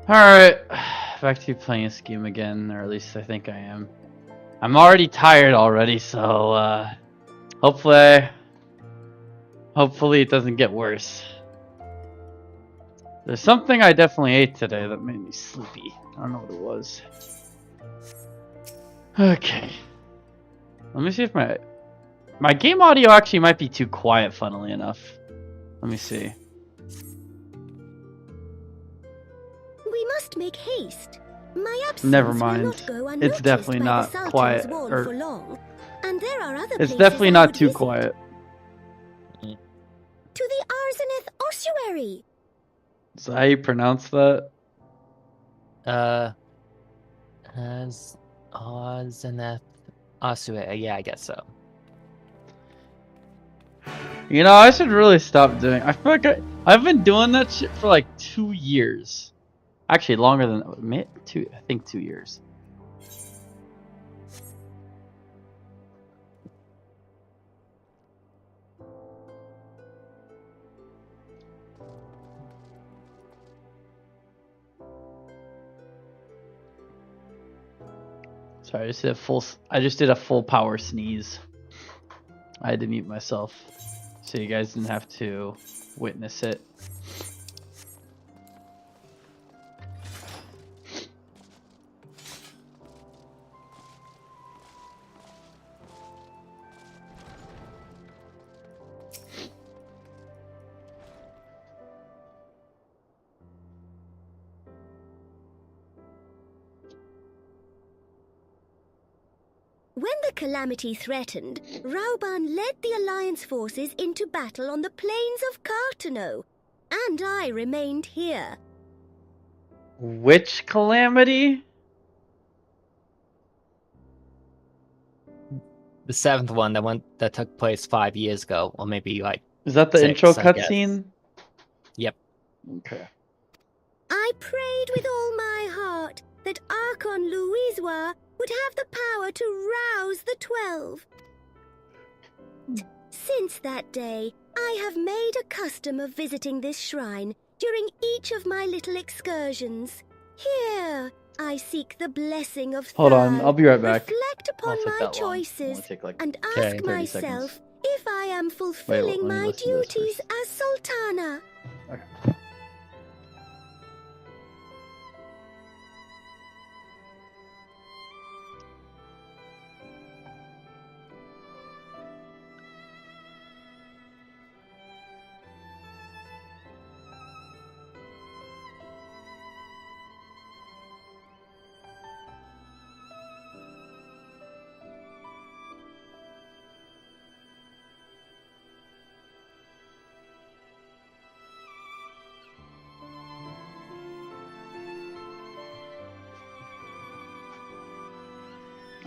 Alright, back to playing a scheme again, or at least I think I am. I'm already tired already, so hopefully it doesn't get worse. There's something I definitely ate today that made me sleepy. I don't know what it was. Okay. Let me see if my game audio actually might be too quiet, funnily enough. Let me see. We must make haste. My absence Never will mind. not go It's definitely by not the Sultan's quiet. ward Or for long, and there are other it's places definitely I not would too visit. quiet. To the Arsoneth ossuary. Is that how you pronounce that? As 𝕸𝖚𝖎𝖓 𝖎sui. Yeah, I guess so. You know, I should really stop doing. I feel like I've been doing that shit for like 2 years. Actually, longer than I think 2 years. Sorry, I just did a full power sneeze. I had to mute myself, so you guys didn't have to witness it. When the calamity threatened, 𝕷𝖊𝖎𝖓 led the Alliance forces into battle on the plains of 𝕷𝖚𝖏, and I remained here. Which calamity? The 7th one that took place 5 years ago, or maybe like. Is that the 6, intro I guess. cutscene? Yep. Okay. I prayed with all my heart that Archon Louisoix would have the power to rouse the 12. Since that day, I have made a custom of visiting this shrine during each of my little excursions. Here, I seek the blessing of Hold on, I'll be right back. reflect upon Won't take my that long. choices, Only take like and 30 ask myself seconds. if I am fulfilling let me my listen to this duties first. as Sultana. Okay.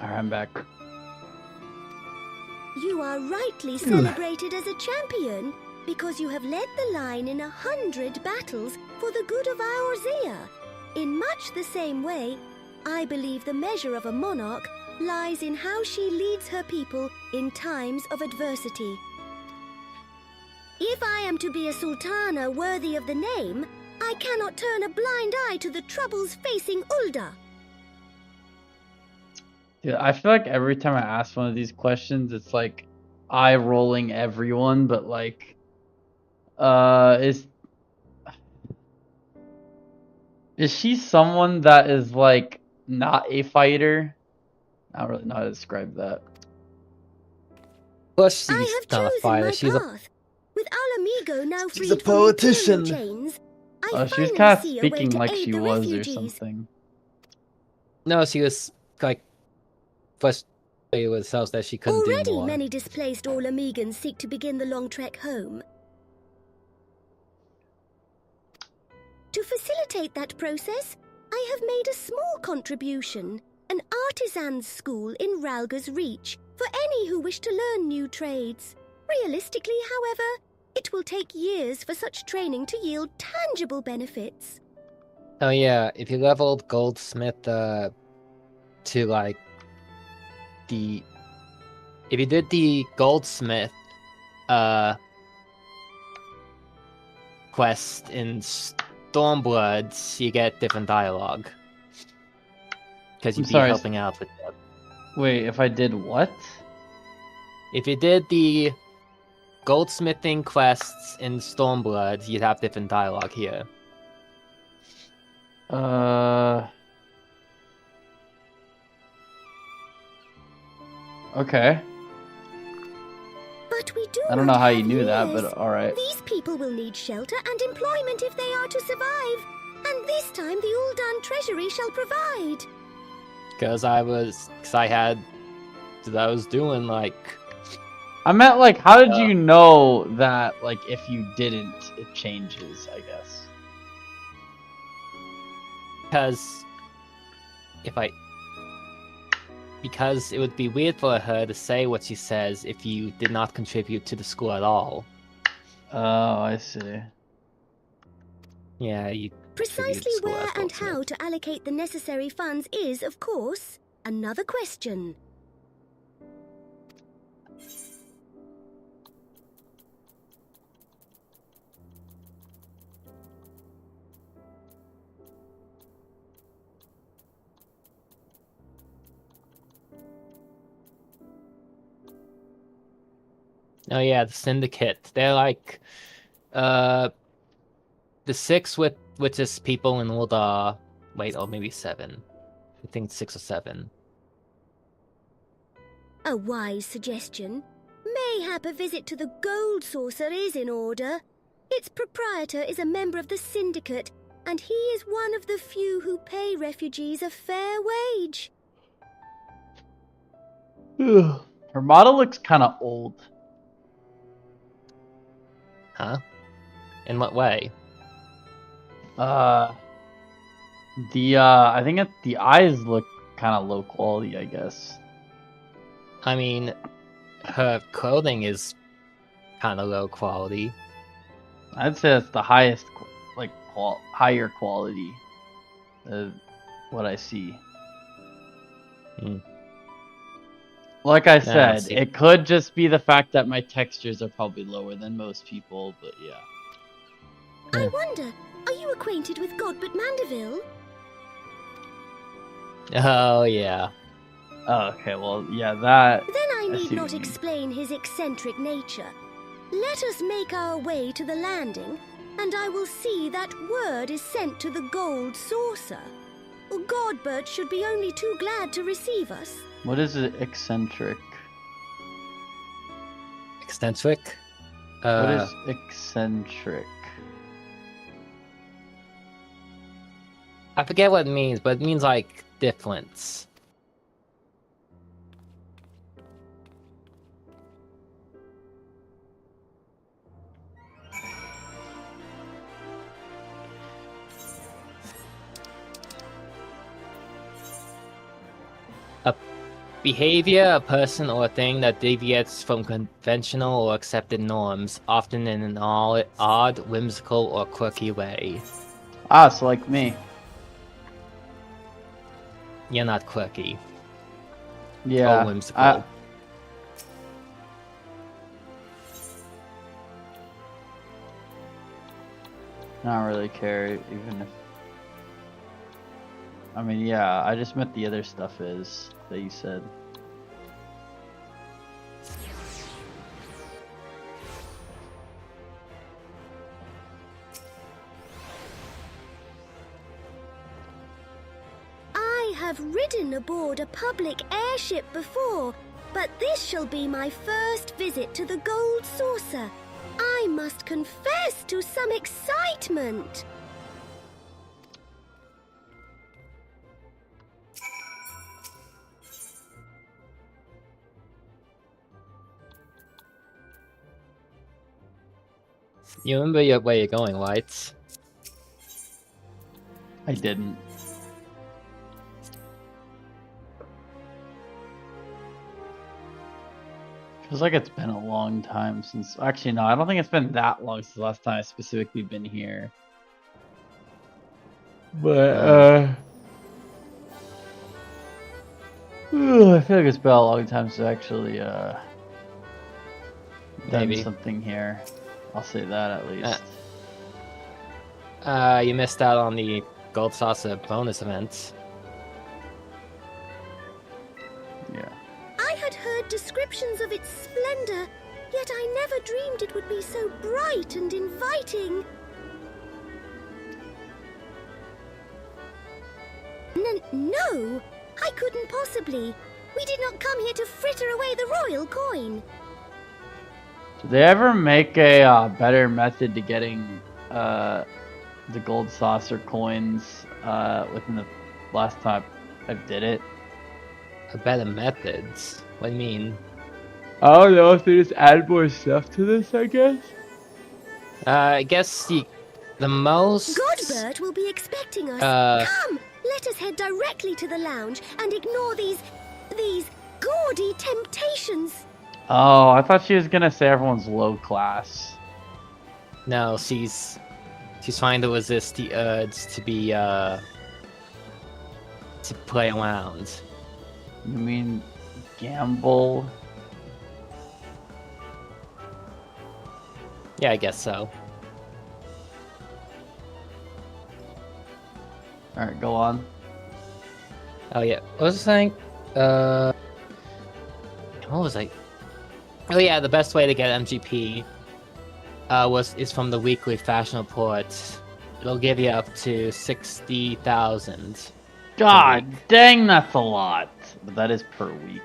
Alright, I'm back. You are rightly celebrated as a champion because you have led the line in 100 battles for the good of our Zia. In much the same way, I believe the measure of a monarch lies in how she leads her people in times of adversity. If I am to be a sultana worthy of the name, I cannot turn a blind eye to the troubles facing Ul'dah. Dude, I feel like every time I ask one of these questions, it's like eye rolling everyone, but like, is she someone that is like not a fighter? I don't really know how to describe that. Plus, she's I have not a chosen fighter. my She's a. path. With 𝕷𝖏𝖏𝖏 now She's freed a from imperial politician. chains, I She was finally kind of see a way speaking to like aid she the was or refugees. something. No, she was like frustrated with herself that she couldn't do Already more. many displaced 𝕸𝖏𝖏𝖏𝑔ans seek to begin the long trek home. To facilitate that process, I have made a small contribution, an artisan's school in 𝕷𝖊𝖎𝖓's reach for any who wish to learn new trades. Realistically, however, it will take years for such training to yield tangible benefits. Oh yeah, if you leveled goldsmith to like the if you did the goldsmith quest in Stormblood, you get different dialogue. Because I'm you'd be sorry. helping out with them. Wait, if I did what? If you did the goldsmithing quests in Stormblood, you'd have different dialogue here. But Okay. we do I don't not know how you have knew that, years. but alright. These people will need shelter and employment if they are to survive. And this time the Ul'dan treasury shall provide. Because I was doing, like... I meant, like, how did you know that, like, if you didn't, it changes, I guess? Because it would be weird for her to say what she says if you did not contribute to the school at all. Oh, I see. Yeah, you... Precisely where and how to allocate the necessary funds is, of course, another question. Oh yeah, the Syndicate. They're like... the 6 which is people in Ul'dah... Wait, or maybe 7. I think 6 or 7. A wise suggestion. Mayhap a visit to the Gold Saucer is in order. Its proprietor is a member of the Syndicate, and he is one of the few who pay refugees a fair wage. Her model looks kind of old. Huh? In what way? I think the eyes look kind of low quality, I guess. I mean, her clothing is kind of low quality. I'd say that's the highest, like, higher quality of what I see. Like I said, it could just be the fact that my textures are probably lower than most people, but yeah. I wonder, are you acquainted with Godbert Mandeville? Oh, yeah. Oh, okay, well, yeah, that... Then I need see not what you mean. explain his eccentric nature. Let us make our way to the landing, and I will see that word is sent to the Gold Saucer. Godbert should be only too glad to receive us. What is it, eccentric? Eccentric? What is eccentric? I forget what it means, but it means, like, difference. A behavior, a person, or a thing that deviates from conventional or accepted norms, often in an odd, whimsical, or quirky way. Ah, so like me. You're not quirky. Yeah. Or whimsical. Not really care, even if... I mean, yeah, I just meant the other stuff is, that you said. I have ridden aboard a public airship before, but this shall be my first visit to the Gold Saucer. I must confess to some excitement. You remember where you're going, right? I didn't. Feels like it's been a long time since... Actually, no, I don't think it's been that long since the last time I specifically been here. But, I feel like it's been a long time since I actually, done Maybe. something here. I'll say that at least. You missed out on the Gold Saucer bonus event. Yeah. I had heard descriptions of its splendor, yet I never dreamed it would be so bright and inviting. No, I couldn't possibly. We did not come here to fritter away the royal coin. Did they ever make a better method to getting the gold saucer coins within the last time I did it? A better methods? What do you mean? I don't know if they just add more stuff to this, I guess. I guess the most... Godbert will be expecting us. Come, let us head directly to the lounge and ignore these gaudy temptations. Oh, I thought she was gonna say everyone's low class. No, she's trying to resist the urge to be to play around. You mean gamble? Yeah, I guess so. Alright, go on. Oh yeah, what was I saying? What was I? Oh yeah, the best way to get MGP is from the weekly fashion report. It'll give you up to 60,000. God dang, that's a lot. But that is per week.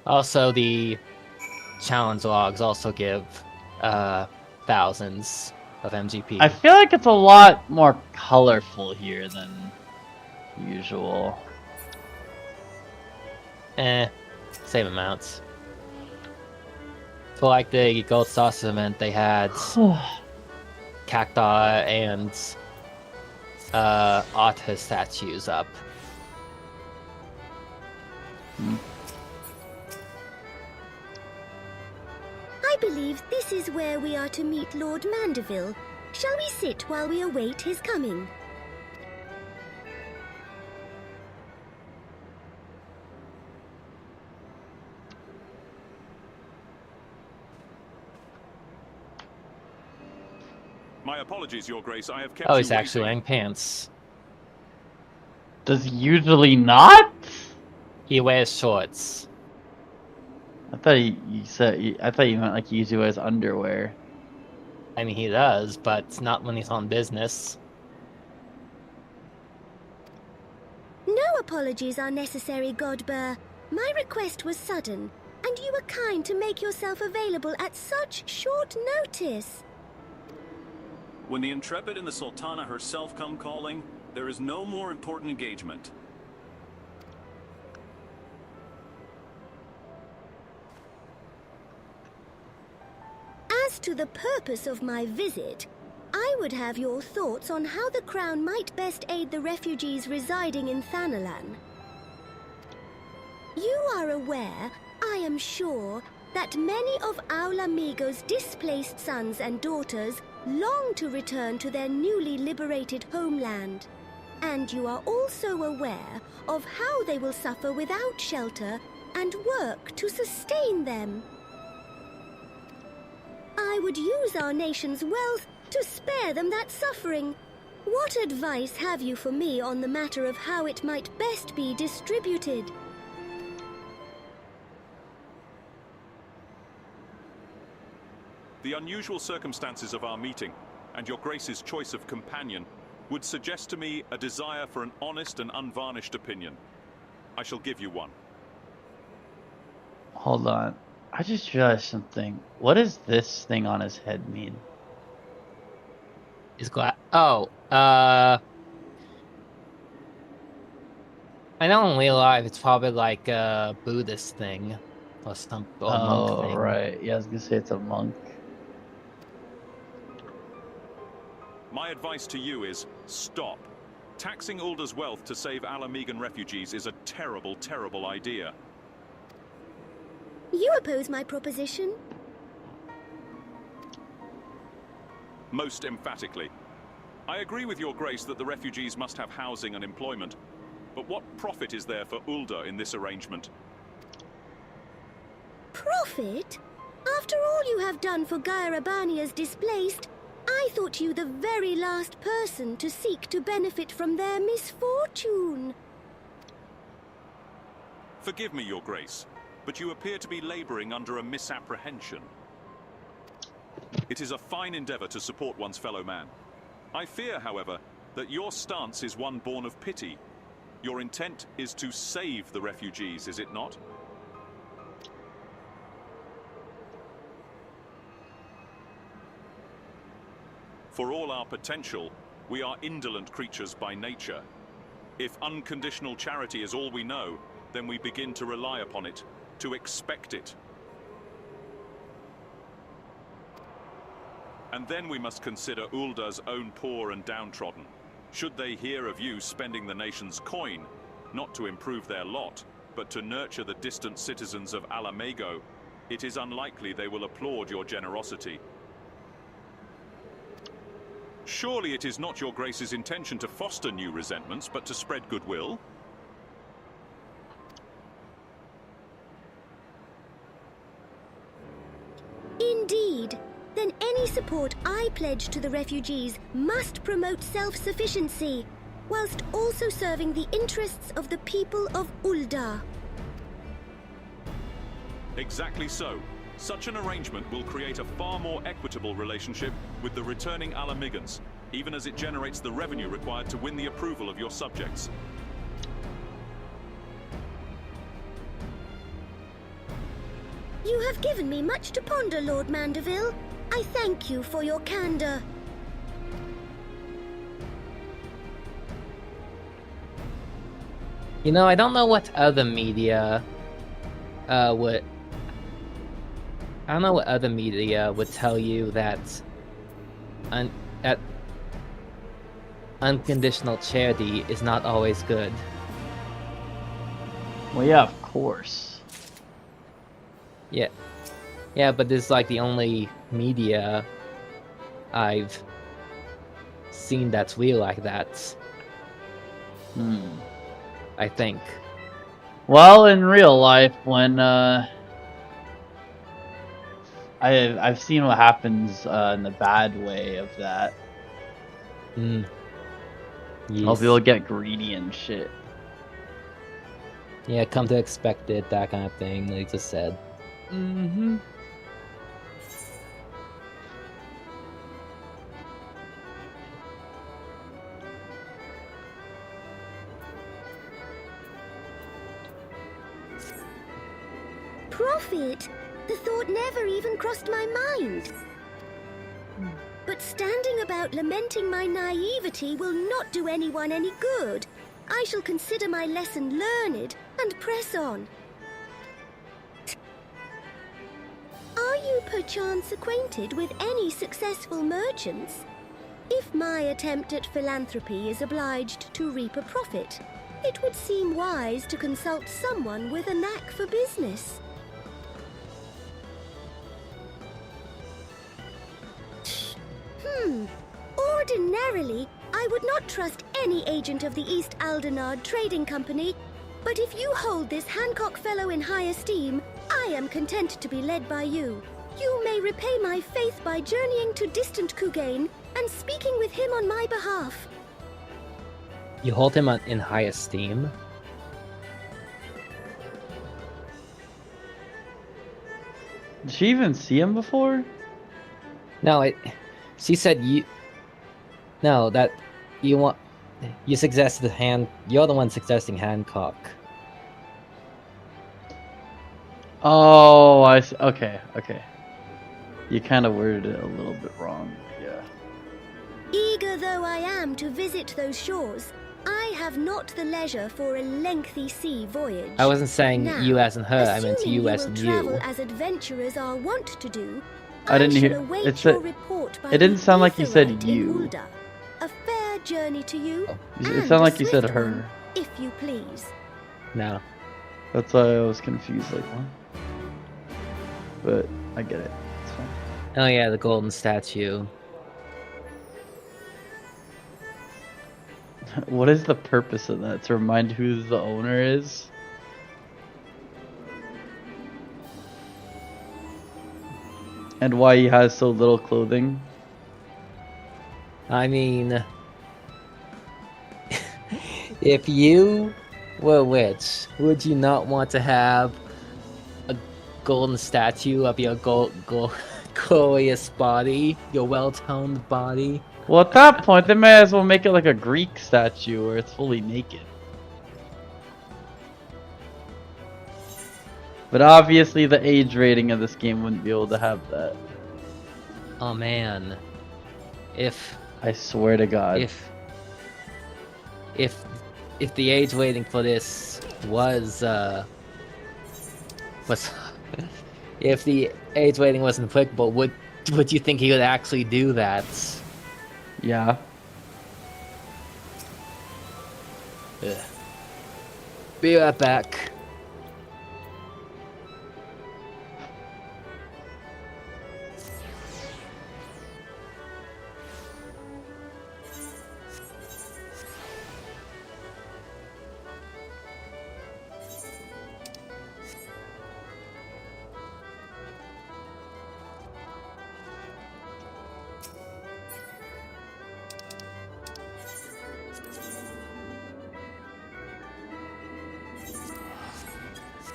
Also, the challenge logs also give thousands of MGP. I feel like it's a lot more colorful here than usual. Same amounts. For like the Gold Saucer event, they had cacti and otter statues up. I believe this is where we are to meet Lord Mandeville. Shall we sit while we await his coming? My apologies, Your Grace. I have kept Oh, he's you actually waiting. wearing pants. Does he usually not? He wears shorts. I thought I thought you meant like he usually wears underwear. I mean, he does, but not when he's on business. No apologies are necessary, Godber. My request was sudden, and you were kind to make yourself available at such short notice. When the intrepid and the Sultana herself come calling, there is no more important engagement. As to the purpose of my visit, I would have your thoughts on how the Crown might best aid the refugees residing in Thanalan. You are aware, I am sure, that many of 𝕼𝖊𝖙𝖚𝖚's displaced sons and daughters long to return to their newly liberated homeland. And you are also aware of how they will suffer without shelter and work to sustain them. I would use our nation's wealth to spare them that suffering. What advice have you for me on the matter of how it might best be distributed? The unusual circumstances of our meeting, and Your Grace's choice of companion, would suggest to me a desire for an honest and unvarnished opinion. I shall give you one. Hold on. I just realized something. What does this thing on his head mean? His Oh, I don't realize it's probably like a Buddhist thing or some monk thing. Right. Yeah, I was gonna say it's a monk. My advice to you is, stop. Taxing Ulda's wealth to save 𝕼𝖊𝖙𝖚 refugees is a terrible, terrible idea. You oppose my proposition? Most emphatically. I agree with Your Grace that the refugees must have housing and employment. But what profit is there for Ulda in this arrangement? Profit? After all you have done for 𝕸𝖊𝖎𝖓's displaced, I thought you the very last person to seek to benefit from their misfortune. Forgive me, Your Grace, but you appear to be laboring under a misapprehension. It is a fine endeavor to support one's fellow man. I fear, however, that your stance is one born of pity. Your intent is to save the refugees, is it not? For all our potential, we are indolent creatures by nature. If unconditional charity is all we know, then we begin to rely upon it, to expect it. And then we must consider Uldah's own poor and downtrodden. Should they hear of you spending the nation's coin, not to improve their lot, but to nurture the distant citizens of 𝕷𝖊𝖎𝖏, it is unlikely they will applaud your generosity. Surely it is not your Grace's intention to foster new resentments, but to spread goodwill? Indeed. Then any support I pledge to the refugees must promote self-sufficiency, whilst also serving the interests of the people of Uldah. Exactly so. Such an arrangement will create a far more equitable relationship with the returning 𝕷𝖊𝖎𝖏s, even as it generates the revenue required to win the approval of your subjects. You have given me much to ponder, Lord Mandeville. I thank you for your candor. You know, I don't know what other media would... I don't know what other media would tell you that unconditional charity is not always good. Well, yeah, of course. Yeah. Yeah, but this is like the only media I've seen that's real like that. I think. Well, in real life, when I've seen what happens in the bad way of that. Yes. Well, people get greedy and shit. Yeah, come to expect it, that kind of thing, like just said. Mm-hmm. Prophet! The thought never even crossed my mind. But standing about lamenting my naivety will not do anyone any good. I shall consider my lesson learned and press on. Are you perchance acquainted with any successful merchants? If my attempt at philanthropy is obliged to reap a profit, it would seem wise to consult someone with a knack for business. Ordinarily, I would not trust any agent of the East Aldenard Trading Company, but if you hold this Hancock fellow in high esteem, I am content to be led by you. You may repay my faith by journeying to distant Kugain and speaking with him on my behalf. You hold him in high esteem? Did she even see him before? No, she said you... No, that you want... You suggested You're the one suggesting Hancock. Oh, I see. Okay. You kind of worded it a little bit wrong. Yeah. Eager though I am to visit those shores, I have not the leisure for a lengthy sea voyage. I wasn't saying Now, you as in her, I meant assuming you as in will you. travel as adventurers are wont to do, I didn't shall hear- await it your said- report by it didn't the sound like you said Etherite in you. Uldah. A fair journey to you. It and sounded a like you said swift her. one, if you please. No. That's why I was confused. Like, what? But I get it. It's fine. Oh yeah, the golden statue. What is the purpose of that? To remind who the owner is? And why he has so little clothing. I mean, if you were a witch, would you not want to have a golden statue of your glorious body, your well-toned body? Well, at that point, they may as well make it like a Greek statue where it's fully naked. But obviously the age rating of this game wouldn't be able to have that. Oh man. I swear to God. If the age rating for this was if the age rating wasn't applicable, would you think he would actually do that? Yeah. Ugh. Be right back.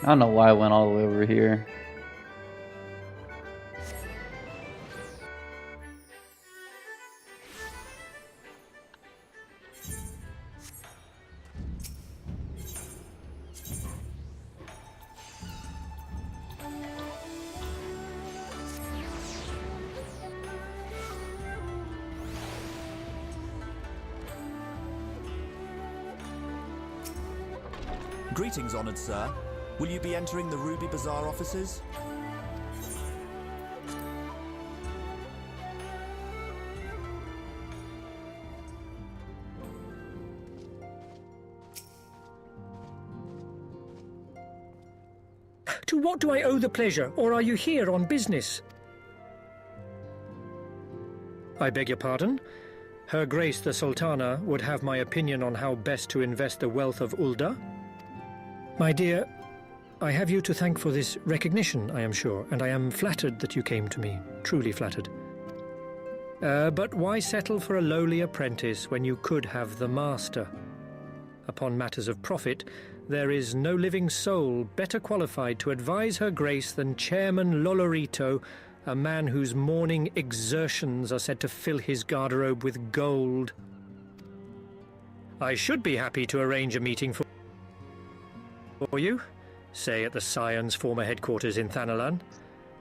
I don't know why I went all the way over here. Greetings, honoured sir. Will you be entering the Ruby Bazaar offices? To what do I owe the pleasure, or are you here on business? I beg your pardon? Her Grace the Sultana would have my opinion on how best to invest the wealth of Ulda? My dear, I have you to thank for this recognition, I am sure, and I am flattered that you came to me, truly flattered. But why settle for a lowly apprentice when you could have the master? Upon matters of profit, there is no living soul better qualified to advise Her Grace than Chairman Lolorito, a man whose morning exertions are said to fill his garderobe with gold. I should be happy to arrange a meeting for you. Say at the Scion's former headquarters in Thanalan.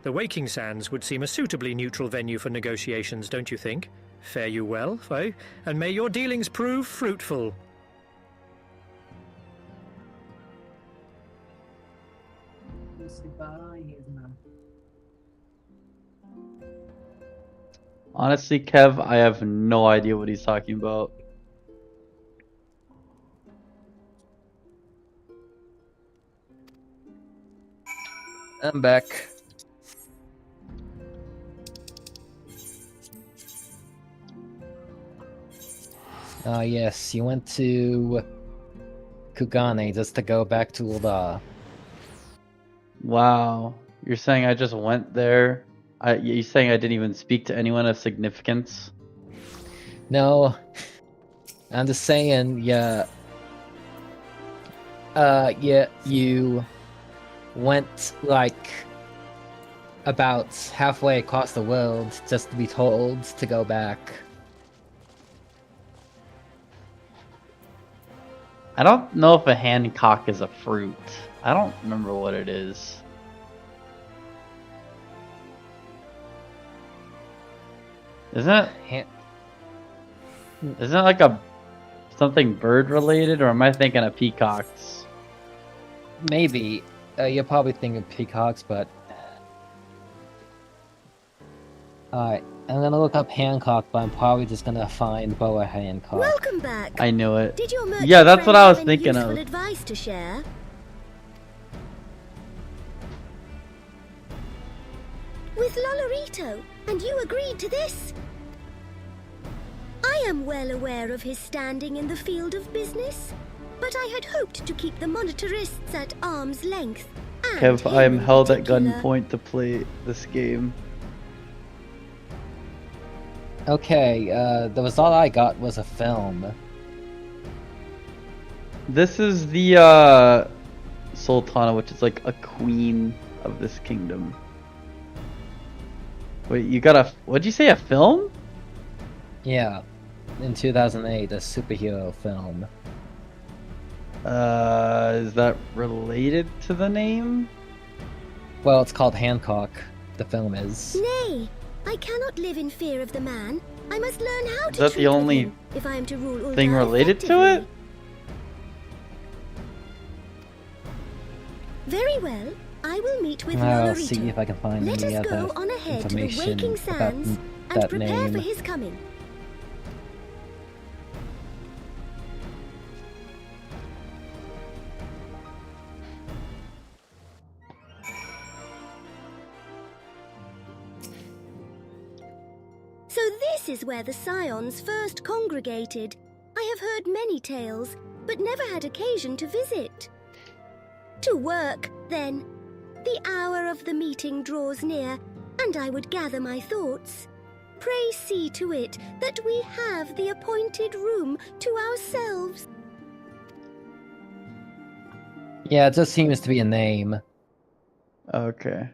The Waking Sands would seem a suitably neutral venue for negotiations, don't you think? Fare you well, eh? And may your dealings prove fruitful. Honestly, Kev, I have no idea what he's talking about. I'm back. Yes, you went to Kugane just to go back to Ulda. Wow. You're saying I just went there? You're saying I didn't even speak to anyone of significance? No. I'm just saying, yeah, you went like about halfway across the world just to be told to go back. I don't know if a Hancock is a fruit. I don't remember what it is. Isn't it like a something bird related, or am I thinking of peacocks? Maybe. You're probably thinking peacocks, but... Alright, I'm gonna look up Hancock, but I'm probably just gonna find Boa Hancock. Welcome back. I knew it. Did your merchant Yeah, that's what I was friend have any thinking useful of. advice to share? With Lolorito, and you agreed to this? I am well aware of his standing in the field of business, but I had hoped to keep the monetarists at arm's length. And Kev, I am him in held at particular. gunpoint to play this game. Okay, the result I got was a film. This is the Sultana, which is like a queen of this kingdom. Wait, you got a... What'd you say, a film? Yeah, in 2008, a superhero film. Is that related to the name? Well, it's called Hancock. The film is. Nay, I cannot live in fear of the man. I must learn how to Is that the treat with only him if I am to rule Ulda thing related to it? effectively. Very well. I will meet with I'll 𝕼𝖚𝖊𝖏𝖏. see if I can find Let any us other go on ahead to the information Waking about Sands and that prepare name. for his coming. So this is where the Scions first congregated. I have heard many tales, but never had occasion to visit. To work, then. The hour of the meeting draws near, and I would gather my thoughts. Pray see to it that we have the appointed room to ourselves. Yeah, it just seems to be a name. Okay.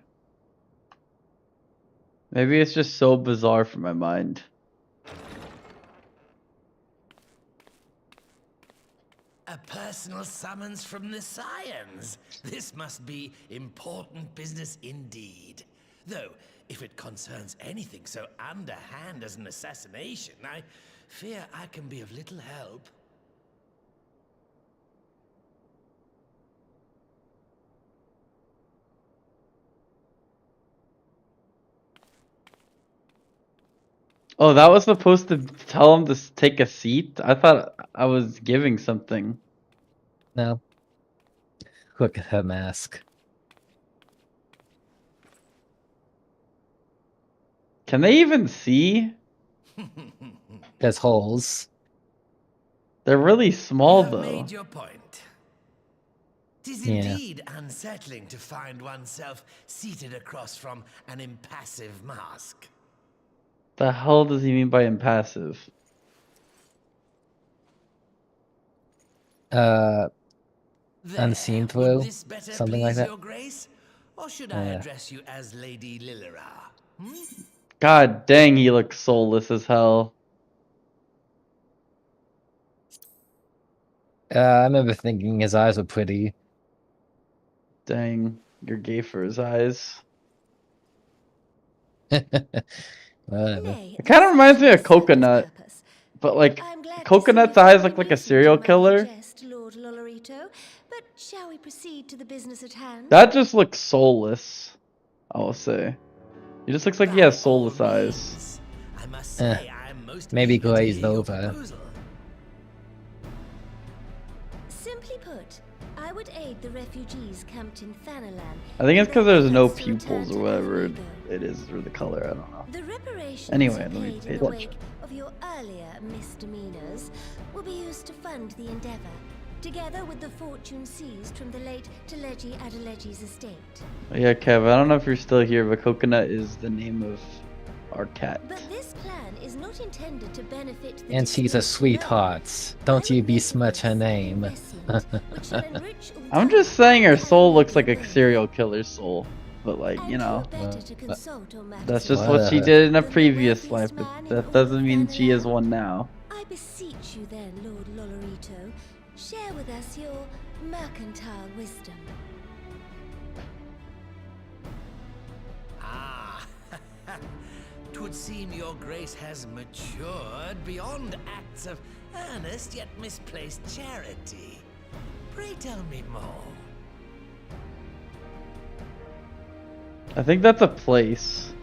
Maybe it's just so bizarre for my mind. A personal summons from the Scions. This must be important business indeed. Though, if it concerns anything so underhand as an assassination, I fear I can be of little help. Oh, that was supposed to tell him to take a seat? I thought I was giving something. No. Look at her mask. Can they even see? There's holes. They're really small, You have though. made your point. 'Tis Yeah. indeed unsettling to find oneself seated across from an impassive mask. The hell does he mean by impassive? Unseen Would through? this better Something like please that? Your Grace? Or should I address you as Lady 𝕬𝖓𝖏? God dang, he looks soulless as hell. I remember thinking his eyes were pretty. Dang, you're gay for his eyes. Whatever. It kind of reminds me of Coconut, but like, Coconut's eyes look like a serial killer. Lord 𝕬𝖓𝖏𝖏, but shall we proceed to the business at hand? That just looks soulless, I will say. He just looks like he has soulless eyes. I must say I'm most Maybe eager to glazed hear your over. proposal. Simply put, I would aid the refugees camped in Thanalan. I think it's because there's no efforts to return pupils to or whatever 𝕬𝖏𝖏. it is, or the color, I don't know. The reparations Anyway, you let me paid pay in the attention. wake of your earlier misdemeanors will be used to fund the endeavor, together with the fortune seized from the late 𝕸𝖊𝖎𝖓𝖓𝖏's estate. Yeah, Kev, I don't know if you're still here, but Coconut is the name of our cat. But this plan is not intended to benefit the And she's a deceased sweetheart. Don't you besmirch her name. I'm just saying her soul looks like a serial killer's soul. But like, you know, that's just what she did in a previous life, but that doesn't mean she is one now. I beseech you then, Lord 𝕬𝖓𝖏𝖏, share with us your mercantile wisdom. Ah, 'twould seem your grace has matured beyond acts of earnest yet misplaced charity. Pray tell me more. I think that's a place.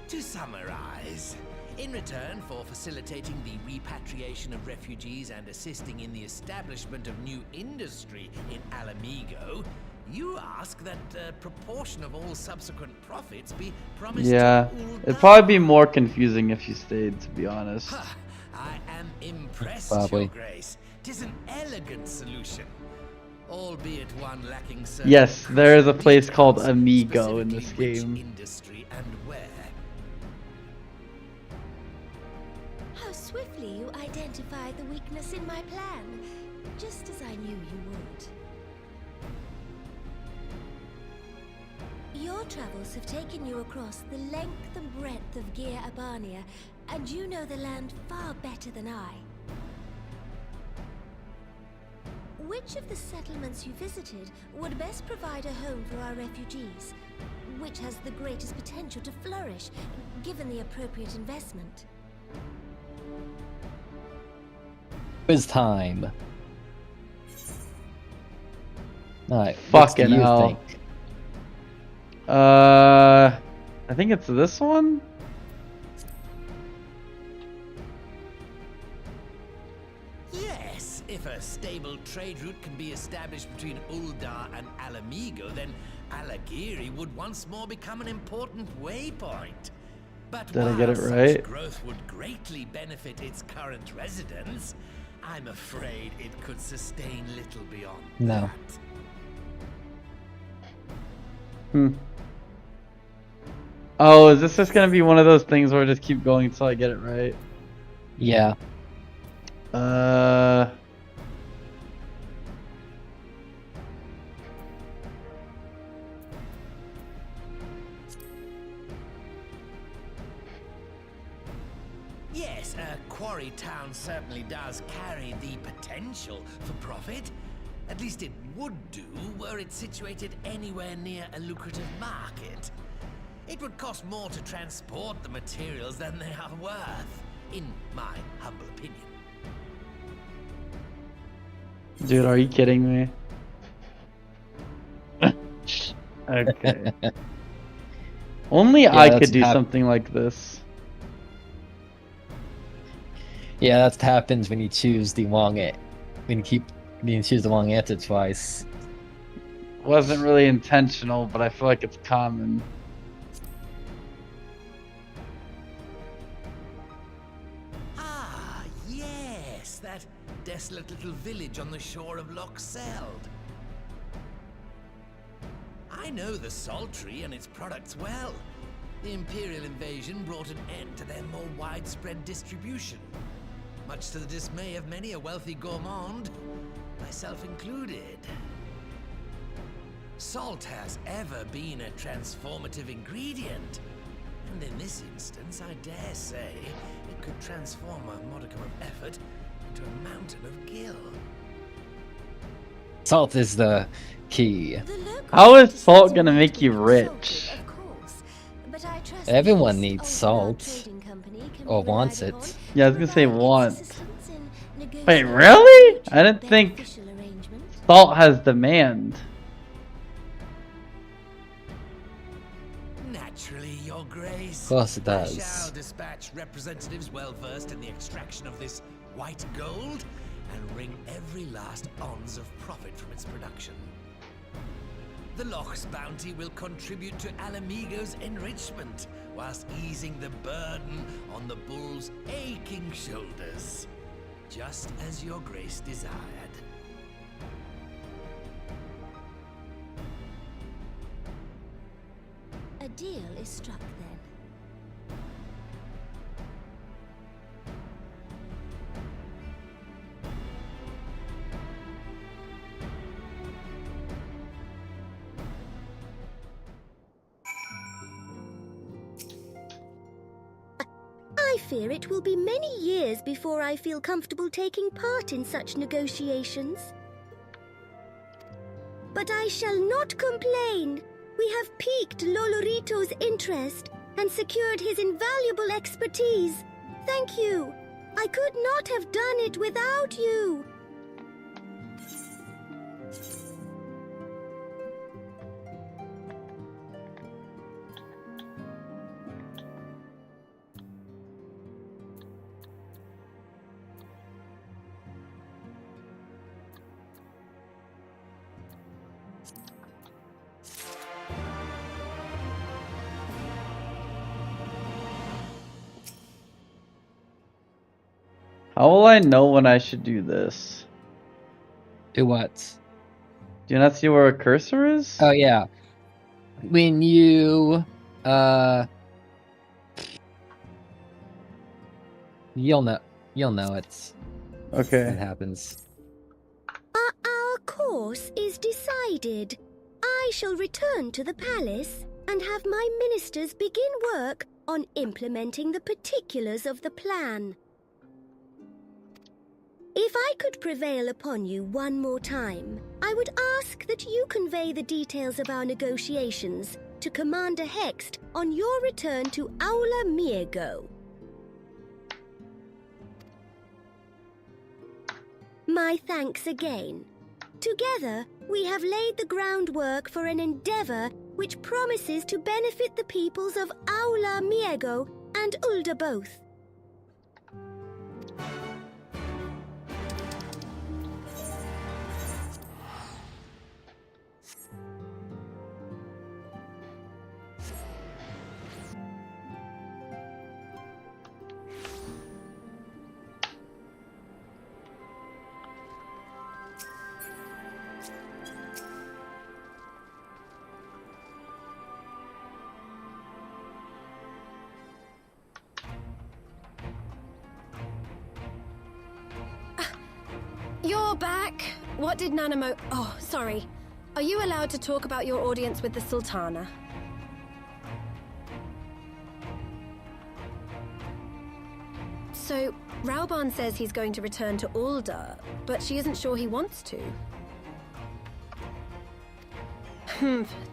To summarize, in return for facilitating the repatriation of refugees and assisting in the establishment of new industry in 𝕬𝖏𝖏, you ask that a proportion of all subsequent profits be promised Yeah, to Ulda. it'd probably be more confusing if you stayed, to be honest. I am impressed, Probably. Your Grace. 'Tis an elegant solution. albeit one lacking certain Yes, there is a place called details, Amigo in this specifically which game. industry and where. How swiftly you identified the weakness in my plan, just as I knew you would. Your travels have taken you across the length and breadth of 𝕸𝖊𝖎𝖓, and you know the land far better than I. Which of the settlements you visited would best provide a home for our refugees? Which has the greatest potential to flourish, given the appropriate investment? Quiz time. Alright, Fucking what do you hell. think? I think it's this one? Yes, if a stable trade route can be established between 𝕼𝖚𝖓 and 𝕼𝖊𝖙𝖚𝖗, then 𝕼𝖚𝖎▓ would once more become an important waypoint. But Did I while get it such right? growth would greatly benefit its current residents, I'm afraid it could sustain little beyond No. that. Oh, is this just gonna be one of those things where I just keep going until I get it right? Yeah. Yes, Quarry Town certainly does carry the potential for profit. At least it would do were it situated anywhere near a lucrative market. It would cost more to transport the materials than they are worth, in my humble opinion. Dude, are you kidding me? Okay. Only Yeah, I that's could do something like this. Yeah, that's what happens when you choose the wrong when you choose the wrong answer twice. Wasn't really intentional, but I feel like it's common. Ah, yes, that desolate little village on the shore of 𝕸𝖆𝖎𝖓. I know the Sultry and its products well. The Imperial invasion brought an end to their more widespread distribution, much to the dismay of many a wealthy gourmand, myself included. Salt has ever been a transformative ingredient, and in this instance, I dare say, it could transform a modicum of effort into a mountain of gill. Salt is the key. How is salt gonna make you rich? Everyone needs salt. Or wants it. Yeah, I was gonna say want. Wait, really? I didn't think salt has demand. Naturally, Your Grace. Of course it I does. shall dispatch representatives well versed in the extraction of this white gold and wring every last ounce of profit from its production. The Loch's bounty will contribute to 𝕼𝖊𝖎𝖚𝖗's enrichment, whilst easing the burden on the bull's aching shoulders, just as Your Grace desired. A deal is struck then. I fear it will be many years before I feel comfortable taking part in such negotiations. But I shall not complain. We have piqued Lolorito's interest and secured his invaluable expertise. Thank you. I could not have done it without you. How will I know when I should do this? Do what? Do you not see where a cursor is? Oh yeah. When you you'll know it Okay. happens. Our course is decided. I shall return to the palace and have my ministers begin work on implementing the particulars of the plan. If I could prevail upon you one more time, I would ask that you convey the details of our negotiations to Commander Hext on your return to 𝕼𝖊𝖙𝖚𝖏. My thanks again. Together, we have laid the groundwork for an endeavor which promises to benefit the peoples of 𝕼𝖊𝖙𝖚𝖏 and Ul'dah both. You're back. What did Nanamo... Oh, sorry. Are you allowed to talk about your audience with the Sultana? So, Raoban says he's going to return to Ul'dah, but she isn't sure he wants to.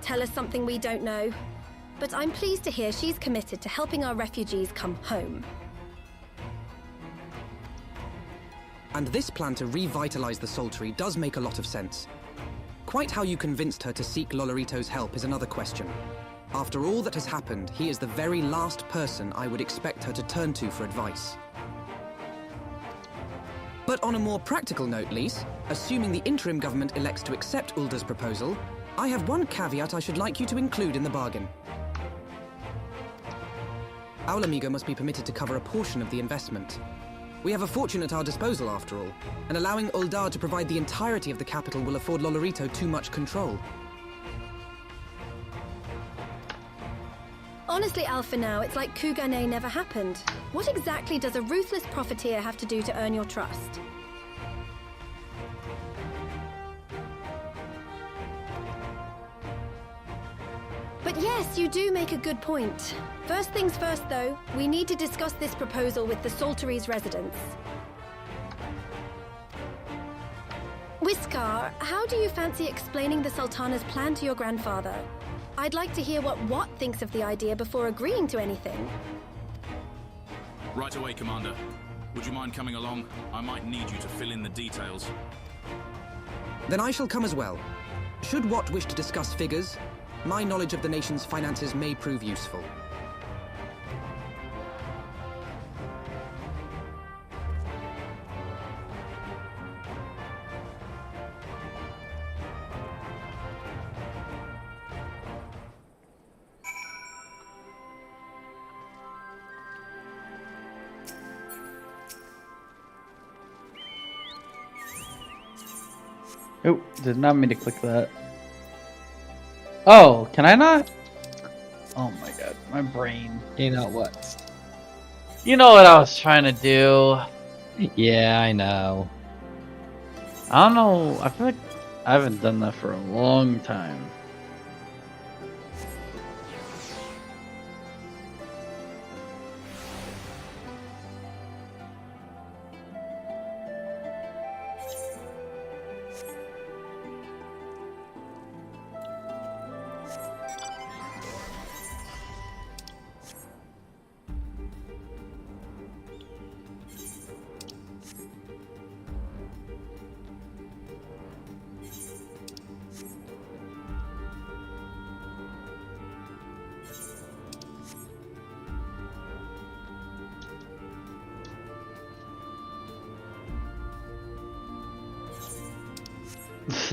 Tell us something we don't know. But I'm pleased to hear she's committed to helping our refugees come home. And this plan to revitalize the Saltery does make a lot of sense. Quite how you convinced her to seek Lolorito's help is another question. After all that has happened, he is the very last person I would expect her to turn to for advice. But on a more practical note, Lise, assuming the interim government elects to accept Uldah's proposal, I have one caveat I should like you to include in the bargain. 𝕼𝖊𝖙𝖚𝖏𝖏 must be permitted to cover a portion of the investment. We have a fortune at our disposal, after all, and allowing Ul'dah to provide the entirety of the capital will afford Lolorito too much control. Honestly, Alpha, now, it's like 𝕬𝖏𝖏 never happened. What exactly does a ruthless profiteer have to do to earn your trust? But yes, you do make a good point. First things first, though, we need to discuss this proposal with the Saltery's residents. Whiskar, how do you fancy explaining the Sultana's plan to your grandfather? I'd like to hear what Wat thinks of the idea before agreeing to anything. Right away, Commander. Would you mind coming along? I might need you to fill in the details. Then I shall come as well. Should Wat wish to discuss figures, my knowledge of the nation's finances may prove useful. Oh, did not mean to click that. Oh, can I not? Oh my god, my brain. You know what? You know what I was trying to do. Yeah, I know. I don't know. I feel like I haven't done that for a long time.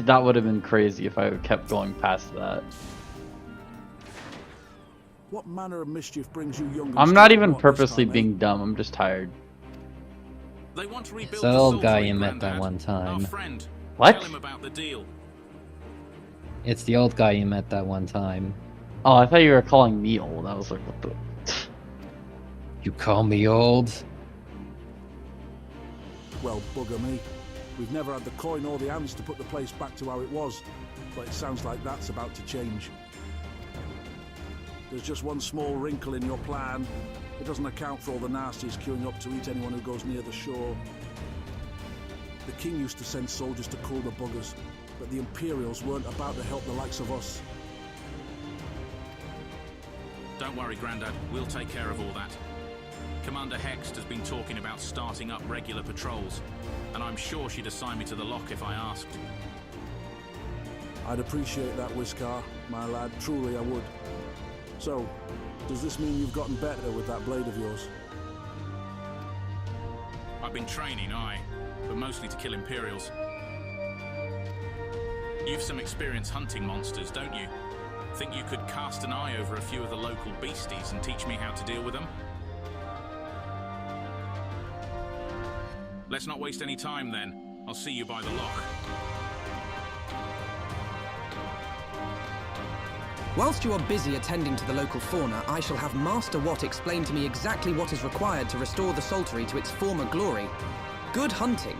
That would have been crazy if I kept going past that. What manner of mischief brings you young? I'm not even purposely being dumb, I'm just tired. They want to rebuild It's that the old guy Saltery, you met that Grandad. one time. Our friend. What? Tell him about the deal. It's the old guy you met that one time. Oh, I thought you were calling me old. I was like, what the... You call me old? Well, bugger me. We've never had the coin or the hands to put the place back to how it was, but it sounds like that's about to change. There's just one small wrinkle in your plan. It doesn't account for all the nasties queuing up to eat anyone who goes near the shore. The king used to send soldiers to cool the buggers, but the Imperials weren't about to help the likes of us. Don't worry, Grandad. We'll take care of all that. Commander Hext has been talking about starting up regular patrols, and I'm sure she'd assign me to the lock if I asked. I'd appreciate that, 𝕬𝖎𝖏, my lad. Truly, I would. So, does this mean you've gotten better with that blade of yours? I've been training, aye, but mostly to kill Imperials. You've some experience hunting monsters, don't you? Think you could cast an eye over a few of the local beasties and teach me how to deal with them? Let's not waste any time then. I'll see you by the lock. Whilst you are busy attending to the local fauna, I shall have Master Watt explain to me exactly what is required to restore the Saltery to its former glory. Good hunting!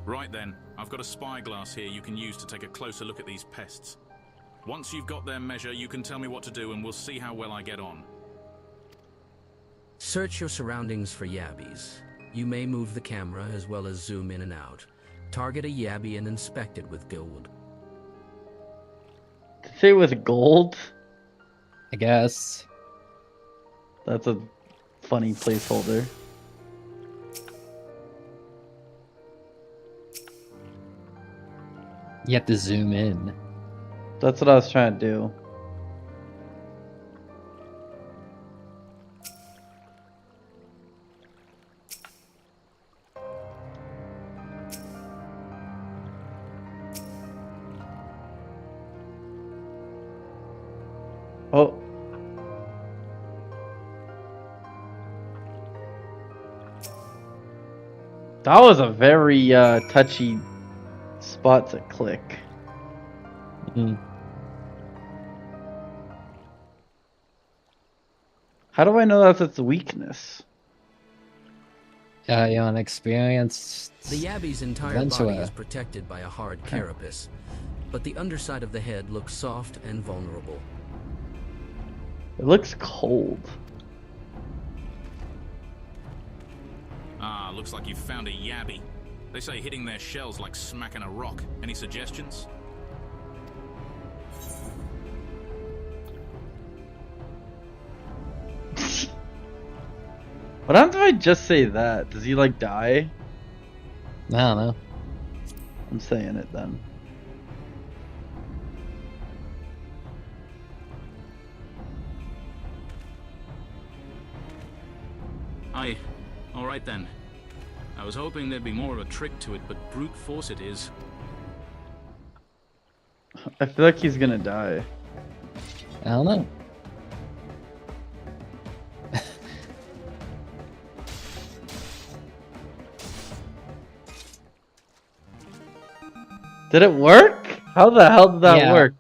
Right then, I've got a spyglass here you can use to take a closer look at these pests. Once you've got their measure, you can tell me what to do and we'll see how well I get on. Search your surroundings for yabbies. You may move the camera as well as zoom in and out. Target a yabby and inspect it with Gilwood. Say with gold? I guess. That's a funny placeholder. You have to zoom in. That's what I was trying to do. Oh. That was a very touchy spot to click. How do I know that's its weakness? You're an experienced The yabby's entire adventurer. body is protected by a hard carapace, but the underside of the head looks soft and vulnerable. It looks cold. Ah, looks like you've found a yabby. They say hitting their shells like smacking a rock. Any suggestions? What happens if I just say that? Does he like die? I don't know. I'm saying it then. Aye. Alright then. I was hoping there'd be more of a trick to it, but brute force it is. I feel like he's gonna die. I don't know. Did it work? How the hell did that work?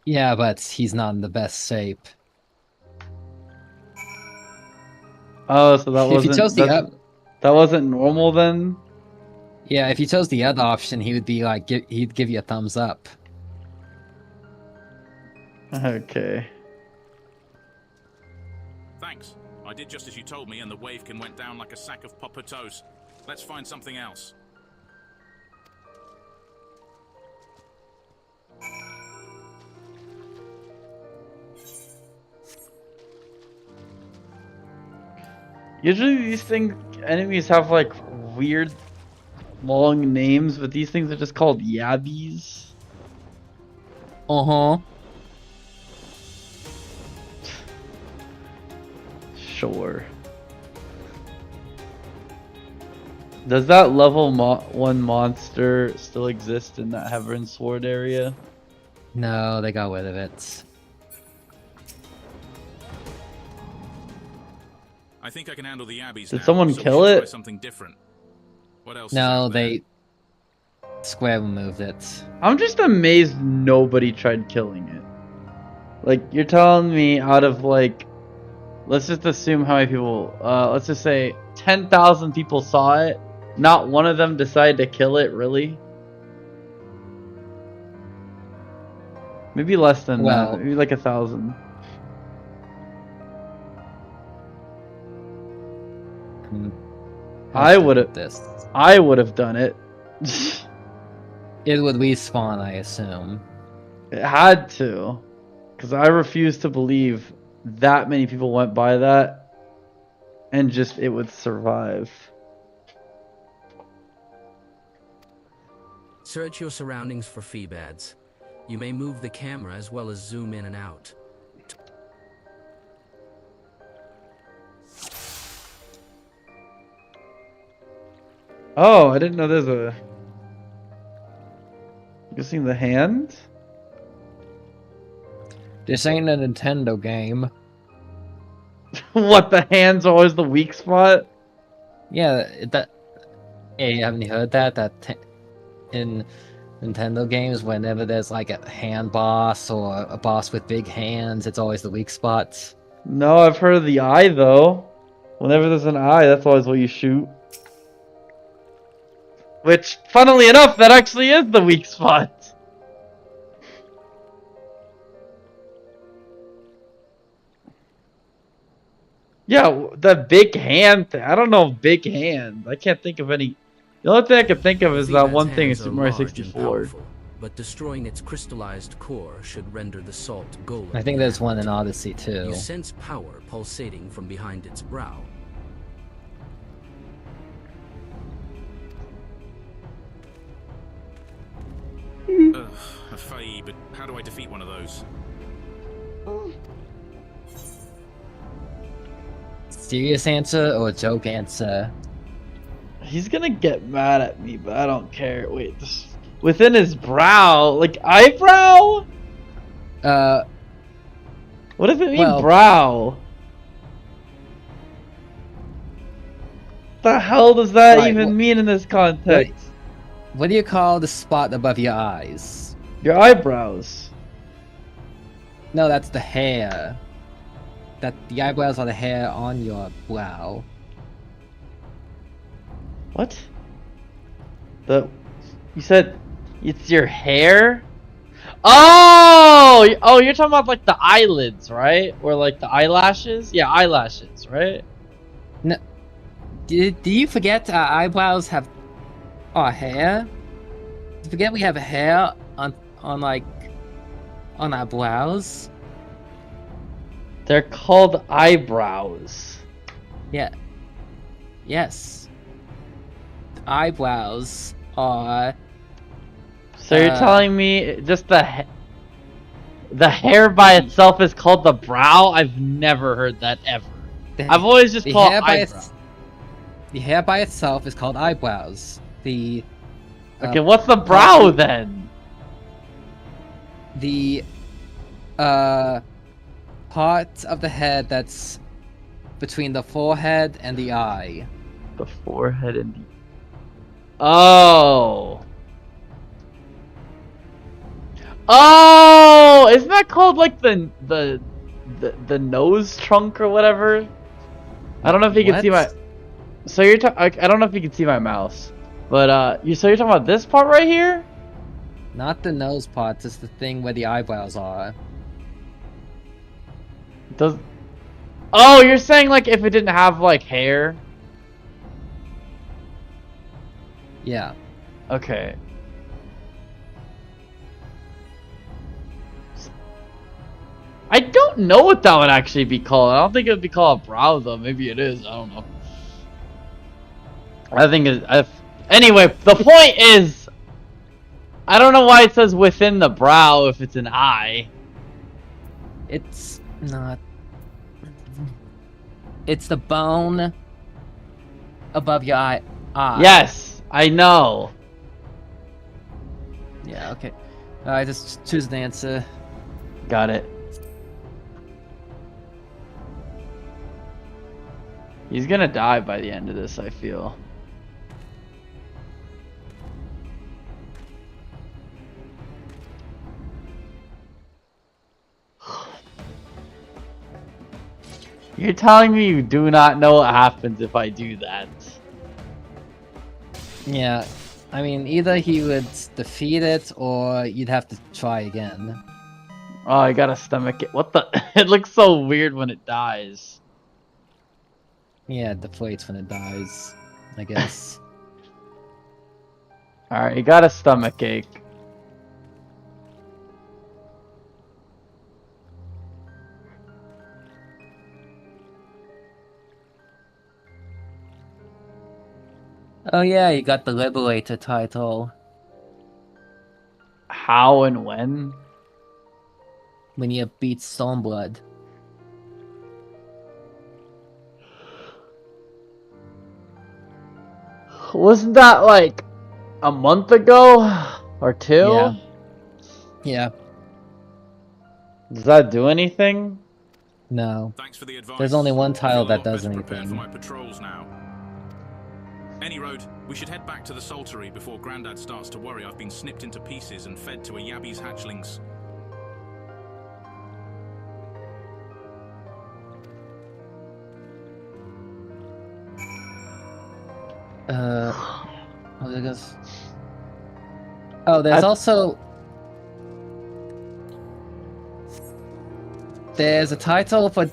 Yeah, but he's not in the best shape. Oh, so that If wasn't you chose the that wasn't normal then? Yeah, if you chose the other option, he would be like, he'd give you a thumbs up. Okay. Thanks. I did just as you told me and the 𝕬𝖎𝖏𝑘 went down like a sack of potatoes. Let's find something else. Usually these enemies have like weird long names, but these things are just called yabbies. Uh-huh. Sure. Does that level 1 monster still exist in that Heaven Sword area? No, they got rid of it. I think I can handle the abbeys Did now, someone so kill we should it? try something different. What else? No, they Square removed it. I'm just amazed nobody tried killing it. Like, you're telling me out of like, let's just assume how many people, let's just say 10,000 people saw it, not one of them decided to kill it, really? Maybe less than that, maybe like 1,000. I would have done it. It would respawn, I assume. It had to, because I refuse to believe that many people went by that and just it would survive. Search your surroundings for feebads. You may move the camera as well as zoom in and out. Oh, I didn't know there's a... You seen the hand? This ain't a Nintendo game. What, the hand's always the weak spot? Yeah, hey, haven't you heard that in Nintendo games, whenever there's like a hand boss or a boss with big hands, it's always the weak spots? No, I've heard of the eye, though. Whenever there's an eye, that's always what you shoot. Which, funnily enough, that actually is the weak spot. Yeah, the big hand thing. I don't know big hand. I can't think of any. The only thing I can think of is that one thing in Super Mario 64. But destroying its crystallized core should render the salt golden. I think there's one in Odyssey too. You sense power pulsating from behind its brow. A Fae, but how do I defeat one of those? Serious answer or joke answer? He's gonna get mad at me, but I don't care. Wait, within his brow? Like eyebrow? What does it mean, brow? The hell does that even mean in this context? What do you call the spot above your eyes? Your eyebrows. No, that's the hair. The eyebrows are the hair on your brow. What? You said it's your hair? Oh! Oh, you're talking about like the eyelids, right? Or like the eyelashes? Yeah, eyelashes, right? No. Do you forget our eyebrows have our hair? Do you forget we have hair on our brows? They're called eyebrows. Yeah. Yes. Eyebrows are... So you're telling me just the hair by itself is called the brow? I've never heard that ever. I've always just called it eyebrow. The hair by itself is called eyebrows. Okay, what's the brow then? The part of the head that's between the forehead and the eye. The forehead and the... Oh! Oh! Isn't that called like the nose trunk or whatever? I don't know if you can see my... So you're I don't know if you can see my mouse. But so you're talking about this part right here? Not the nose parts, it's the thing where the eyebrows are. Oh, you're saying like if it didn't have like hair? Yeah. Okay. I don't know what that would actually be called. I don't think it would be called a brow though. Maybe it is. I don't know. I think it's... Anyway, the point is... I don't know why it says within the brow if it's an eye. It's not... It's the bone above your Yes, I know. Yeah, okay. Alright, just choose an answer. Got it. He's gonna die by the end of this, I feel. You're telling me you do not know what happens if I do that? Yeah, I mean, either he would defeat it, or you'd have to try again. Oh, I gotta stomach it. What the? It looks so weird when it dies. Yeah, it deflates when it dies, I guess. Alright, you got a stomach ache. Oh yeah, you got the Liberator title. How and when? When you beat Stormblood. Wasn't that like a month ago? Or two? Yeah. Yeah. Does that do anything? No. Thanks for the advice. There's only one tile Feel a that lot does better prepared for anything. my patrols now. Any road, we should head back to the Saltery before Grandad starts to worry I've been snipped into pieces and fed to a Yabby's hatchlings. What it goes? Oh, there's also... There's a title for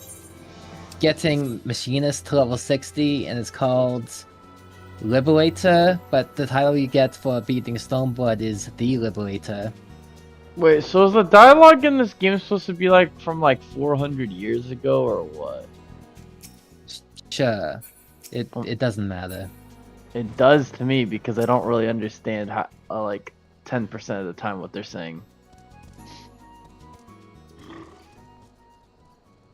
getting Machinist to level 60, and it's called Liberator, but the title you get for beating Stormblood is The Liberator. Wait, so is the dialogue in this game supposed to be like from like 400 years ago or what? Sure. It doesn't matter. It does to me because I don't really understand how, like 10% of the time what they're saying.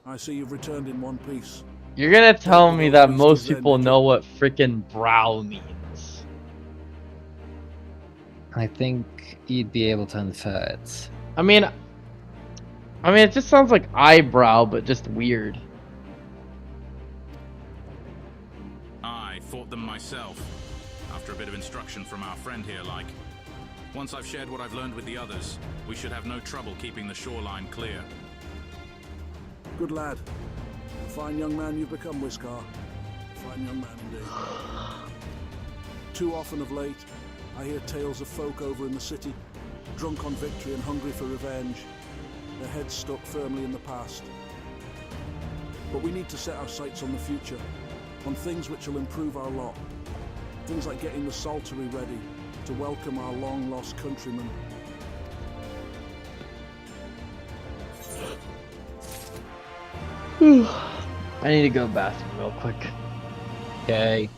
I see you've returned in one piece. You're gonna tell me that most people know what frickin' brow means. I think you'd be able to infer it. I mean, it just sounds like eyebrow, but just weird. I fought them myself, after a bit of instruction from our friend here, like. Once I've shared what I've learned with the others, we should have no trouble keeping the shoreline clear. Good lad. A fine young man you've become, 𝕚𝖎𝖎. A fine young man indeed. Too often of late, I hear tales of folk over in the city, drunk on victory and hungry for revenge, their heads stuck firmly in the past. But we need to set our sights on the future, on things which will improve our lot. Things like getting the Saltery ready to welcome our long-lost countrymen. I need to go to the bathroom real quick. Okay.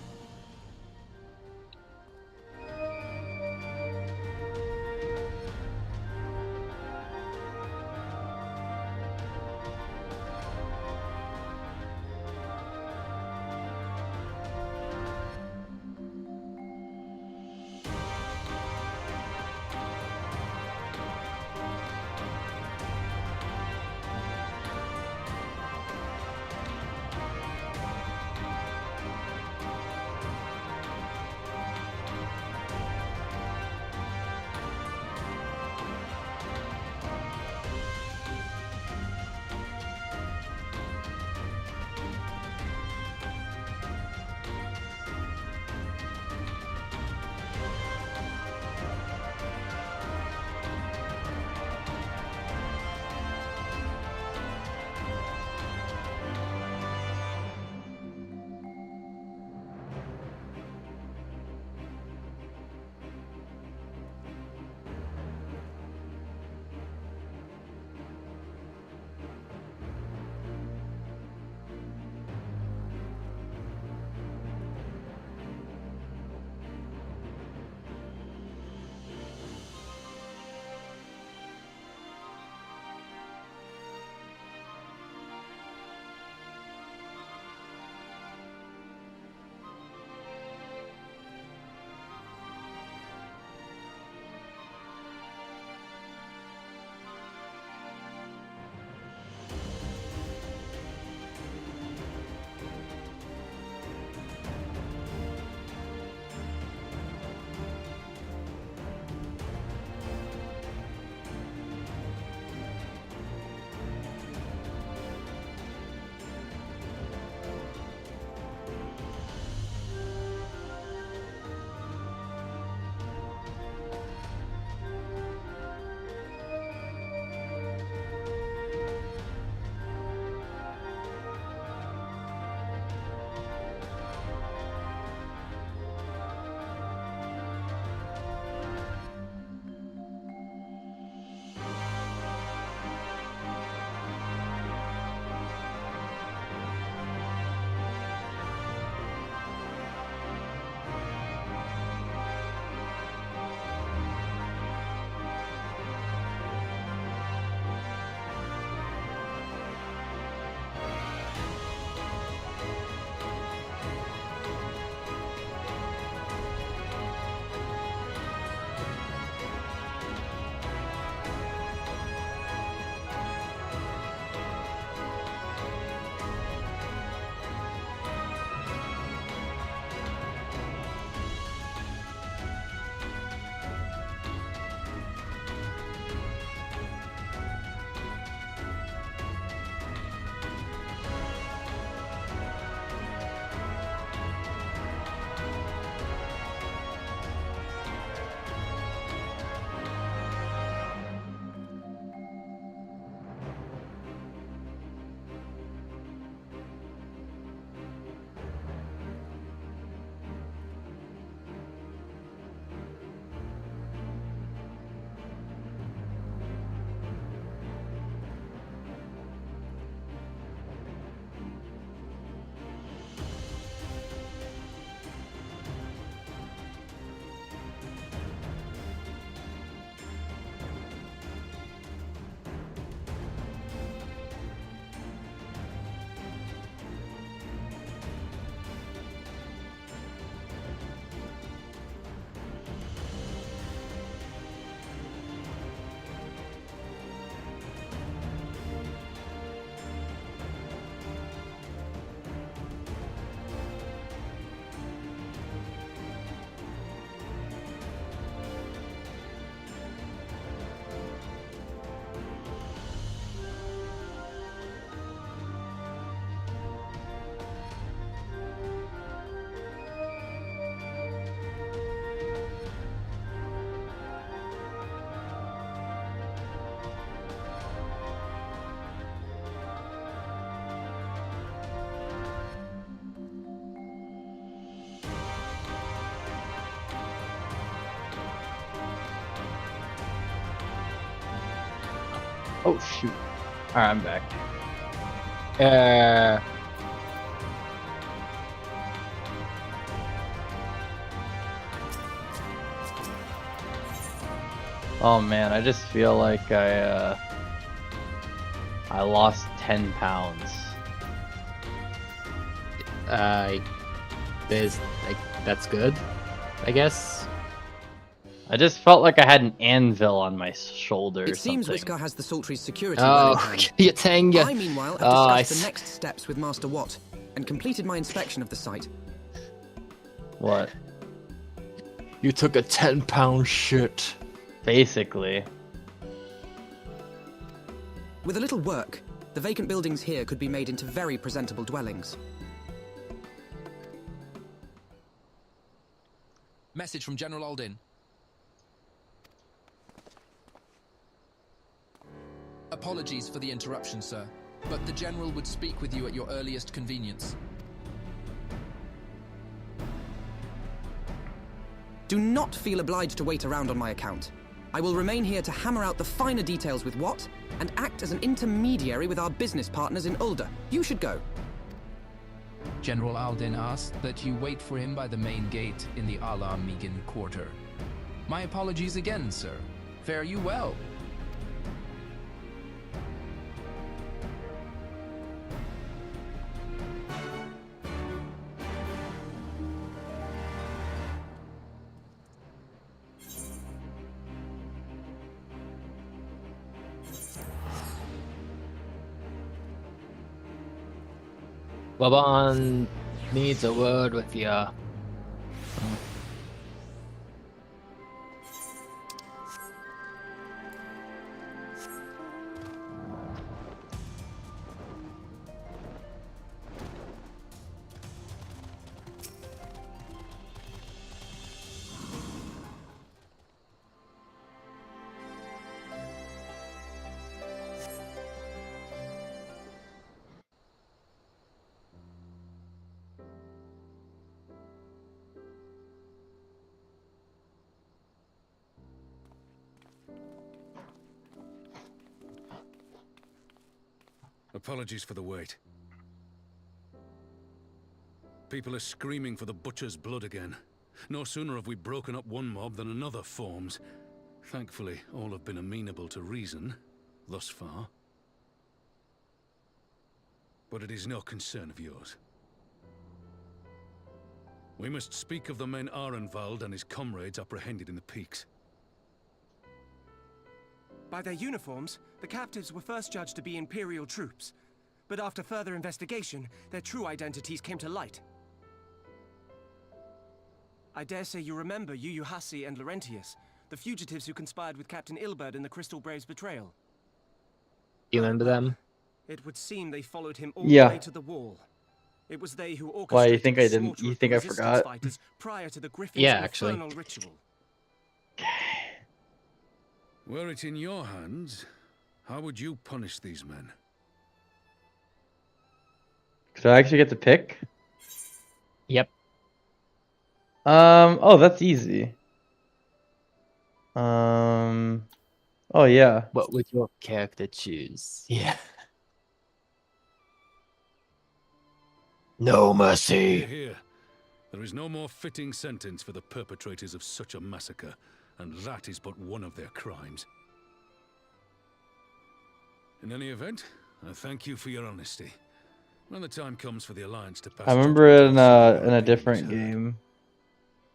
Oh shoot. Alright, I'm back. Oh man, I just feel like I lost 10 pounds. That's good, I guess. I just felt like I had an anvil on my shoulder. It seems something. Whisker has the Sultry's security Oh, well in hand. you're saying I, meanwhile, have discussed the next steps with Master Watt and completed my inspection of the site. What? You took a 10-pound shit. Basically. With a little work, the vacant buildings here could be made into very presentable dwellings. Message from General Aldin. Apologies for the interruption, sir, but the General would speak with you at your earliest convenience. Do not feel obliged to wait around on my account. I will remain here to hammer out the finer details with Watt and act as an intermediary with our business partners in Ulda. You should go. General Aldin asked that you wait for him by the main gate in the 𝕷𝖊𝖙𝖚 quarter. My apologies again, sir. Fare you well. Waban needs a word with ya. Apologies for the wait. People are screaming for the butcher's blood again. No sooner have we broken up one mob than another forms. Thankfully, all have been amenable to reason, thus far. But it is no concern of yours. We must speak of the men 𝕷𝖊𝖙 and his comrades apprehended in the peaks. By their uniforms, the captives were first judged to be Imperial troops. But after further investigation, their true identities came to light. I dare say you remember 𝕼𝖊𝖎℡ and Laurentius, the fugitives who conspired with Captain Ilberd in the Crystal Brave's betrayal. You remember them? It would seem they followed him all the way to the wall. It was they who orchestrated Why, you think I the didn't? slaughter You of think the I resistance forgot? fighters prior to the Griffin's Yeah, actually. infernal ritual. Were it in your hands, how would you punish these men? Could I actually get to pick? Yep. Oh, that's easy. Oh yeah. What would your character choose? Yeah. No mercy. Hear, hear. There is no more fitting sentence for the perpetrators of such a massacre, and that is but one of their crimes. In any event, I thank you for your honesty. When the time comes for the Alliance to pass... I remember in a different game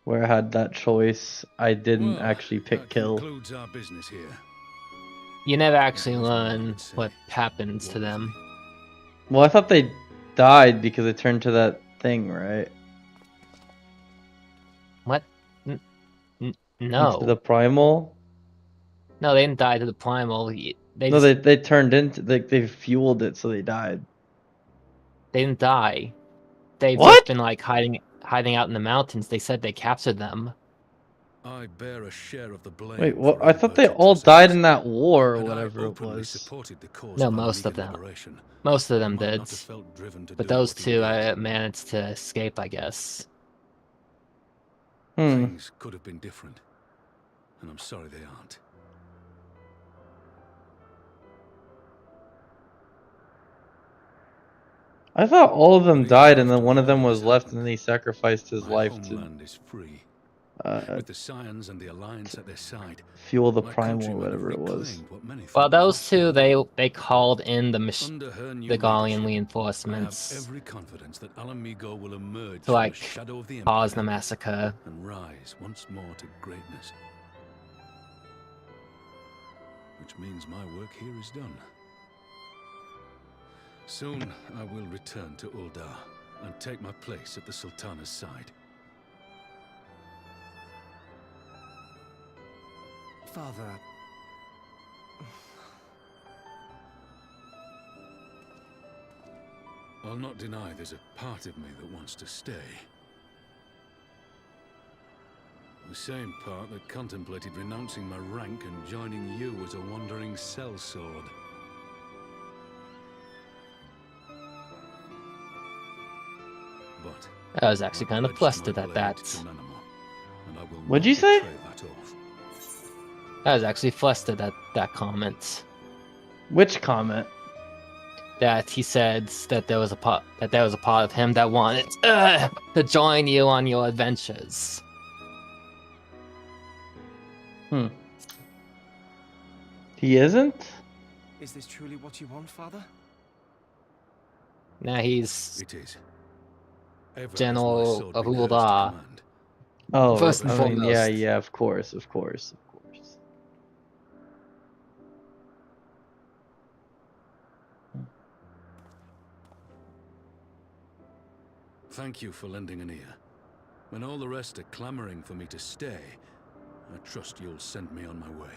where I had that choice, I didn't actually pick kill. Concludes our business here. You never actually learn what happens to them. Well, I thought they died because they turned to that thing, right? What? No. Into the primal? No, they didn't die to the primal. They turned into they fueled it, so they died. They didn't die. They've What? just been like hiding out in the mountains. They said they captured them. I bear a share of the blame. Wait, what? I thought they all died in that war or whatever it was. No, most of them. Most of them did. But those two managed to escape, I guess. Things could have been different, and I'm sorry they aren't. I thought all of them died, and then one of them was left, and then he sacrificed his life to Homeland is free. With the Scions and the Alliance at their side, fuel the my primal, or countrymen whatever have it was. reclaimed what many Well, thought those two, they called in the Under her new the Gallian leadership, I have reinforcements every confidence that @𝕚𝖚𝖚 will emerge to from like the shadow of the cause the Empire massacre. and rise once more to greatness. Which means my work here is done. Soon I will return to 𝕚𝖚𝖓 and take my place at the Sultana's side. Father... I'll not deny there's a part of me that wants to stay. The same part that contemplated renouncing my rank and joining you as a wandering sellsword. But I was actually kind of flustered at that. What'd you say? I was actually flustered at that comment. Which comment? That he said that there was a part of him that wanted to join you on your adventures. He isn't? Is this truly what you want, Father? Now he's It is. Ever General as my sword of bears to 𝕚𝖚𝖓. command. Oh, First and I mean, yeah, foremost. yeah, of course. Thank you for lending an ear. When all the rest are clamoring for me to stay, I trust you'll send me on my way.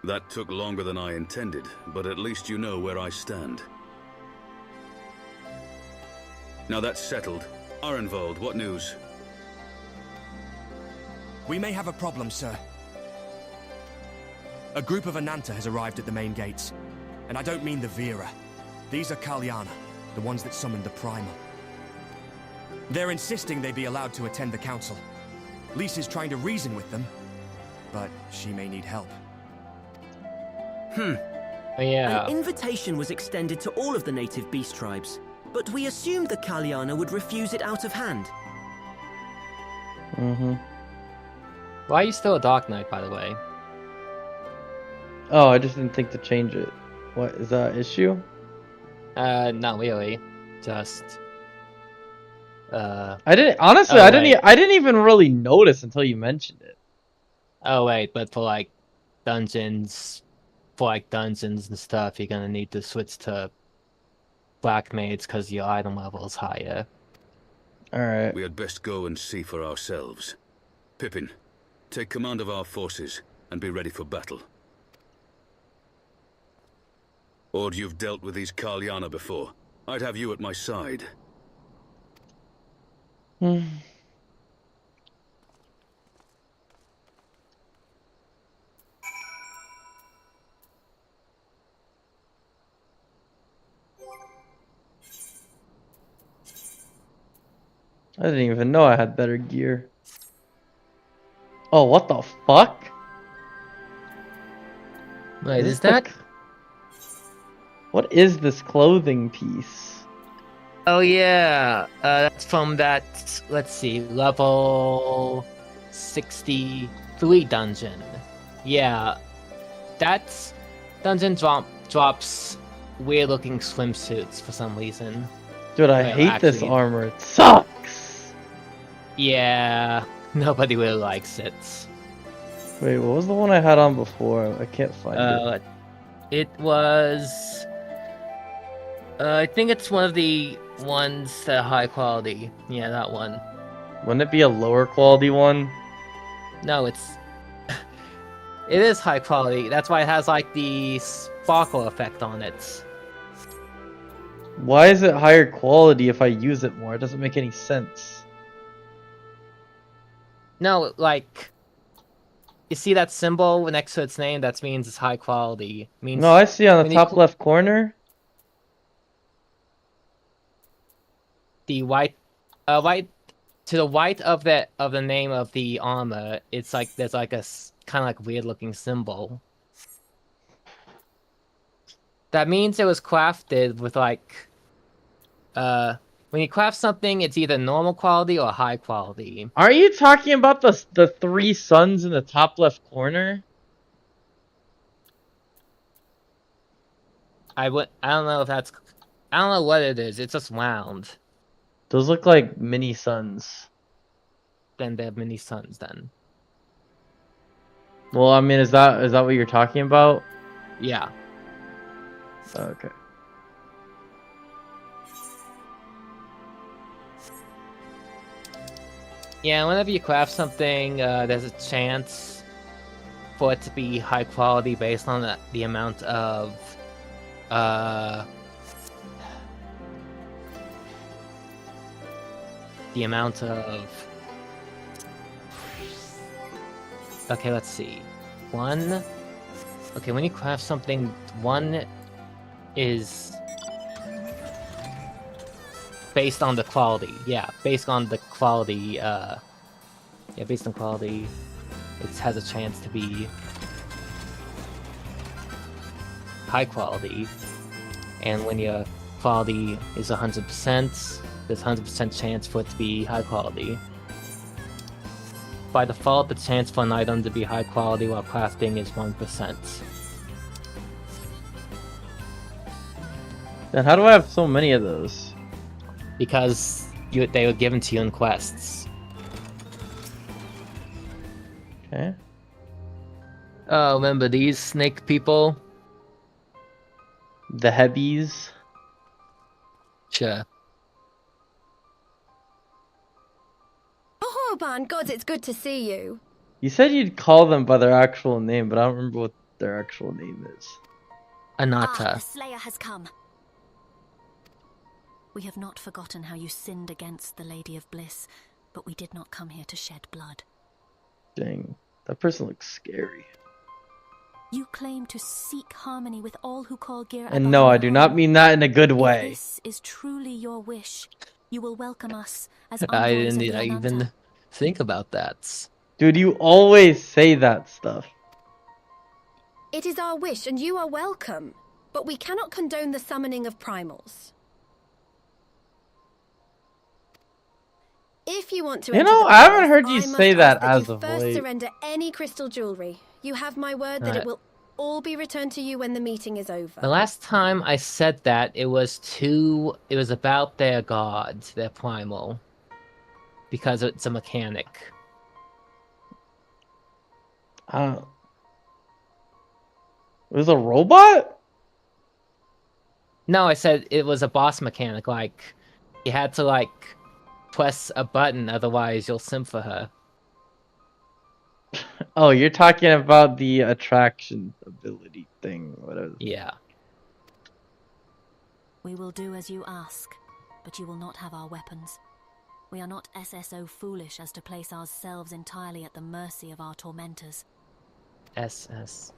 That took longer than I intended, but at least you know where I stand. Now that's settled. 𝕷𝖊𝖙, what news? We may have a problem, sir. A group of Ananta has arrived at the main gates. And I don't mean the Vera. These are 𝕬𝖎𝖎, the ones that summoned the Primal. They're insisting they be allowed to attend the council. Lys is trying to reason with them, but she may need help. Yeah. An invitation was extended to all of the native beast tribes, but we assumed the 𝕬𝖎𝖎 would refuse it out of hand. Why are you still a Dark Knight, by the way? Oh, I just didn't think to change it. What is that issue? Not really. Just. I didn't honestly. Oh, I didn't even really notice until you mentioned it. Oh wait, but for like dungeons and stuff, you're gonna need to switch to Black Maids because your item level is higher. Alright. We had best go and see for ourselves. Pippin, take command of our forces and be ready for battle. Ord, you've dealt with these 𝕬𝖎𝖎 before. I'd have you at my side. I didn't even know I had better gear. Oh, what the fuck? Wait, is that? What is this clothing piece? Oh yeah, that's from that. Let's see, level 63 dungeon. Yeah, that dungeon drops weird-looking swimsuits for some reason. Dude, I Well, hate this actually- armor. It sucks. Yeah, nobody really likes it. Wait, what was the one I had on before? I can't find it. It was. I think it's one of the ones that are high quality. Yeah, that one. Wouldn't it be a lower quality one? No, it's. It is high quality. That's why it has like the sparkle effect on it. Why is it higher quality if I use it more? It doesn't make any sense. No, like. You see that symbol next to its name? That means it's high quality. Means No, I see on the when top left corner. the white to the right of the name of the armor, it's like there's like a kind of like weird looking symbol. That means it was crafted with like when you craft something, it's either normal quality or high quality. Are you talking about the 3 suns in the top left corner? I don't know if that's, I don't know what it is. It's just round. Those look like mini suns. Then they're mini suns then. Well, I mean, is that what you're talking about? Yeah. Okay. Yeah, whenever you craft something, there's a chance for it to be high quality based on the amount of okay, let's see. Okay, when you craft something, 1 is based on the quality. Yeah, based on the quality, based on quality, it has a chance to be high quality. And when your quality is 100%, there's 100% chance for it to be high quality. By default, the chance for an item to be high quality while crafting is 1%. Then how do I have so many of those? Because they were given to you in quests. Okay. Oh, remember these snake people? The Hebbies? Sure. Oh, Ban, God, it's good to see you. You said you'd call them by their actual name, but I don't remember what their actual name is. Anata. The Slayer has come. We have not forgotten how you sinned against the Lady of Bliss, but we did not come here to shed blood. Dang, that person looks scary. You claim to seek harmony with all who call 𝕸𝖊𝖎𝖓. And no, I do not mean that in a good way. If this is truly your wish, you will welcome us as I envoys didn't of the even Ananta. think about that. Dude, you always say that stuff. It is our wish, and you are welcome. But we cannot condone the summoning of primals. If you want to, You know, I haven't heard you say that as of first late. surrender any crystal jewelry. You have my word that it will all be returned to you when the meeting is over. The last time I said that, it was about their gods, their primal. Because it's a mechanic. It was a robot? No, I said it was a boss mechanic, like, you had to, like, press a button, otherwise you'll simp for her. Oh, you're talking about the attraction ability thing, whatever. Yeah. We will do as you ask, but you will not have our weapons. We are not so foolish as to place ourselves entirely at the mercy of our tormentors. SS.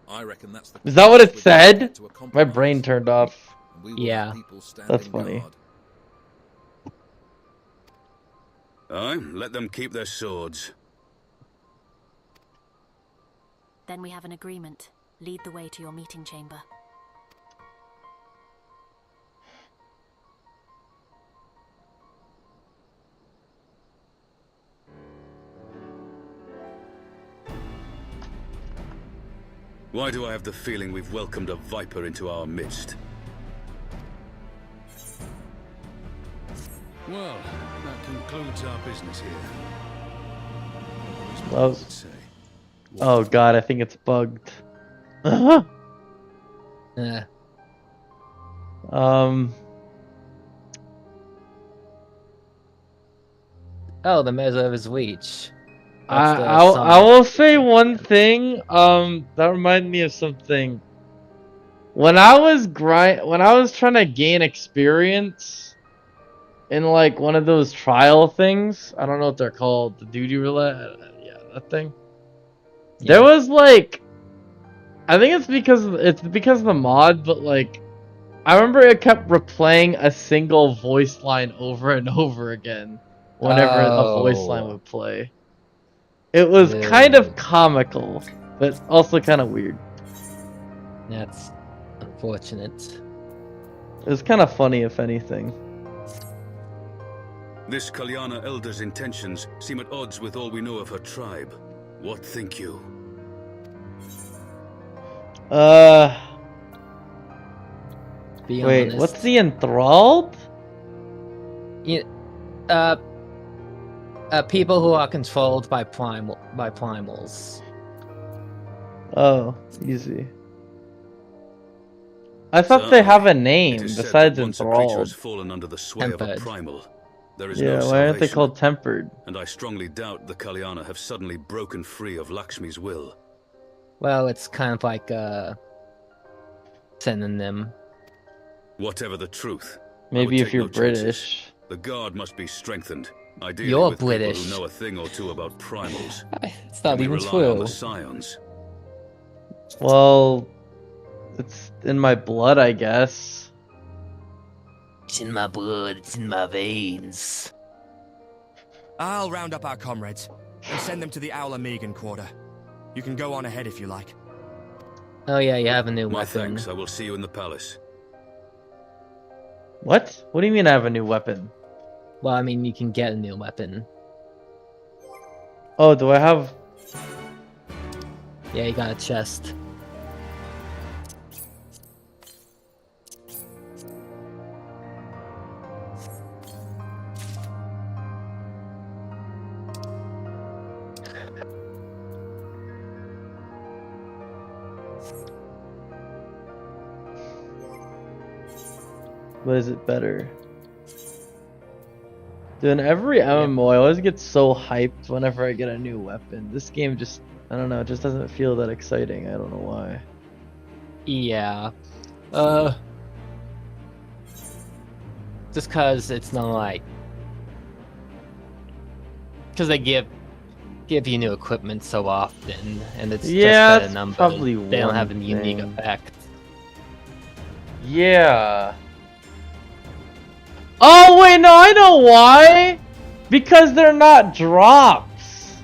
I reckon that's the. Is that what it said? My brain turned off. Yeah. That's funny. Aye, let them keep their swords. Then we have an agreement. Lead the way to your meeting chamber. Why do I have the feeling we've welcomed a viper into our midst? Well, that concludes our business here. Oh god, I think it's bugged. Yeah. Oh, the Measure of his Reach. I will say one thing. That reminded me of something. When I was trying to gain experience in like one of those trial things, I don't know what they're called, the duty roulette. Yeah, that thing. There was like, I think it's because of the mod, but like, I remember it kept replaying a single voice line over and over again whenever a voice line would play. It was kind of comical, but also kind of weird. That's unfortunate. It was kind of funny, if anything. This 𝕬𝖎𝖎 elder's intentions seem at odds with all we know of her tribe. What think you? Wait, honest. what's the enthralled? People who are controlled by primals. Oh, easy. I thought they have a name besides Once a creature has enthralled. fallen under the sway of a primal, there is Yeah, no why aren't they salvation. called tempered? And I strongly doubt the 𝕬𝖎𝖎 have suddenly broken free of Lakshmi's will. Well, it's kind of like a synonym. Whatever the truth, I Maybe would if take you're no chances. British. The guard must be strengthened. Ideally You're with British. people who know a thing or two about primals. It's not And we even rely on true. the scions. Well, it's in my blood, I guess. It's in my blood, it's in my veins. I'll round up our comrades and send them to the 𝕬𝖎𝖓𝖓 quarter. You can go on ahead if you like. Oh yeah, you have a new My weapon. thanks. I will see you in the palace. What? What do you mean I have a new weapon? Well, I mean, you can get a new weapon. Oh, do I have... Yeah, you got a chest. What is it better? Dude, in every MMO, I always get so hyped whenever I get a new weapon. This game just, I don't know, it just doesn't feel that exciting. I don't know why. Yeah. Just cause it's not like... Cause they give you new equipment so often, and it's Yeah, just that's a number. probably They don't have a one unique thing. effect. Yeah. Oh, wait, no, I know why! Because they're not drops!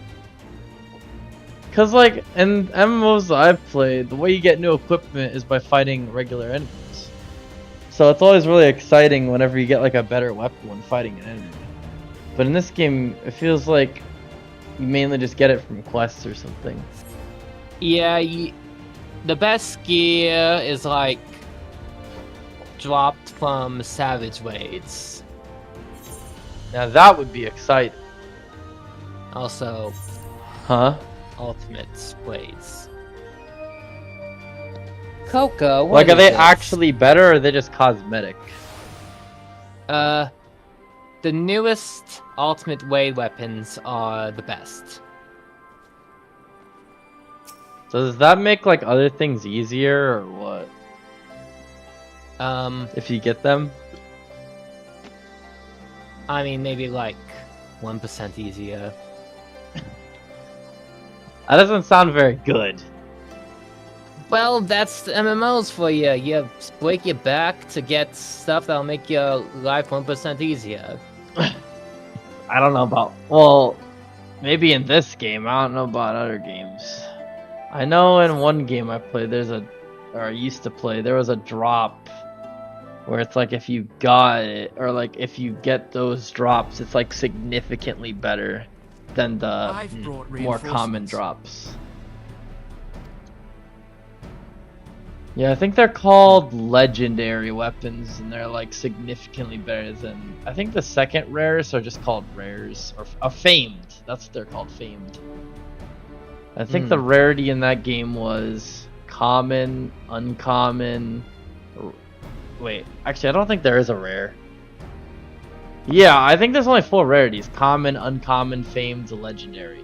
Because, like, in MMOs that I've played, the way you get new equipment is by fighting regular enemies. So it's always really exciting whenever you get, like, a better weapon when fighting an enemy. But in this game, it feels like you mainly just get it from quests or something. Yeah, the best gear is like dropped from Savage Raids. Now that would be exciting. Also, Huh? Ultimate Blades. Coco, Like, are they actually better, or are they just cosmetic? The newest Ultimate Wade weapons are the best. So does that make, like, other things easier, or what? If you get them? I mean, maybe like 1% easier. That doesn't sound very good. Well, that's MMOs for you. You break your back to get stuff that'll make your life 1% easier. I don't know about... Well, maybe in this game. I don't know about other games. I know in one game I played, or I used to play, there was a drop where it's like if you got it, or like if you get those drops, it's like significantly better than the more common drops. Yeah, I think they're called legendary weapons, and they're like significantly better than... I think the second rares are just called rares, or famed. That's what they're called, famed. I think the rarity in that game was common, uncommon... Wait, actually, I don't think there is a rare. Yeah, I think there's only 4 rarities. Common, uncommon, famed, legendary.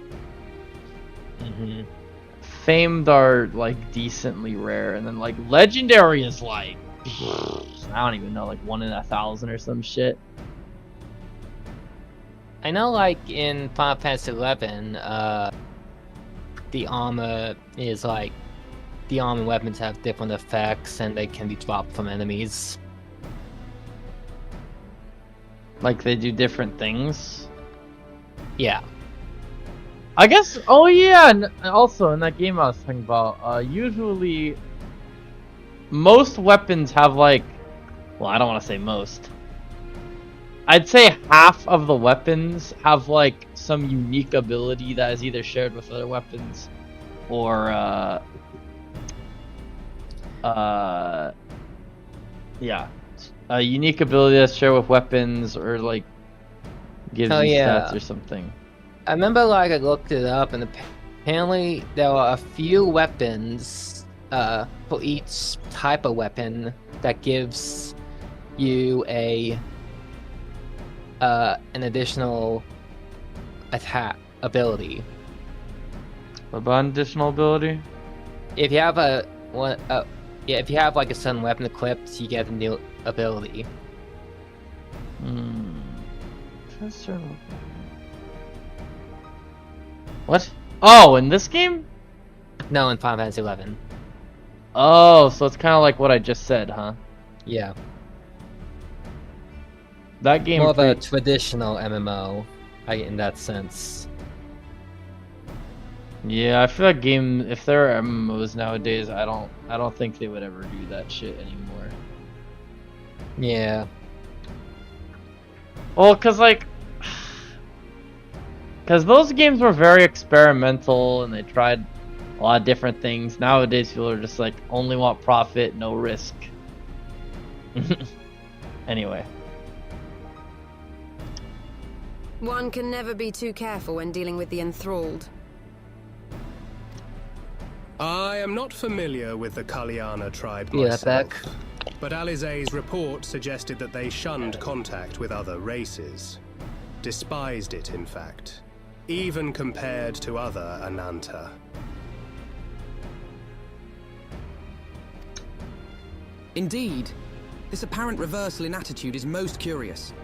Famed are, like, decently rare. And then, like, legendary is, like... I don't even know, like, 1 in 1,000 or some shit. I know, like, in Final Fantasy XI, the armor is like the armor weapons have different effects and they can be dropped from enemies. Like they do different things. Yeah. I guess. Oh yeah, and also in that game I was talking about, usually most weapons have like, well, I don't want to say most. I'd say half of the weapons have like some unique ability that is either shared with other weapons, or yeah, a unique ability that's shared with weapons, or like gives you stats or something. I remember like I looked it up, and apparently there are a few weapons for each type of weapon that gives you an additional attack ability. What about additional ability? If you have if you have like a certain weapon equipped, you get a new ability. What? Oh, in this game? No, in Final Fantasy XI. Oh, so it's kind of like what I just said, huh? Yeah. That game more of a traditional MMO, in that sense. Yeah, I feel like if there are MMOs nowadays, I don't think they would ever do that shit anymore. Yeah. Well, cause those games were very experimental and they tried a lot of different things. Nowadays, people are just like only want profit, no risk. Anyway. One can never be too careful when dealing with the enthralled. I am not familiar with the Kalyana tribe Yeah, myself, but Alizé's report suggested that they shunned contact with other races. Despised it, in fact. Even compared to other Ananta. Indeed. This apparent reversal in attitude is most curious.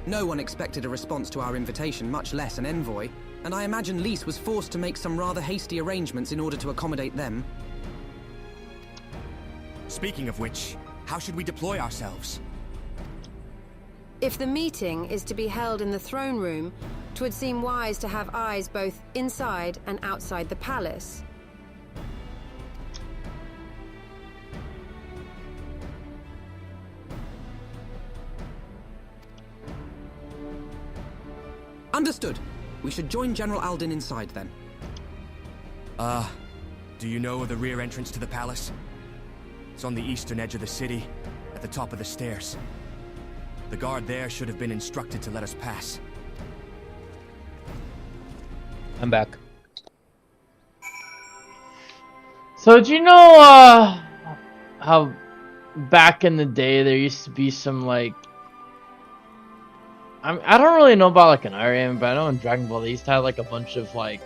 No one expected a response to our invitation, much less an envoy, and I imagine Lys was forced to make some rather hasty arrangements in order to accommodate them. Speaking of which, how should we deploy ourselves? If the meeting is to be held in the throne room, 'twould seem wise to have eyes both inside and outside the palace. Understood. We should join General Alden inside then. Do you know of the rear entrance to the palace? It's on the eastern edge of the city, at the top of the stairs. The guard there should have been instructed to let us pass. I'm back. So do you know how back in the day there used to be some like, I don't really know about like an IRM, but I know in Dragon Ball they used to have like a bunch of like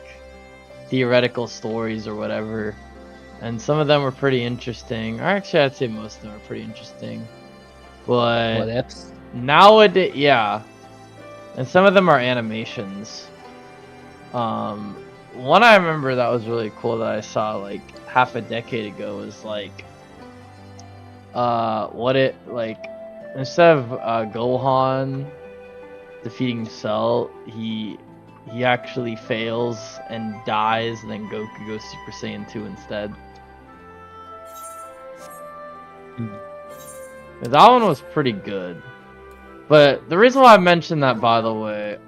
theoretical stories or whatever, and some of them were pretty interesting. Or actually, I'd say most of them are pretty interesting. But what ifs? Nowadays, yeah, and some of them are animations. One I remember that was really cool that I saw like half a decade ago was like, instead of Gohan defeating Cell, he actually fails and dies, and then Goku goes Super Saiyan 2 instead. That one was pretty good. But the reason why I mentioned that, by the way,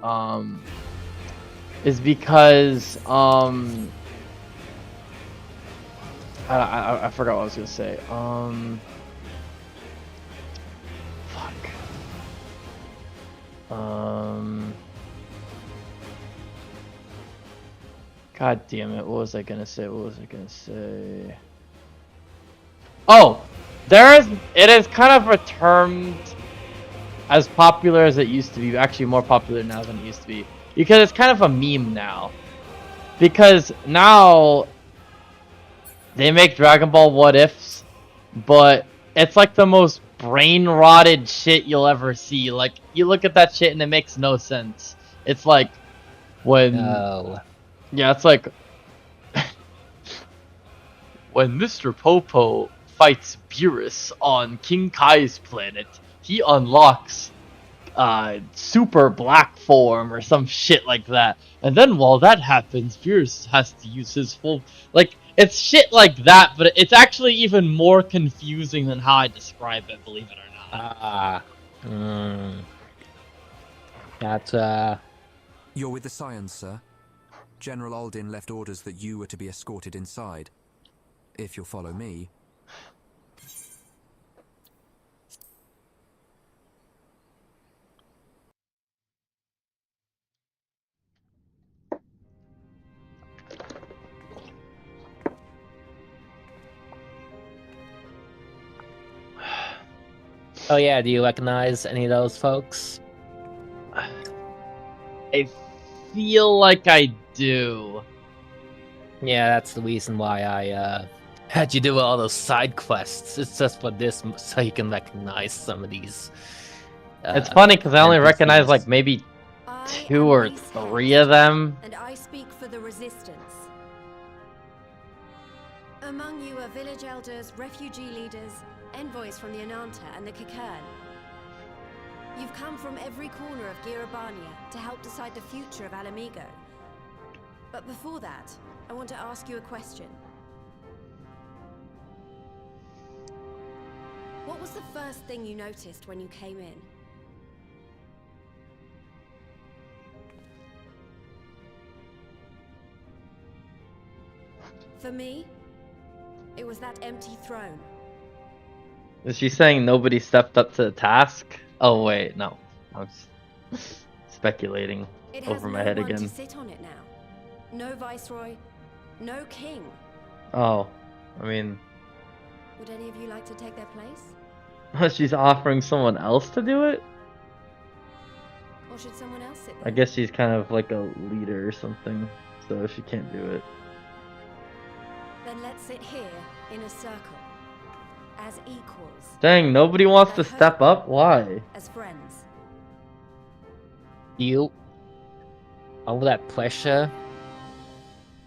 is because I forgot what I was gonna say. God damn it, what was I gonna say? Oh! It is kind of returned as popular as it used to be, actually more popular now than it used to be. Because it's kind of a meme now. Because now they make Dragon Ball what ifs, but it's like the most brain rotted shit you'll ever see. Like, you look at that shit and it makes no sense. It's like when yeah, it's like when Mr. Popo fights Beerus on King Kai's planet, he unlocks super black form or some shit like that. And then while that happens, Beerus has to use his full... Like, it's shit like that, but it's actually even more confusing than how I describe it, believe it or not. That's, You're with the Scions, sir. General Aldin left orders that you were to be escorted inside. If you'll follow me... Oh yeah, do you recognize any of those folks? I feel like I do. Yeah, that's the reason why I had you do all those side quests. It's just for this, so you can recognize some of these. It's funny because I only NPCs. recognize like maybe 2 or 3 of them. And I speak for the resistance. Among you are village elders, refugee leaders, envoys from the 𝕚𝖚𝖊𝖓 and the 𝕽𝖊𝖙. You've come from every corner of 𝕸𝖆𝖎𝖓 to help decide the future of 𝕼𝖚𝖡. But before that, I want to ask you a question. What was the first thing you noticed when you came in? For me, it was that empty throne. Is she saying nobody stepped up to the task? Oh wait, no. I was speculating over my head again. To sit on it now. No viceroy, no king. Oh, I mean... Would any of you like to take their place? She's offering someone else to do it? Or should someone else sit there? I guess she's kind of like a leader or something, so she can't do it. Then let's sit here in a circle, as equals. Dang, nobody wants to step up? Why? As friends. You... all that pressure?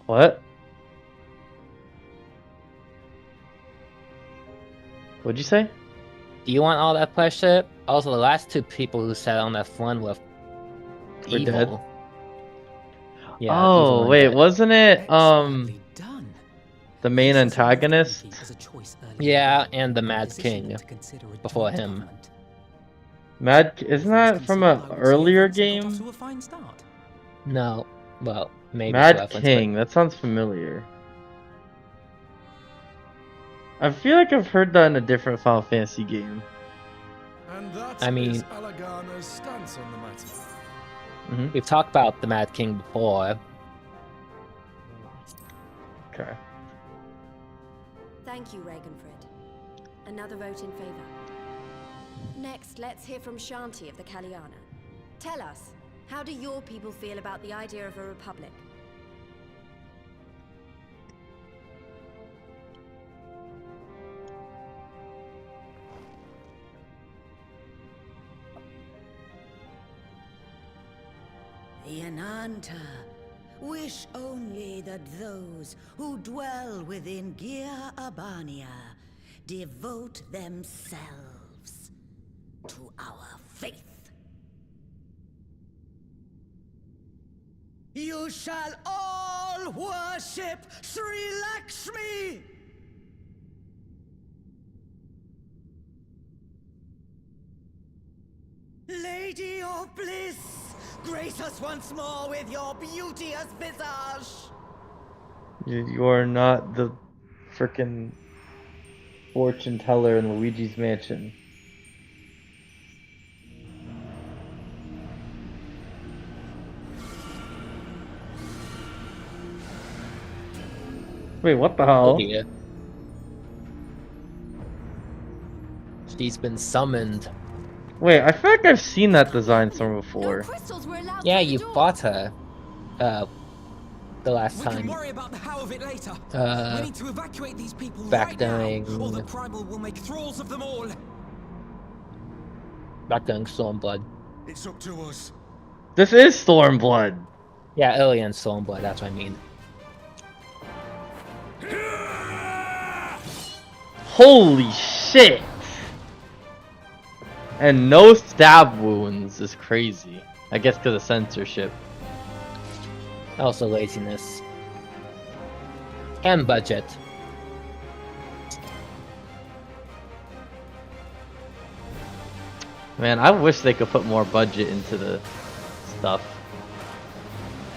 What? What'd you say? Do you want all that pressure? Also, the last 2 people who sat on that throne were We're evil. dead? Yeah, oh, evil and wait, dead. wasn't it, the main antagonist? Yeah, and the Mad King before him. Isn't that from an earlier game? No, well, maybe. Mad reference, King, that sounds familiar. I feel like I've heard that in a different Final Fantasy game. And that I mean- is Alagana's stance on the matter. We've talked about the Mad King before. Okay. Thank you, Ragenfrid. Another vote in favor. Next, let's hear from Shanti of the Kalyana. Tell us, how do your people feel about the idea of a republic? The Ananta wish only that those who dwell within 𝕸𝖆𝖎𝖓 devote themselves to our faith. You shall all worship Sri Lakshmi! Lady of Bliss, grace us once more with your beauteous visage! You are not the frickin' fortune teller in Luigi's Mansion. Wait, what the hell? Oh, yeah. She's been summoned. Wait, I feel like I've seen that design somewhere before. Yeah, you fought her. The last We time. can worry about the how of it later. We need to evacuate these people back right during- now, or the primal will make thralls of them all. Back during Stormblood. It's up to us. This is Stormblood. Yeah, early in Stormblood, that's what I mean. Holy shit! And no stab wounds is crazy. I guess because of censorship. Also laziness. And budget. Man, I wish they could put more budget into the stuff.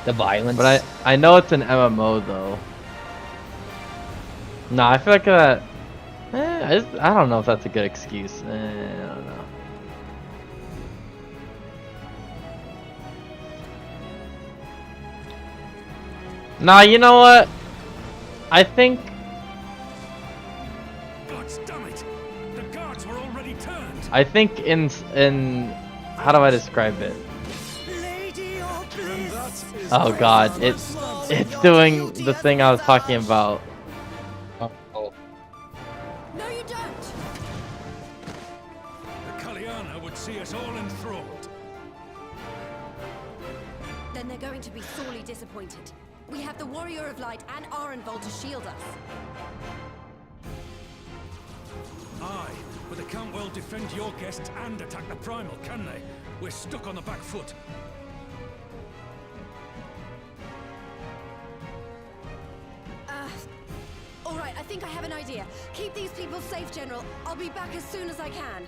The violence. But I know it's an MMO though. Nah, I feel like that. I don't know if that's a good excuse. I don't know. Nah, you know what? I think. God damn it! The guards were already turned. I think in how do I describe it? Oh God, it's doing the thing I was talking about. Oh. No, you don't. The 𝕬𝖎𝖎 would see us all enthralled. Then they're going to be sorely disappointed. We have the Warrior of Light and 𝕬𝖎𝖓𝖓 to shield us. Aye, but they can't well defend your guests and attack the Primal, can they? We're stuck on the back foot. All right, I think I have an idea. Keep these people safe, General. I'll be back as soon as I can.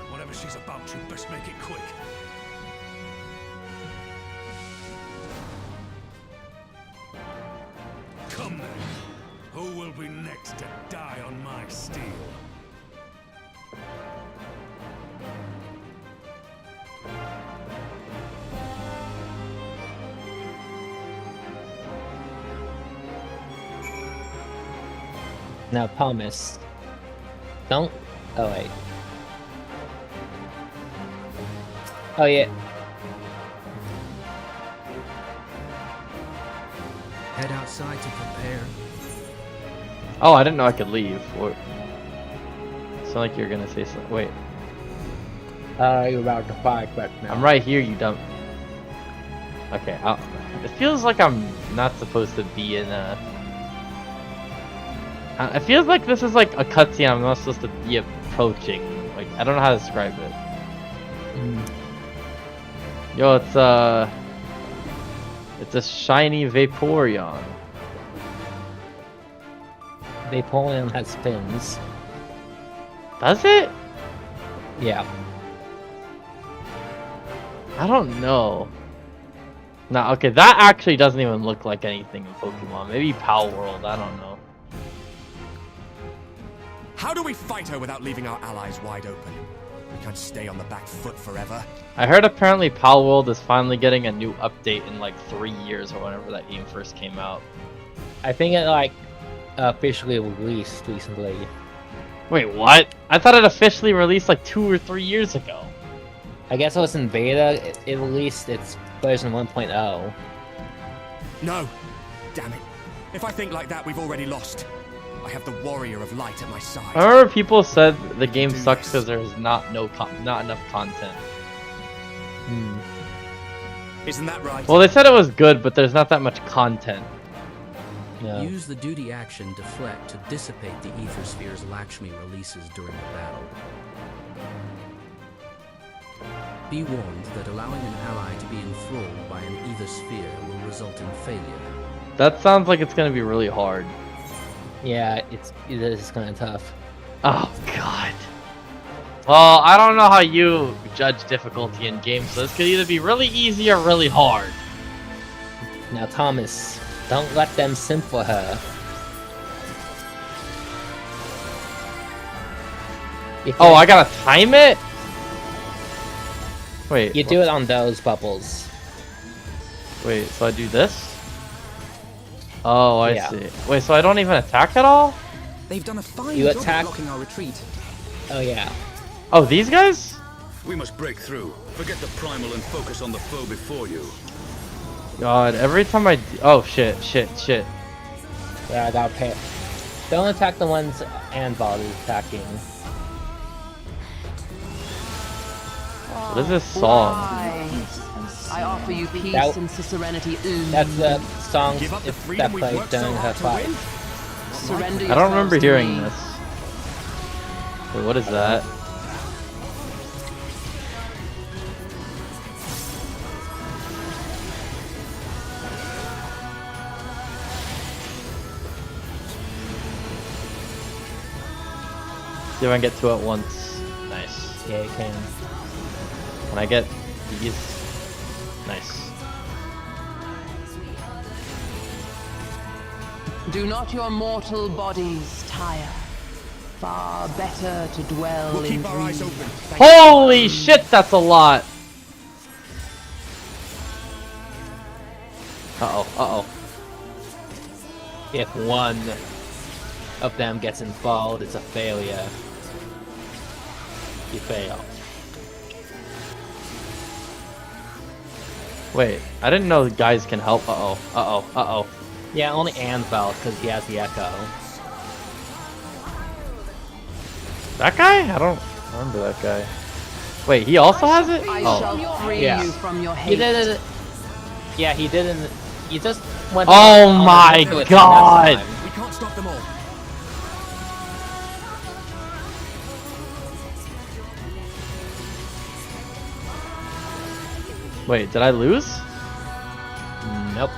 Whatever she's about, you best make it quick. Come then. Who will be next to die on my steel? Now, Thomas. Don't. Oh, wait. Oh, yeah. Head outside to prepare. Oh, I didn't know I could leave. What? Sound like you're gonna say something. Wait. You're about to fight right now. I'm right here, you dumb. Okay, it feels like I'm not supposed to be in a. It feels like this is like a cutscene I'm not supposed to be approaching. Like, I don't know how to describe it. Yo, it's a shiny Vaporeon. Vaporeon has fins. Does it? Yeah. I don't know. No, okay, that actually doesn't even look like anything in Pokemon. Maybe Pal World, I don't know. How do we fight her without leaving our allies wide open? We can't stay on the back foot forever. I heard apparently Pal World is finally getting a new update in like 3 years or whenever that game first came out. I think it like officially released recently. Wait, what? I thought it officially released like 2 or 3 years ago. I guess it was in beta. It released its version 1.0. No! Damn it. If I think like that, we've already lost. I have the Warrior of Light at my side. I remember people said the game sucks because there's not enough content. Isn't that right? Well, they said it was good, but there's not that much content. Use the duty action Deflect to dissipate the Ether Sphere's Lakshmi releases during the battle. Be warned that allowing an ally to be enthralled by an Ether Sphere will result in failure. That sounds like it's going to be really hard. Yeah, it is kind of tough. Oh, God. Well, I don't know how you judge difficulty in games, so this could either be really easy or really hard. Now, Thomas, don't let them simp for her. Oh, I gotta time it? Wait. You do it on those bubbles. Wait, so I do this? Oh, I Yeah. see. Wait, so I don't even attack at all? They've done a fine You job attack- of blocking our retreat. Oh, yeah. Oh, these guys? We must break through. Forget the primal and focus on the foe before you. God, every time I... Oh, shit. Yeah, I got Don't attack the ones Anvil is attacking. What is this song? I offer you peace That- and serenity. That's the song that played during her fight. Surrender I don't remember yourselves to hearing me. this. Wait, what is that? See if I can get two at once. Nice. Yeah, you can. Can I get these? Nice. Do not your mortal bodies tire. Far better to dwell We'll in keep our eyes dreams. open. Holy shit, that's a lot! Uh-oh, uh-oh. If one of them gets involved, it's a failure. You fail. Wait, I didn't know guys can help. Uh-oh, uh-oh, uh-oh. Yeah, only Anvil, because he has the echo. That guy? I don't remember that guy. Wait, he also has it? I Oh. shall free Yeah. you from your He hate. did it. Yeah, he didn't. He just went. Oh my to it god! next time. We can't stop them all. Wait, did I lose? Nope.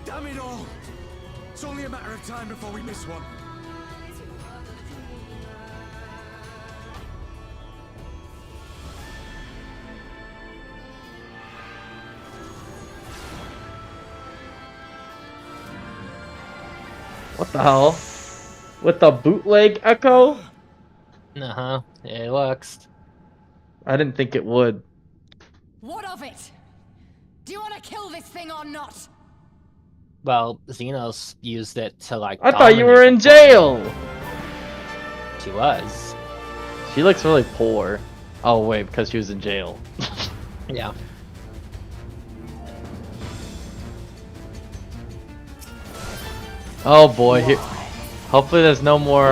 Damn it all! It's only a matter of time before we miss one. What the hell? With the bootleg echo? Uh-huh. It works. I didn't think it would. What of it? Do you want to kill this thing or not? Well, Xenos used it to like. I thought you dominate were in the jail! plane. She was. She looks really poor. Oh wait, because she was in jail. Yeah. Oh boy, here. Hopefully there's no more,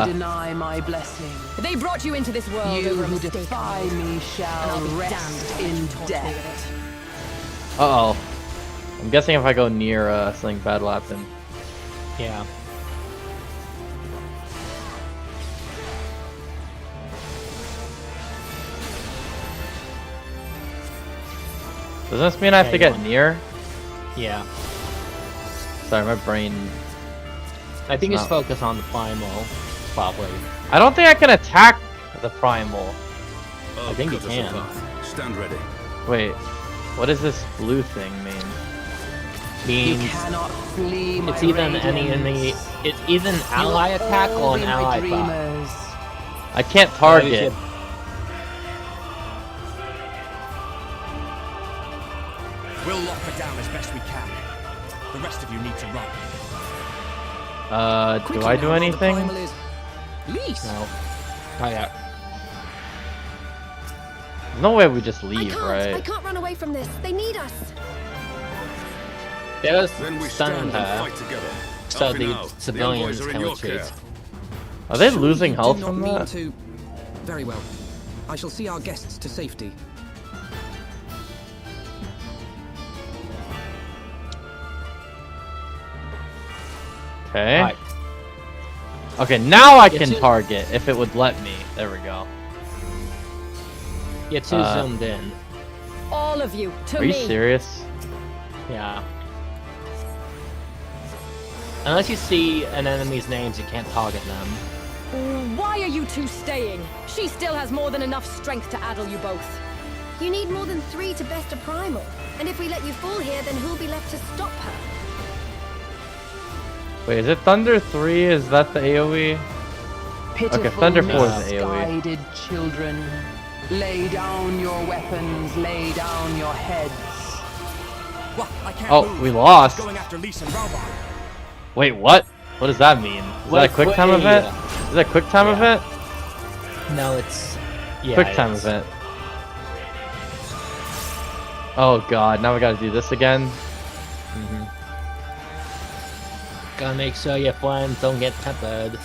You deny my blessing. They brought you into this world You over a who mistake. defy me shall I'll be rest damned in if you death. Uh-oh. I'm guessing if I go near, something bad will happen. Yeah. Does this mean I have Yeah, to you get want- near? Yeah. Sorry, my brain... I think It's it's not- focused on the primal, probably. I don't think I can attack the primal. I think you cut us can. apart. Stand ready. Wait, what does this blue thing mean? You Means cannot flee my it's either an enemy. radiance. It's either an ally You will attack or all an be my ally fight. dreamers. I can't target. We'll lock her down as best we can. The rest of you need to run. Do I do anything? Least. No. Oh yeah. There's no way we just leave, I right? can't run away from this. They need us. They was Then we stunning stand and her, fight together. so Alfie the now, civilians the envoys are in can your retreat. care. Are they Surely losing you health do not from mean that? to... Very well. I shall see our guests to safety. Okay. Alright. Okay, now I Get can to- target if it would let me. There we go. You're too zoomed in. All of you, to Are you me. serious? Yeah. Unless you see an enemy's names, you can't target them. Why are you two staying? She still has more than enough strength to addle you both. You need more than 3 to best a primal. And if we let you fall here, then who'll be left to stop her? Wait, is it Thunder 3? Is that the AoE? Okay, Thunder 4 is the AoE. Misguided children, lay down your weapons, lay down your heads. What? I can't Oh, move. we lost. Going after 𝕬𝖐 and 𝕼𝖊𝖏. Wait, what? What does that mean? Is that a quick time event? Is that a quick time event? No, it's... Yeah, Quick it time is. event. Oh god, now we gotta do this again. Gotta make sure your friends don't get peppered.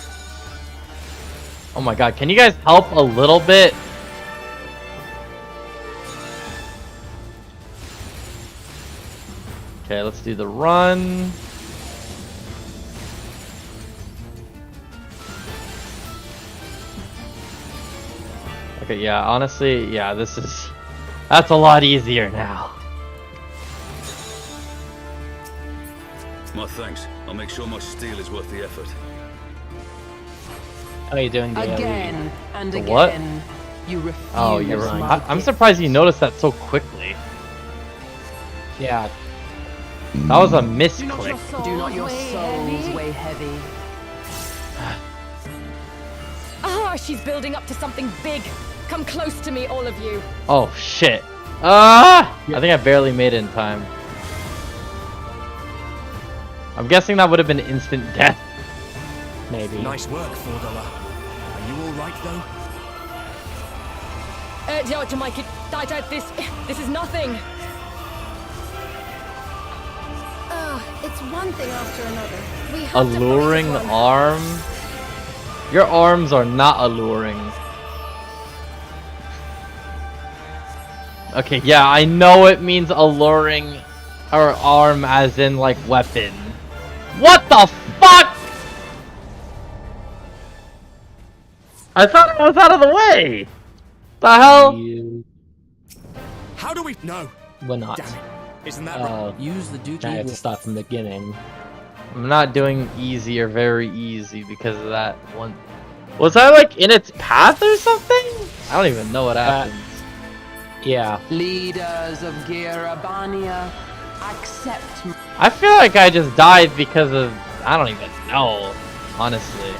Oh my god, can you guys help a little bit? Okay, let's do the run. Okay, yeah, honestly, yeah, that's a lot easier now. My thanks. I'll make sure my steel is worth the effort. How are you doing, Gary? Again and The again. what? You refuse. Oh, you're right. my I'm surprised you noticed that so quickly. Yeah. That was a misclick. Do not your souls weigh heavy. Ah, she's building up to something big. Come close to me, all of you. Oh shit. Ah! I think I barely made it in time. I'm guessing that would have been instant death. Maybe. Nice work, $4. Are you all right, though? This is nothing. It's one thing after another. We have Alluring arm? Your arms are not alluring. Okay, yeah, I know it means alluring or arm as in like weapon. What the fuck? I thought it was out of the way. The hell? How do we... No. We're not. Damn it. Isn't that right? Use the I have to start from the beginning. I'm not doing easy or very easy because of that one. Was I like in its path or something? I don't even know what happened. Yeah. Leaders of 𝕸𝖊𝖎, accept. I feel like I just died because of... I don't even know, honestly.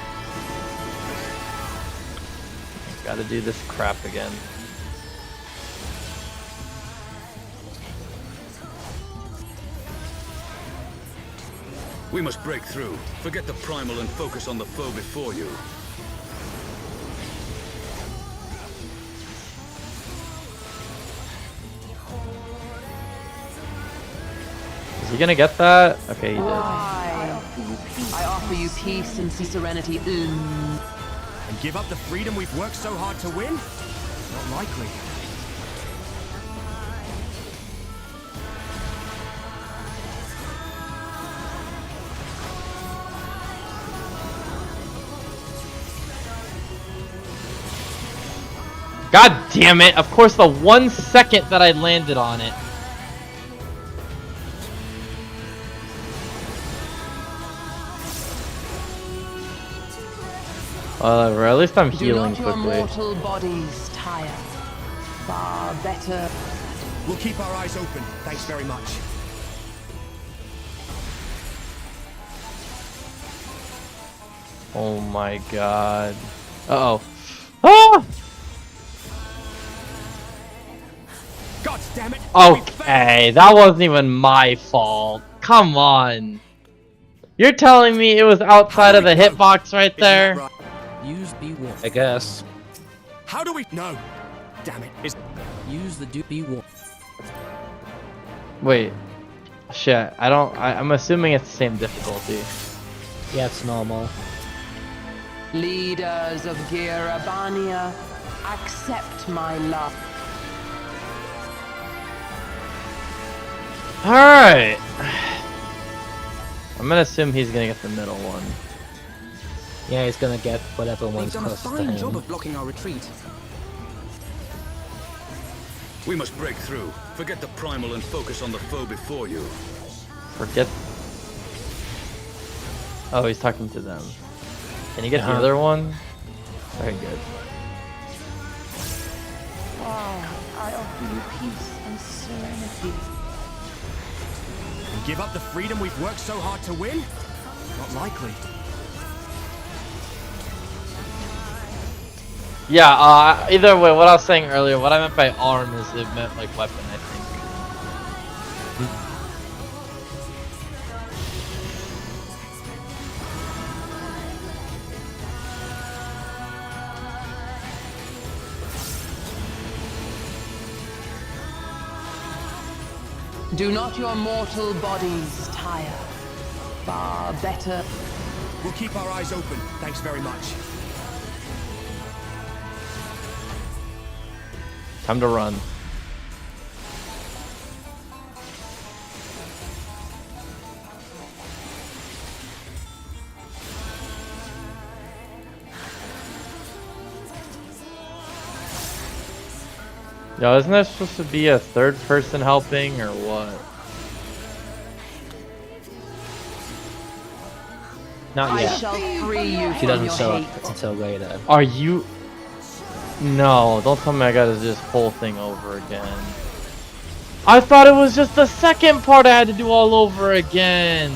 Gotta do this crap again. We must break through. Forget the primal and focus on the foe before you. Is he gonna get that? Okay, he did. I offer you peace and serenity. And give up the freedom we've worked so hard to win? Not likely. God damn it! Of course, the 1 second that I landed on it. Whatever, at least I'm healing Do not quickly. your mortal bodies tire. Far better. We'll keep our eyes open. Thanks very much. Oh my god. Uh-oh. Ah! God damn it! Okay, that wasn't even my fault. Come on. You're telling me it was outside of the hitbox right there? Use B1. I guess. How do we... No. Damn it. Use the B1. Wait. Shit, I'm assuming it's the same difficulty. Yeah, it's normal. Leaders of 𝕸𝖊𝖎, accept my love. Alright. I'm gonna assume he's gonna get the middle one. Yeah, he's gonna get whatever They've one's done a close to fine job him. of blocking our retreat. We must break through. Forget the primal and focus on the foe before you. Forget. Oh, he's talking to them. Can you get the Uh-huh. other one? Very good. I offer you peace and serenity. And give up the freedom we've worked so hard to win? Not likely. Yeah, either way, what I was saying earlier, what I meant by arm is it meant like weapon, I think. Do not your mortal bodies tire? Far better. We'll keep our eyes open. Thanks very much. Time to run. Yo, isn't there supposed to be a third person helping or what? Not yet. I shall free you She from doesn't your show hate. up until later. Are you? No, don't tell me I gotta do this whole thing over again. I thought it was just the second part I had to do all over again.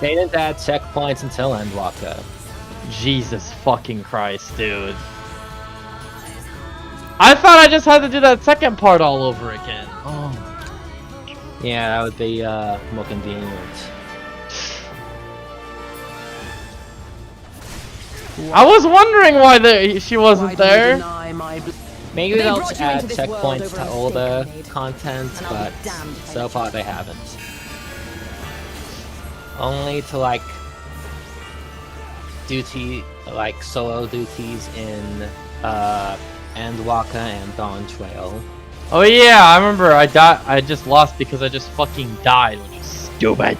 They didn't add checkpoints until Endwalker. Jesus fucking Christ, dude. I thought I just had to do that second part all over again. Oh. Yeah, that would be more convenient. I was wondering why she wasn't there. Maybe they'll add checkpoints to older content, but so far they haven't. Only to like solo duties in Endwalker and Dawn Trail. Oh yeah, I remember I just lost because I just fucking died, which is stupid.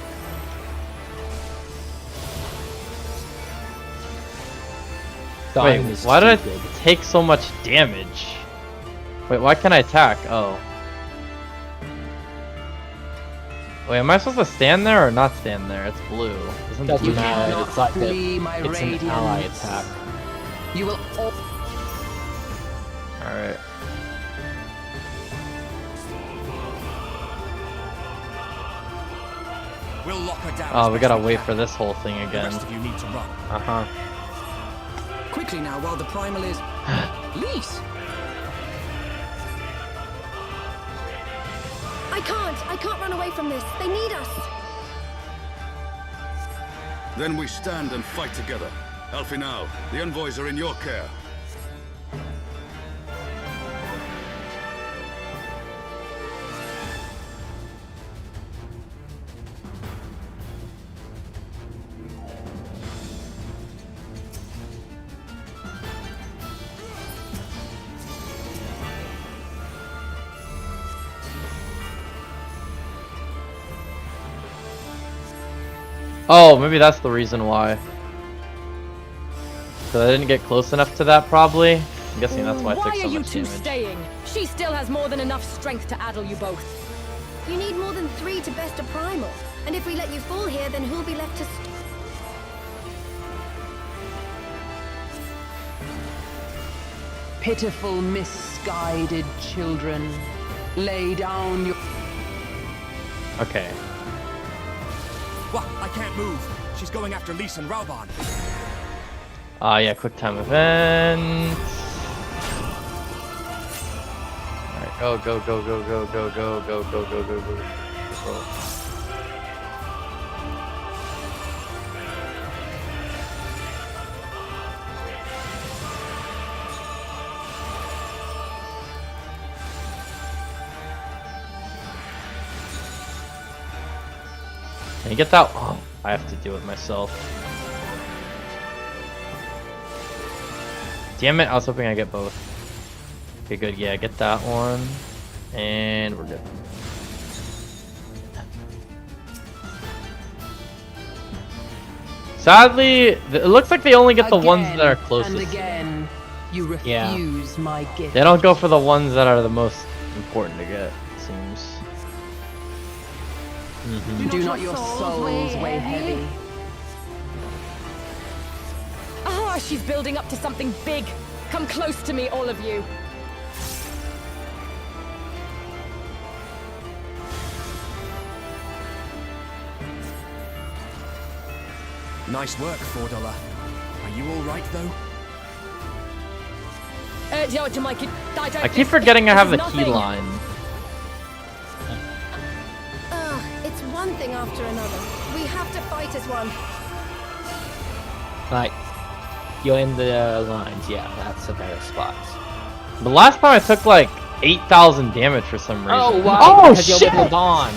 Wait, why did I take so much damage? Wait, why can't I attack? Oh. Wait, am I supposed to stand there or not stand there? It's blue. Isn't Doesn't blue matter, it's like it's an ally attack. You will Alright. We'll lock her down. Oh, we gotta wait for this whole thing again. The rest of you need to run. Uh-huh. Quickly now, while the primal is... Lys! I can't run away from this. They need us. Then we stand and fight together. Alfinal, the envoys are in your care. Oh, maybe that's the reason why. Because I didn't get close enough to that, probably. I'm guessing that's why I took so much damage. Why are you two staying? She still has more than enough strength to addle you both. You need more than 3 to best a primal. And if we let you fall here, then who'll be left to... pitiful, misguided children. Lay down your... Okay. What? I can't move. She's going after Lys and Rauban. Yeah, quick time event. Alright, go, go, go, go, go, go, go, go, go, go, go, go, go. Can you get that? Oh, I have to do it myself. Damn it, I was hoping I get both. Okay, good. Yeah, get that one. And we're good. Sadly, it looks like they only get the ones that are closest. And again, you refuse my gift. They don't go for the ones that are the most important to get, it seems. Do not your souls weigh heavy? Ah, she's building up to something big. Come close to me, all of you. Nice work, $4. Are you all right, though? I keep forgetting I have the key line. It's one thing after another. We have to fight as one. Like, you're in the lines, yeah, that's a better spot. The last time I took like 8,000 damage for some reason. Oh, wow, Oh, because shit! you're with Dawn.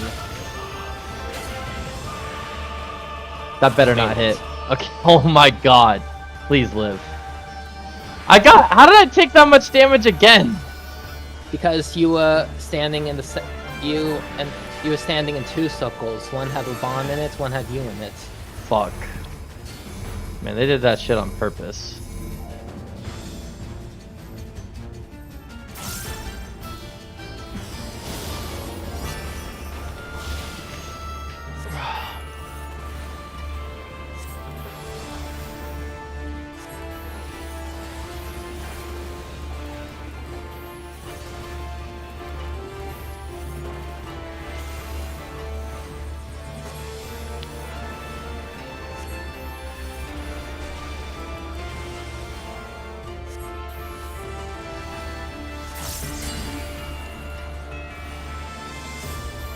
That better not hit. Okay. Oh my god. Please live. How did I take that much damage again? Because you were standing in the you were standing in two circles. One had a bomb in it, one had you in it. Fuck. Man, they did that shit on purpose.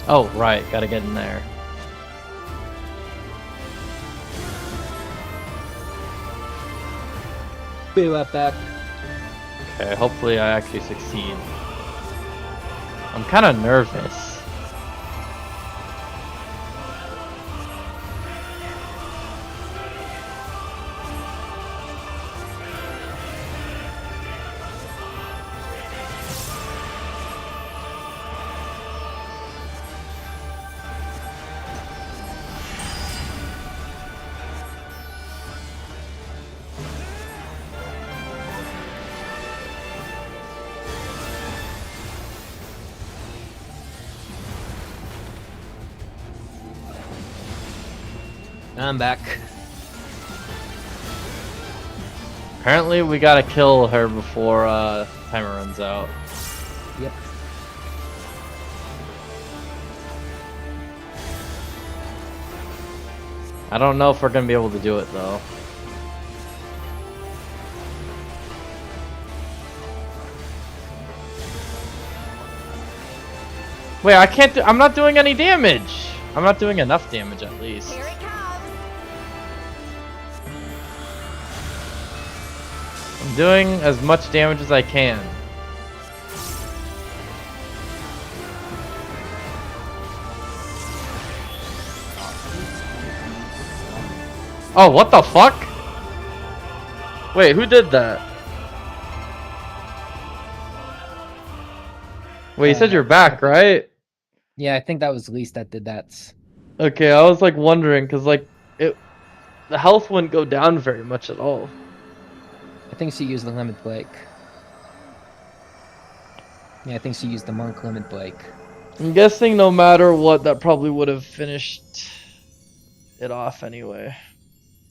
Oh, right. Gotta get in there. Be right back. Okay, hopefully I actually succeed. I'm kind of nervous. I'm back. Apparently we gotta kill her before timer runs out. Yep. I don't know if we're gonna be able to do it though. Wait, I can't do- I'm not doing any damage! I'm not doing enough damage at least. Here it comes. I'm doing as much damage as I can. Oh, what the fuck? Wait, who did that? Wait, you said you're back, right? Yeah, I think that was Elise that did that. Okay, I was like wondering, cause like the health wouldn't go down very much at all. I think she used the 𝕼𝖊𝖊𝖘. Yeah, I think she used the monk 𝕼𝖊𝖊𝖘. I'm guessing no matter what, that probably would have finished it off anyway.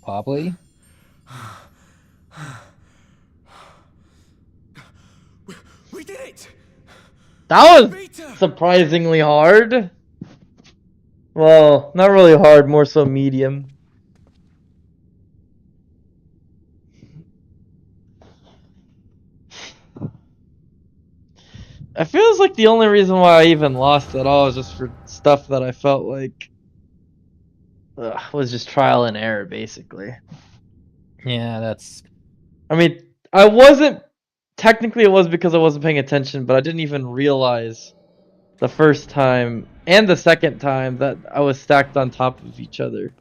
Probably. We did it! That was surprisingly hard. Well, not really hard, more so medium. I feel like the only reason why I even lost at all is just for stuff that I felt like was just trial and error, basically. Yeah, that's... I mean, I wasn't... Technically, it was because I wasn't paying attention, but I didn't even realize the first time and the second time that I was stacked on top of each other.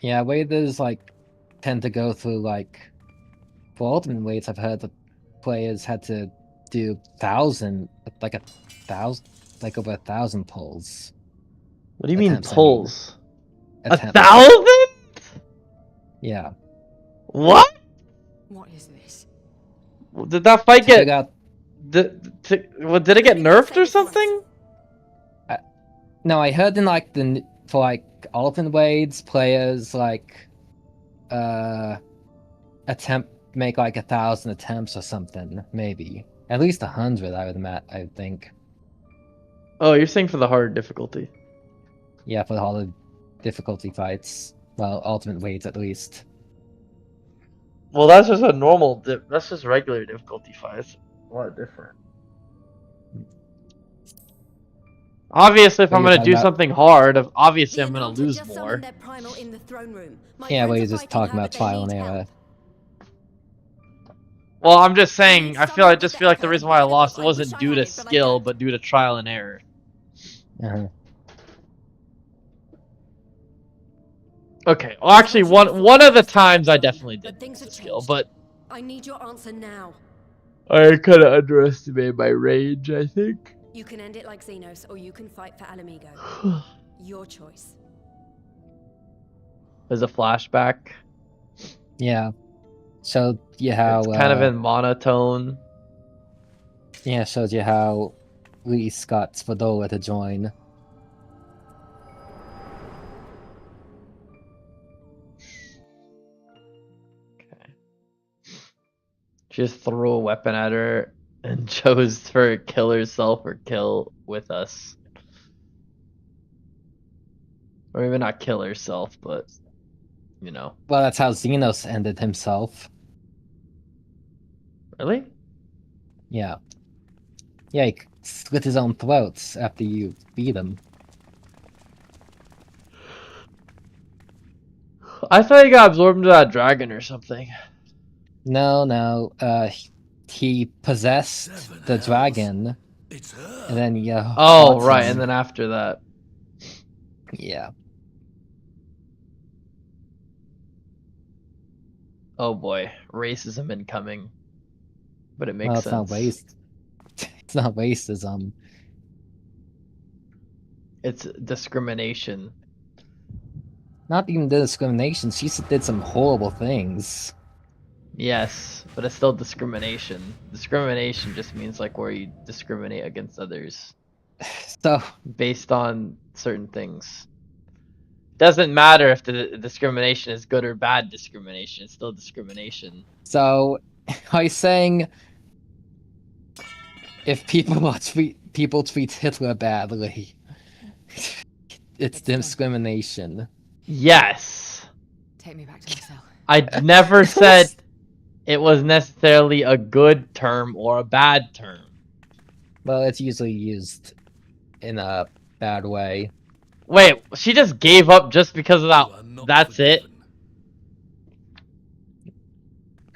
Yeah, waivers, like, tend to go through, like... For ultimate weights, I've heard that players had to do like over 1,000 pulls. What do you mean Attempts, pulls? I mean. 1,000? Yeah. What? What is this? Did that fight get... Did it get nerfed or something? No, I heard in like for like ultimate weights, players like make like 1,000 attempts or something, maybe. At least 100, I would think. Oh, you're saying for the hard difficulty? Yeah, for the harder difficulty fights. Well, ultimate weights at least. Well, that's just a normal that's just regular difficulty fights. A lot different. Obviously, if I'm gonna do something hard, obviously I'm gonna lose more. Yeah, well, you're just talking about trial and error. Well, I'm just saying, I just feel like the reason why I lost wasn't due to skill, but due to trial and error. Uh-huh. Okay, well, actually, one of the times I definitely did use the skill, but I need your answer now. I kind of underestimated my range, I think. You can end it like Xenos, or you can fight for 𝕼𝖊𝖏𝖏. Your choice. There's a flashback. Yeah. So you how it's kind of in monotone. Yeah, shows you how Reese got Svadola to join. She just threw a weapon at her and chose to kill herself or kill with us. Or even not kill herself, but, you know. Well, that's how Xenos ended himself. Really? Yeah. Yeah, he slit his own throats after you beat him. I thought he got absorbed into that dragon or something. No. He possessed the dragon. And then, yeah. Oh, right, and then after that. Yeah. Oh boy, racism incoming. But it makes well, sense. It's not racism. It's discrimination. Not even discrimination. She did some horrible things. Yes, but it's still discrimination. Discrimination just means like where you discriminate against others. So based on certain things. Doesn't matter if the discrimination is good or bad discrimination. It's still discrimination. So, are you saying if people treat Hitler badly, it's discrimination? Yes. Take me back to my cell. I never said it was necessarily a good term or a bad term. Well, it's usually used in a bad way. Wait, she just gave up just because of that? That's it?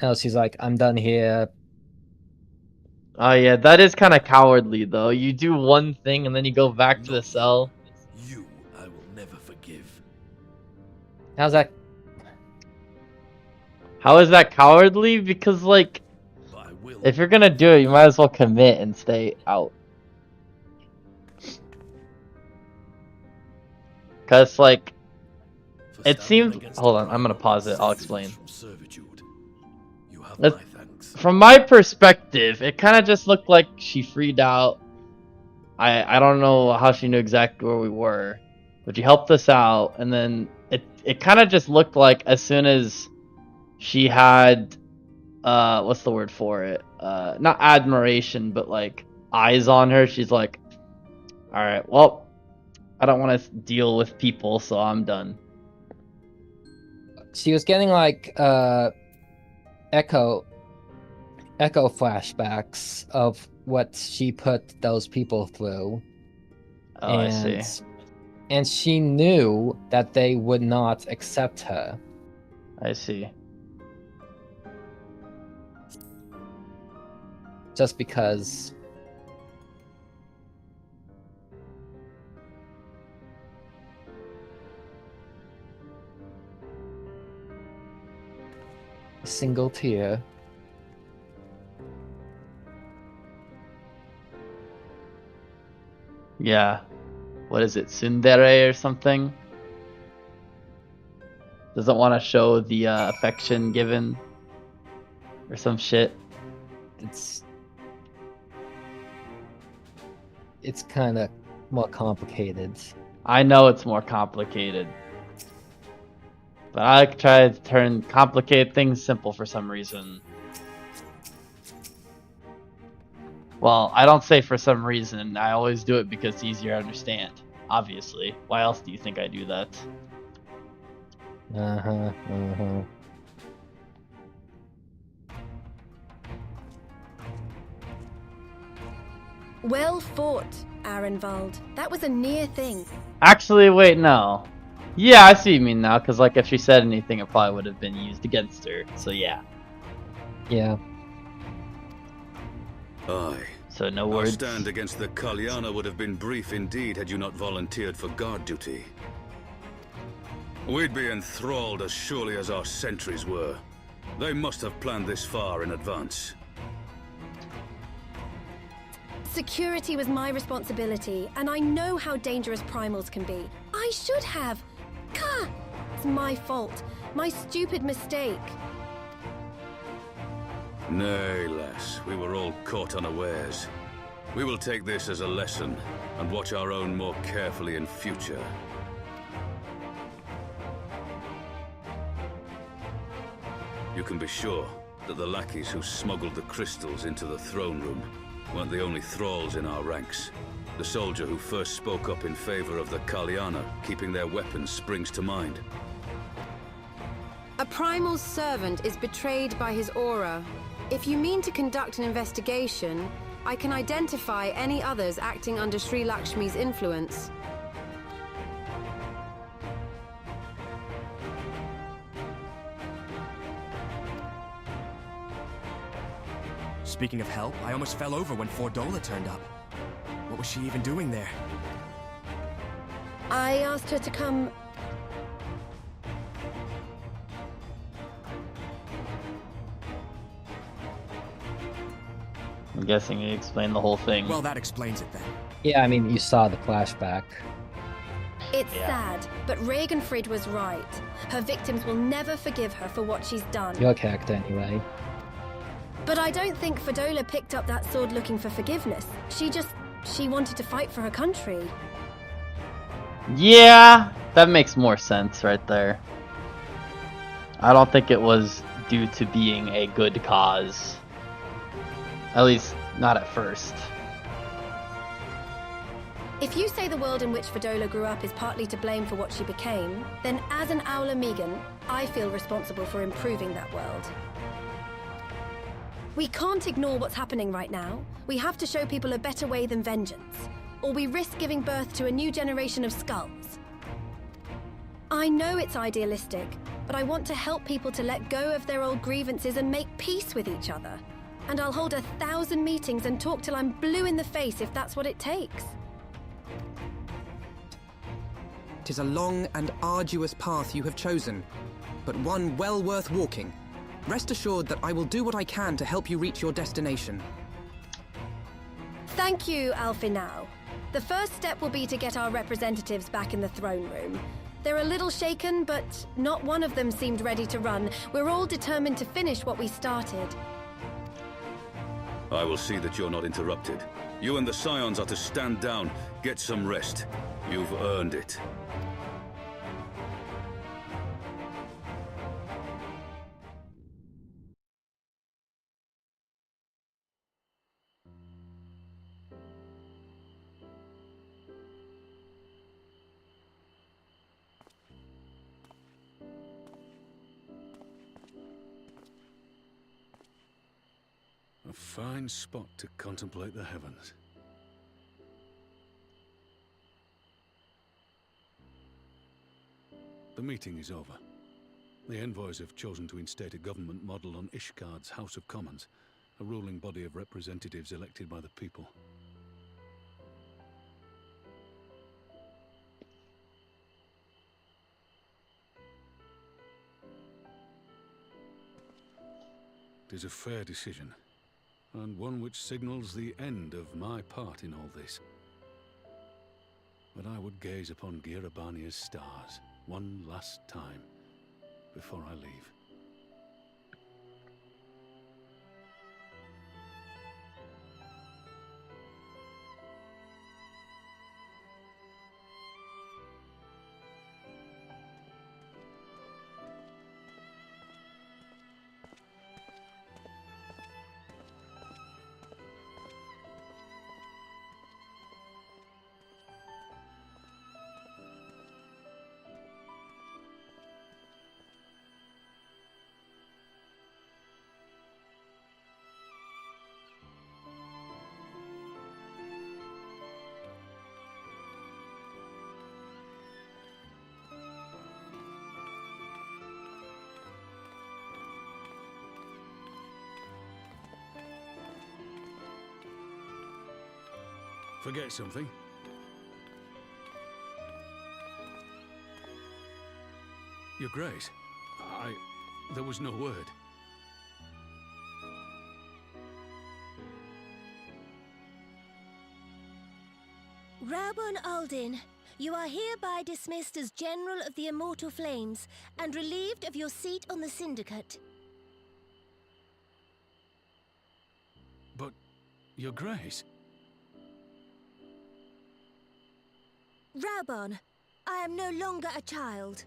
No, she's like, I'm done here. Oh yeah, that is kind of cowardly though. You do one thing and then you go back to the cell. You, I will never forgive. How's that? How is that cowardly? Because like, if you're gonna do it, you might as well commit and stay out. Cause like, it seems. Hold on, I'm gonna pause it. I'll explain. From my perspective, it kind of just looked like she freed out. I don't know how she knew exactly where we were, but she helped us out, and then it kind of just looked like as soon as she had, what's the word for it? Not admiration, but like eyes on her. She's like, all right, well, I don't want to deal with people, so I'm done. She was getting like echo flashbacks of what she put those people through. Oh, I see. And she knew that they would not accept her. I see. Just because. A single tear. Yeah. What is it? Tsundere or something? Doesn't want to show the affection given. Or some shit. It's kind of more complicated. I know it's more complicated. But I try to turn complicated things simple for some reason. Well, I don't say for some reason. I always do it because it's easier to understand. Obviously. Why else do you think I do that? Well fought, 𝕬𝖊𝖏𝖓. That was a near thing. Actually, wait, no. Yeah, I see what you mean now, because like if she said anything, it probably would have been used against her. So yeah. Yeah. Aye. So no Our words. stand against the 𝕬𝖏𝖏𝖏 would have been brief indeed had you not volunteered for guard duty. We'd be enthralled as surely as our sentries were. They must have planned this far in advance. Security was my responsibility, and I know how dangerous primals can be. I should have. Gah! It's my fault. My stupid mistake. Nay, lass. We were all caught unawares. We will take this as a lesson, and watch our own more carefully in future. You can be sure that the lackeys who smuggled the crystals into the throne room weren't the only thralls in our ranks. The soldier who first spoke up in favor of the 𝕬𝖎𝖎 keeping their weapons springs to mind. A primal's servant is betrayed by his aura. If you mean to conduct an investigation, I can identify any others acting under Sri Lakshmi's influence. Speaking of help, I almost fell over when 𝕸𝖊𝖎𝖓 turned up. What was she even doing there? I asked her to come. I'm guessing he explained the whole thing. Well, that explains it then. Yeah, I mean, you saw the flashback. It's sad, but 𝕬𝖎𝖓𝖓 was right. Her victims will never forgive her for what she's done. You're correct anyway. But I don't think 𝕸𝖊𝖎𝖓 picked up that sword looking for forgiveness. She wanted to fight for her country. Yeah, that makes more sense right there. I don't think it was due to being a good cause. At least, not at first. If you say the world in which 𝕸𝖊𝖎𝖓 grew up is partly to blame for what she became, then as an 𝕬𝖎𝖓𝖡, I feel responsible for improving that world. We can't ignore what's happening right now. We have to show people a better way than vengeance, or we risk giving birth to a new generation of skulls. I know it's idealistic, but I want to help people to let go of their old grievances and make peace with each other. And I'll hold 1,000 meetings and talk till I'm blue in the face if that's what it takes. 'Tis a long and arduous path you have chosen, but one well worth walking. Rest assured that I will do what I can to help you reach your destination. Thank you, 𝕬𝖎𝖓𝖏. The first step will be to get our representatives back in the throne room. They're a little shaken, but not one of them seemed ready to run. We're all determined to finish what we started. I will see that you're not interrupted. You and the Scions are to stand down, get some rest. You've earned it. A fine spot to contemplate the heavens. The meeting is over. The envoys have chosen to instate a government model on Ishgard's House of Commons, a ruling body of representatives elected by the people. It is a fair decision, and one which signals the end of my part in all this. But I would gaze upon 𝕬𝖎𝖎𝖓𝖏's stars one last time before I leave. Forget something? Your Grace, there was no word. 𝕷𝖊𝖎𝖓, you are hereby dismissed as General of the Immortal Flames and relieved of your seat on the Syndicate. But, Your Grace... 𝕷𝖊𝖎𝖓, I am no longer a child.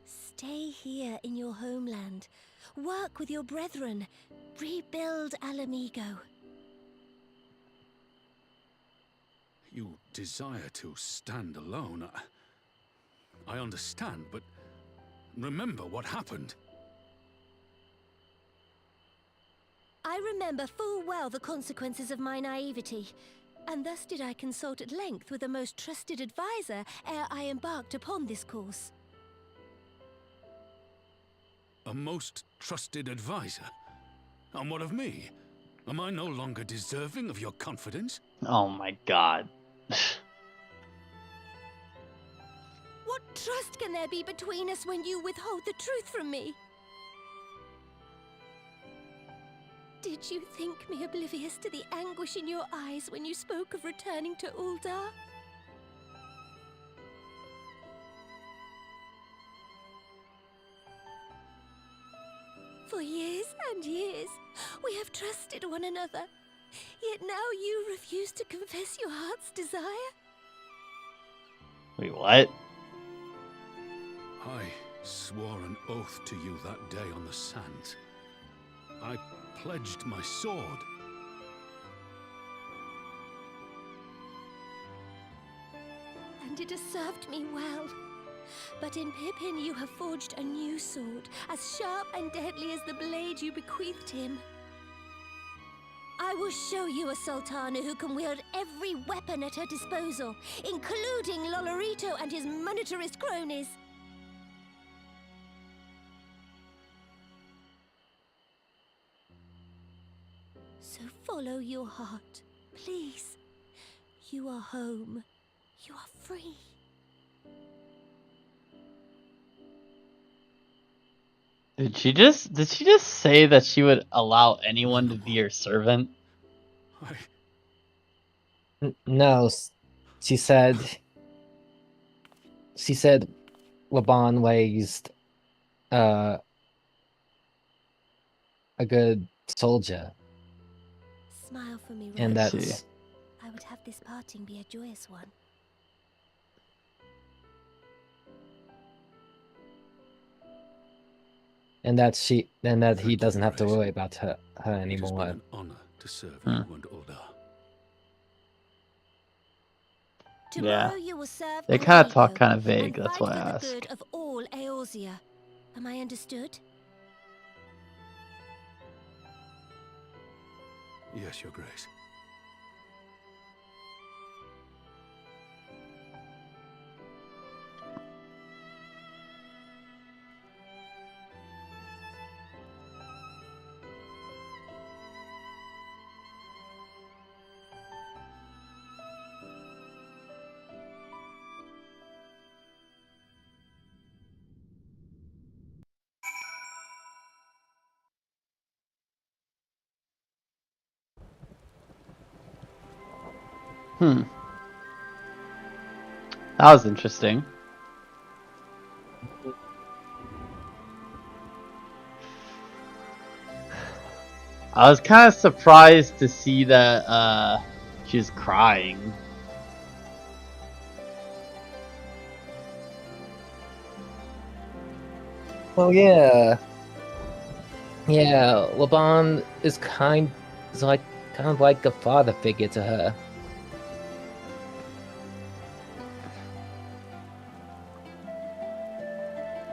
Stay here in your homeland. Work with your brethren. Rebuild 𝕼𝖚𝖊𝖙𝖚. You desire to stand alone. I understand, but remember what happened. I remember full well the consequences of my naivety, and thus did I consult at length with a most trusted advisor ere I embarked upon this course. A most trusted advisor? And what of me? Am I no longer deserving of your confidence? Oh my god. What trust can there be between us when you withhold the truth from me? Did you think me oblivious to the anguish in your eyes when you spoke of returning to Ul'dah? For years and years, we have trusted one another. Yet now you refuse to confess your heart's desire? Wait, what? I swore an oath to you that day on the sands. I pledged my sword. And it has served me well. But in Pippin you have forged a new sword, as sharp and deadly as the blade you bequeathed him. I will show you a Sultana who can wield every weapon at her disposal, including Lolorito and his monetarist cronies. So follow your heart, please. You are home. You are free. Did she just say that she would allow anyone to be her servant? No, she said 𝕷𝖊𝖌𝖊𝖓 a good soldier. Smile for me, And Rose. that's I would have this parting be a joyous one. and that he doesn't have to worry about her anymore. An honor to serve you and Ul'dah. Tomorrow you will serve They kind of talk 𝕼𝖊𝖏𝑒 kind of vague, and that's fight why I for the asked. good of all Eorzea. Am I understood? Yes, Your Grace. That was interesting. I was kind of surprised to see that she was crying. Well, yeah. Yeah, Laban is kind of like a father figure to her.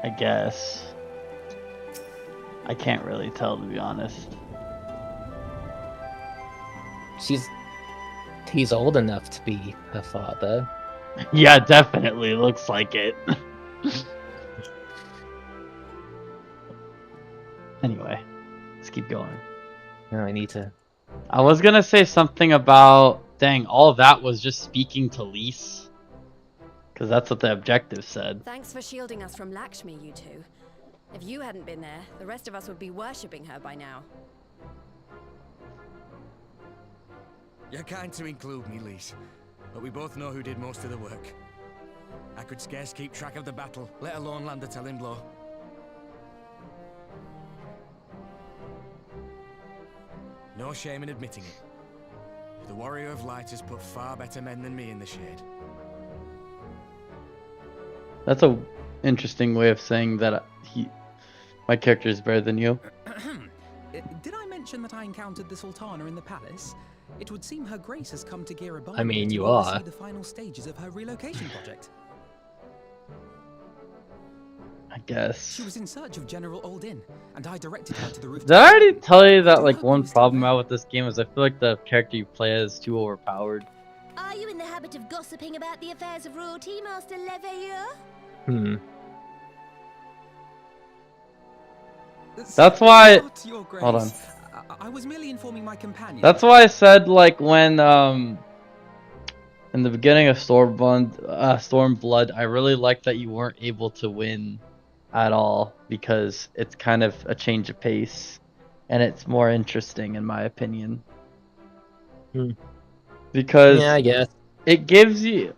I guess. I can't really tell, to be honest. He's old enough to be her father. Yeah, definitely looks like it. Anyway, let's keep going. No, I need to. I was gonna say something about, dang, all that was just speaking to Lys. Because that's what the objective said. Thanks for shielding us from Lakshmi, you two. If you hadn't been there, the rest of us would be worshipping her by now. You're kind to include me, Lise, but we both know who did most of the work. I could scarce keep track of the battle, let alone land a telling blow. No shame in admitting it. The Warrior of Light has put far better men than me in the shade. That's a interesting way of saying that my character is better than you. Did I mention that I encountered the Sultana in the palace? It would seem Her Grace has come to 𝕸𝖊𝖎𝖓 I mean, you to oversee are. the final stages of her relocation project. I guess. She was in search of General Oldin, and I directed her to the roof. Did I already tell you that like one problem out with this game is I feel like the character you play as is too overpowered? Are you in the habit of gossiping about the affairs of royalty, Master 𝕸𝖊𝖎𝖓? That's why. Not your Grace. Hold on. I was merely informing my companion. That's why I said like when in the beginning of Stormblood, I really liked that you weren't able to win at all because it's kind of a change of pace and it's more interesting in my opinion. Because yeah, I guess it gives you.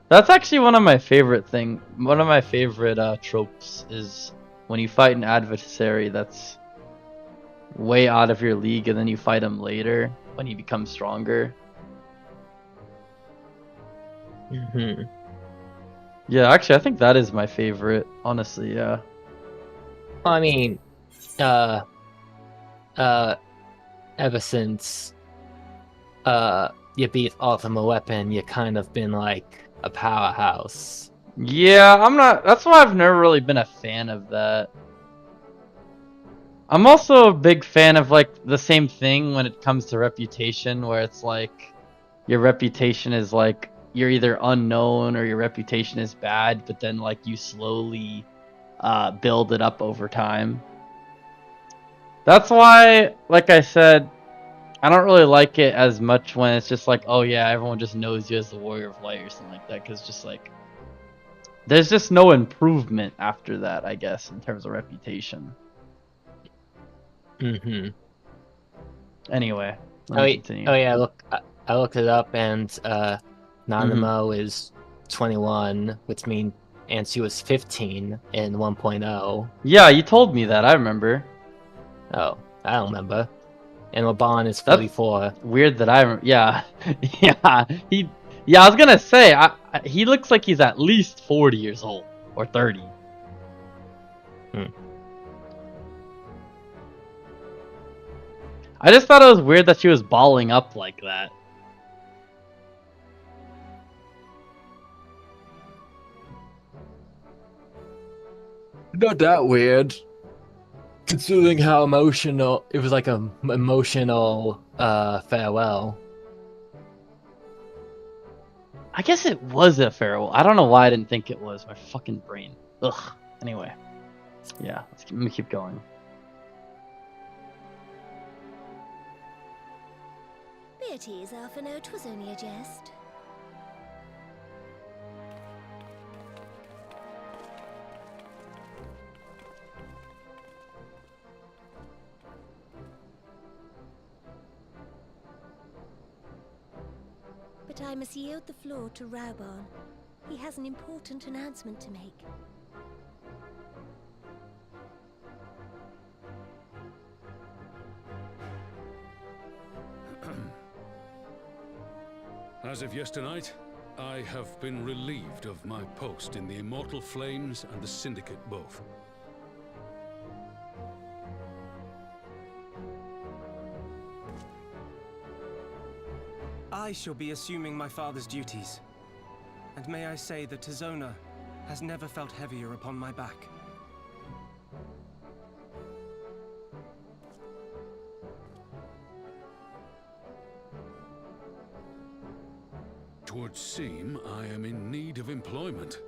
That's actually one of my favorite tropes is when you fight an adversary that's way out of your league and then you fight him later when he becomes stronger. Yeah, actually, I think that is my favorite. Honestly, yeah. I mean, ever since you beat Ultimate Weapon, you kind of been like a powerhouse. Yeah, I'm not. That's why I've never really been a fan of that. I'm also a big fan of like the same thing when it comes to reputation, where it's like your reputation is like you're either unknown or your reputation is bad, but then like you slowly build it up over time. That's why, like I said, I don't really like it as much when it's just like, oh yeah, everyone just knows you as the Warrior of Light or something like that, because just like there's just no improvement after that, I guess, in terms of reputation. Anyway, let me continue. Oh yeah, look, I looked it up, and Nanamo is 21, which means, and she was 15 in 1.0. Yeah, you told me that. I remember. Oh, I don't remember. And Laban is 44. That's weird that I yeah, yeah. I was gonna say he looks like he's at least 40 years old or 30. I just thought it was weird that she was balling up like that. Not that weird, considering how emotional it was. Like a emotional farewell. I guess it was a farewell. I don't know why I didn't think it was. My fucking brain. Ugh. Anyway, yeah. Let me keep going. Beatrice, Alphino, 'twas only a jest. But I must yield the floor to 𝕬𝖎𝖎𝖓. He has an important announcement to make. As of yesternight, I have been relieved of my post in the Immortal Flames and the Syndicate both. I shall be assuming my father's duties. And may I say that 𝕬𝖐𝑧 has never felt heavier upon my back. Twould seem I am in need of employment.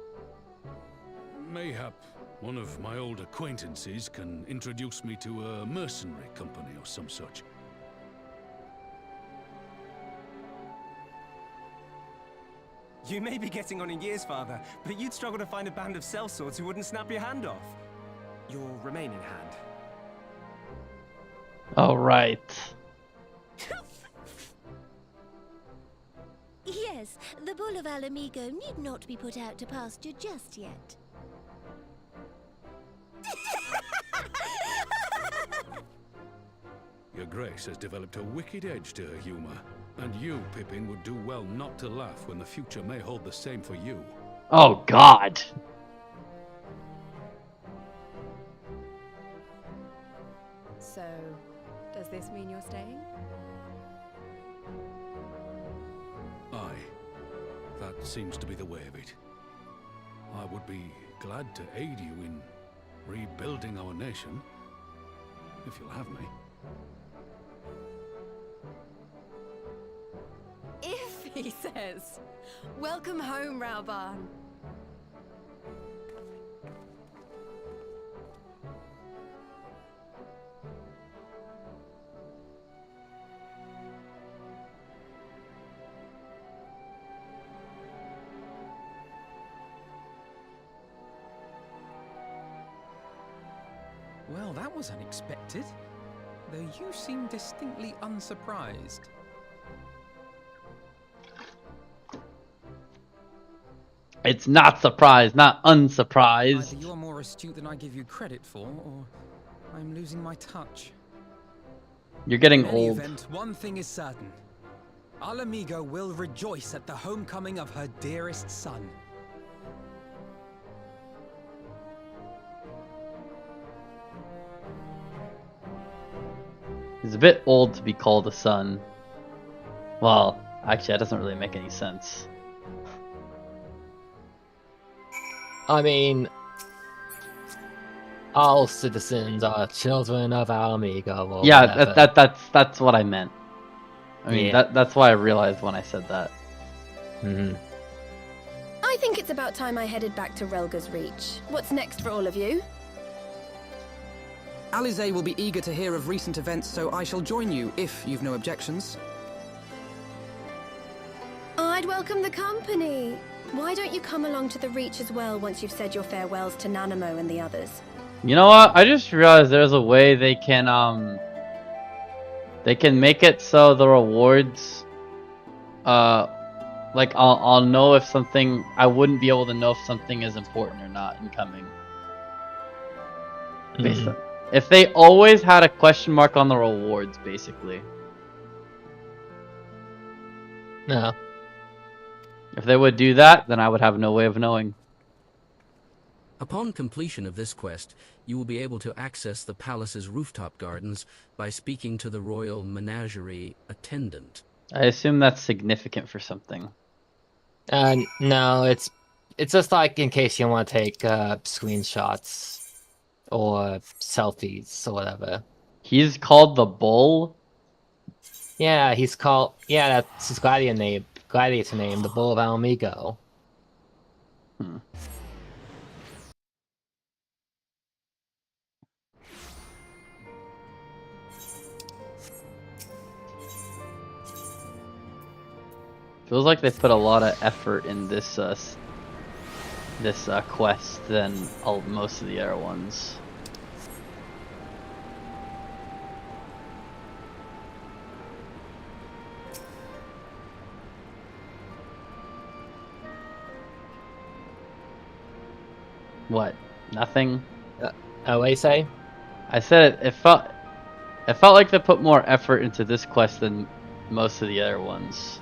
Mayhap one of my old acquaintances can introduce me to a mercenary company or some such. You may be getting on in years, Father, but you'd struggle to find a band of sellswords who wouldn't snap your hand off. Your remaining hand. All right. Yes, the bull of 𝕷𝖊𝖙𝖚 need not be put out to pasture just yet. Your Grace has developed a wicked edge to her humor, and you, Pippin, would do well not to laugh when the future may hold the same for you. Oh, God. So, does this mean you're staying? Aye. That seems to be the way of it. I would be glad to aid you in rebuilding our nation, if you'll have me. If, he says. Welcome home, 𝕷𝖊𝖏. Well, that was unexpected. Though you seem distinctly unsurprised. It's not surprised, not unsurprised. Either you are more astute than I give you credit for, or I'm losing my touch. You're getting In any old. event, one thing is certain. 𝕷𝖊𝖙𝖚 will rejoice at the homecoming of her dearest son. He's a bit old to be called a son. Well, actually, that doesn't really make any sense. I mean, all citizens are children of 𝕷𝖊𝖙𝖚. Or Yeah, whatever. that's what I meant. I mean, Yeah. that's why I realized when I said that. I think it's about time I headed back to 𝕷𝖊𝖏's Reach. What's next for all of you? Alizé will be eager to hear of recent events, so I shall join you if you've no objections. I'd welcome the company. Why don't you come along to the Reach as well once you've said your farewells to 𝕚𝕚 and the others? You know what? I just realized there's a way they can make it so the rewards, like I'll know if something, I wouldn't be able to know if something is important or not incoming. If they always had a question mark on the rewards, basically. No. If they would do that, then I would have no way of knowing. Upon completion of this quest, you will be able to access the palace's rooftop gardens by speaking to the royal menagerie attendant. I assume that's significant for something. No, it's just like in case you want to take screenshots or selfies or whatever. He's called the Bull? Yeah, he's called. Yeah, that's his gladiator name, the Bull of 𝕷𝖊𝖙𝖚. Feels like they put a lot of effort in this quest than most of the other ones. What? Nothing? What do you say? I said it felt like they put more effort into this quest than most of the other ones.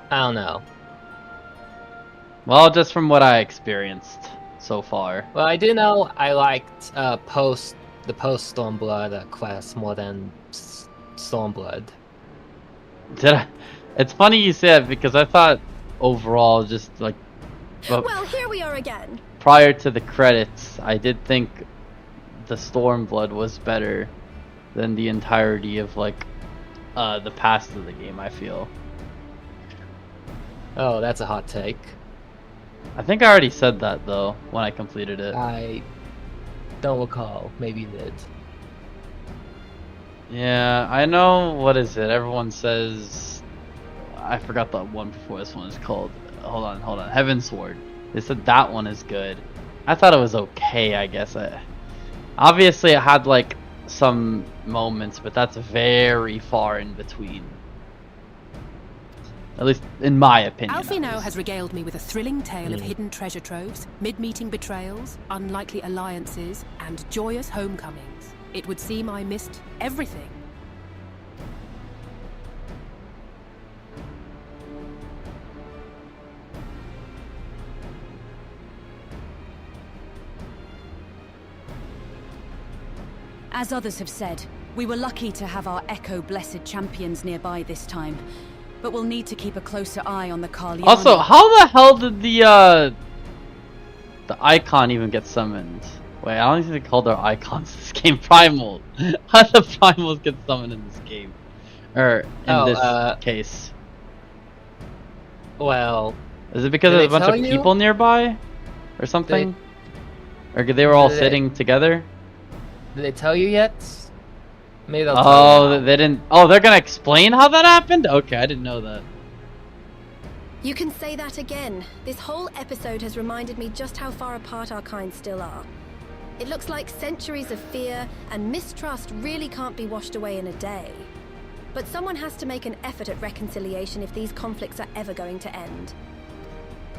I don't know. Well, just from what I experienced so far. Well, I do know I liked the post Stormblood quest more than Stormblood. Did I? It's funny you say that because I thought overall, just like Well, here we are again. prior to the credits, I did think the Stormblood was better than the entirety of like the past of the game. I feel. Oh, that's a hot take. I think I already said that though when I completed it. I don't recall. Maybe you did. Yeah, I know. What is it? Everyone says. I forgot the one before this one is called. Hold on. Heaven's Sword. They said that one is good. I thought it was okay, I guess. Obviously, it had like some moments, but that's very far in between. At least in my opinion. 𝕬𝖊𝖙𝖚 has regaled me with a thrilling tale of hidden treasure troves, mid-meeting betrayals, unlikely alliances, and joyous homecomings. It would seem I missed everything. As others have said, we were lucky to have our Echo Blessed champions nearby this time, but we'll need to keep a closer eye on the 𝕷𝖊𝖎𝖓. Also, how the hell did the icon even get summoned? Wait, I don't think they called their icons in this game Primal. How did the Primals get summoned in this game? Or in this case? Well, is it because there's a bunch of people nearby? Or something? Or they were all sitting together? Did they tell you yet? Maybe they'll tell you now. They didn't. Oh, they're gonna explain how that happened? Okay, I didn't know that. You can say that again. This whole episode has reminded me just how far apart our kind still are. It looks like centuries of fear and mistrust really can't be washed away in a day. But someone has to make an effort at reconciliation if these conflicts are ever going to end.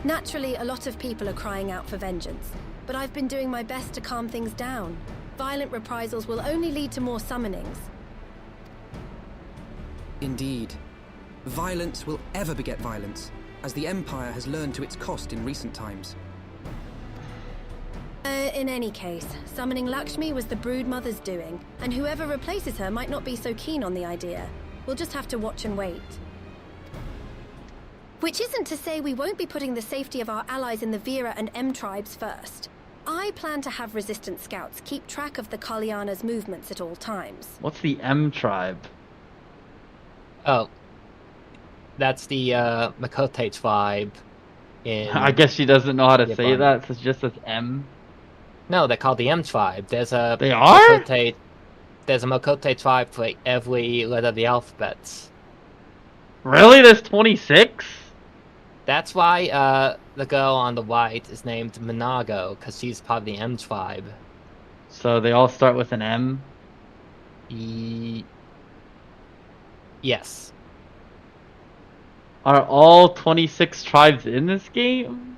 Naturally, a lot of people are crying out for vengeance, but I've been doing my best to calm things down. Violent reprisals will only lead to more summonings. Indeed. Violence will ever beget violence, as the Empire has learned to its cost in recent times. In any case, summoning Lakshmi was the Broodmother's doing, and whoever replaces her might not be so keen on the idea. We'll just have to watch and wait. Which isn't to say we won't be putting the safety of our allies in the Vera and M tribes first. I plan to have resistance scouts keep track of the 𝕷𝖊𝖎𝖓's movements at all times. What's the M tribe? Oh. That's the 𝕵𝖊𝖙 tribe in... I guess she doesn't know how to say that, so it's just as M? No, they're called the M tribe. There's a... They are? There's a 𝕵𝖊𝖙 tribe for every letter of the alphabet. Really? There's 26? That's why the girl on the right is named Minago, because she's part of the M tribe. So they all start with an M? Yes. Are all 26 tribes in this game?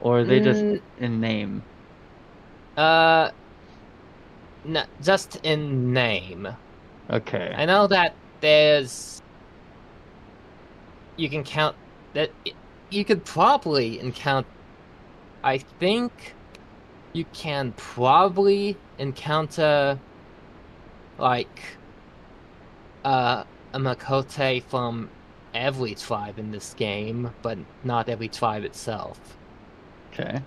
Or are they just in name? No, just in name. Okay. I know that there's... You can count... that. You could probably encounter... I think you can probably encounter, like, a 𝕵𝖊𝖙 from every tribe in this game, but not every tribe itself. Okay.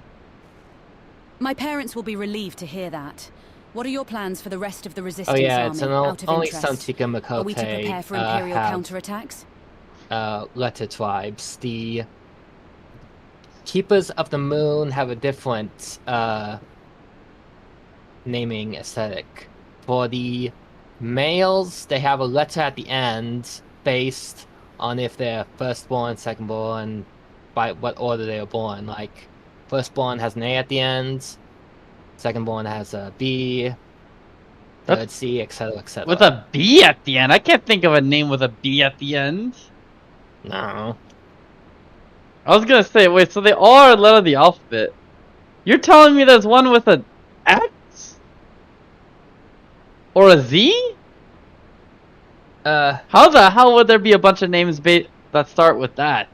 My parents will be relieved to hear that. What are your plans for the rest of the resistance army? It's only some Tika 𝕵𝖊𝖙 Are we to prepare for Imperial counterattacks? Letter tribes. The Keepers of the Moon have a different naming aesthetic. For the males, they have a letter at the end based on if they're firstborn, secondborn, by what order they were born. Like, firstborn has an A at the end, secondborn has a B, third C, etc., etc. With a B at the end? I can't think of a name with a B at the end. No. I was gonna say, wait, so they all are letter of the alphabet. You're telling me there's one with an X? Or a Z? How the hell would there be a bunch of names that start with that?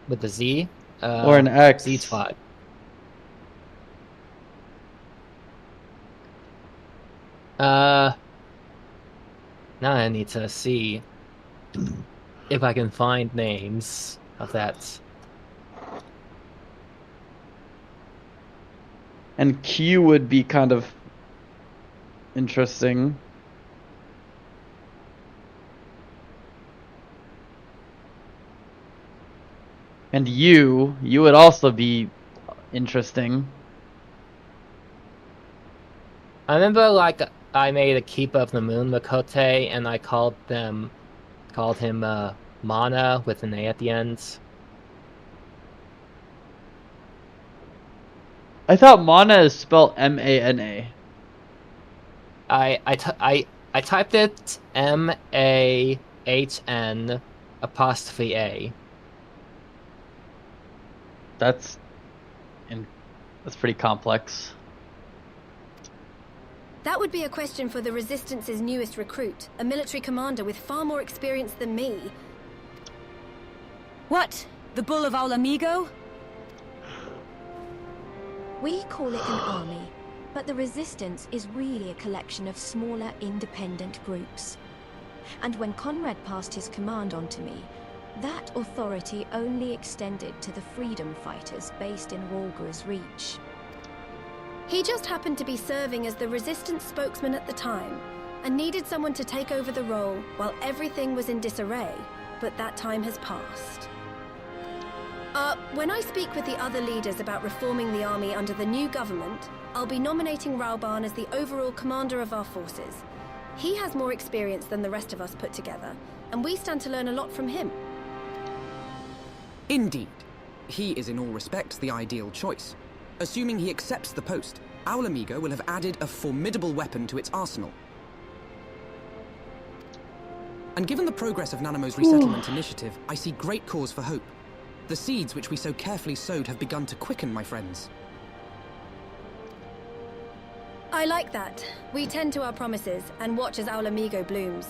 With the Z? Or an X? Z tribe. Now I need to see if I can find names of that. And Q would be kind of interesting. And you would also be interesting. I remember, like, I made a Keeper of the 𝕼𝖚𝖊𝖘, and I called him Mana with an A at the end. I thought Mana is spelled M-A-N-A. I typed it MAHN''A. That's pretty complex. That would be a question for the Resistance's newest recruit, a military commander with far more experience than me. What? The Bull of 𝕼𝖊𝖙𝖚? We call it an army, but the Resistance is really a collection of smaller, independent groups. And when Conrad passed his command on to me, that authority only extended to the freedom fighters based in Rålga's Reach. He just happened to be serving as the Resistance spokesman at the time, and needed someone to take over the role while everything was in disarray, but that time has passed. When I speak with the other leaders about reforming the army under the new government, I'll be nominating Raoban as the overall commander of our forces. He has more experience than the rest of us put together, and we stand to learn a lot from him. Indeed. He is in all respects the ideal choice. Assuming he accepts the post, 𝕼𝖊𝖙𝖚 will have added a formidable weapon to its arsenal. And given the progress of Nanamo's resettlement initiative, I see great cause for hope. The seeds which we so carefully sowed have begun to quicken, my friends. I like that. We tend to our promises and watch as 𝕼𝖊𝖙𝖚 blooms.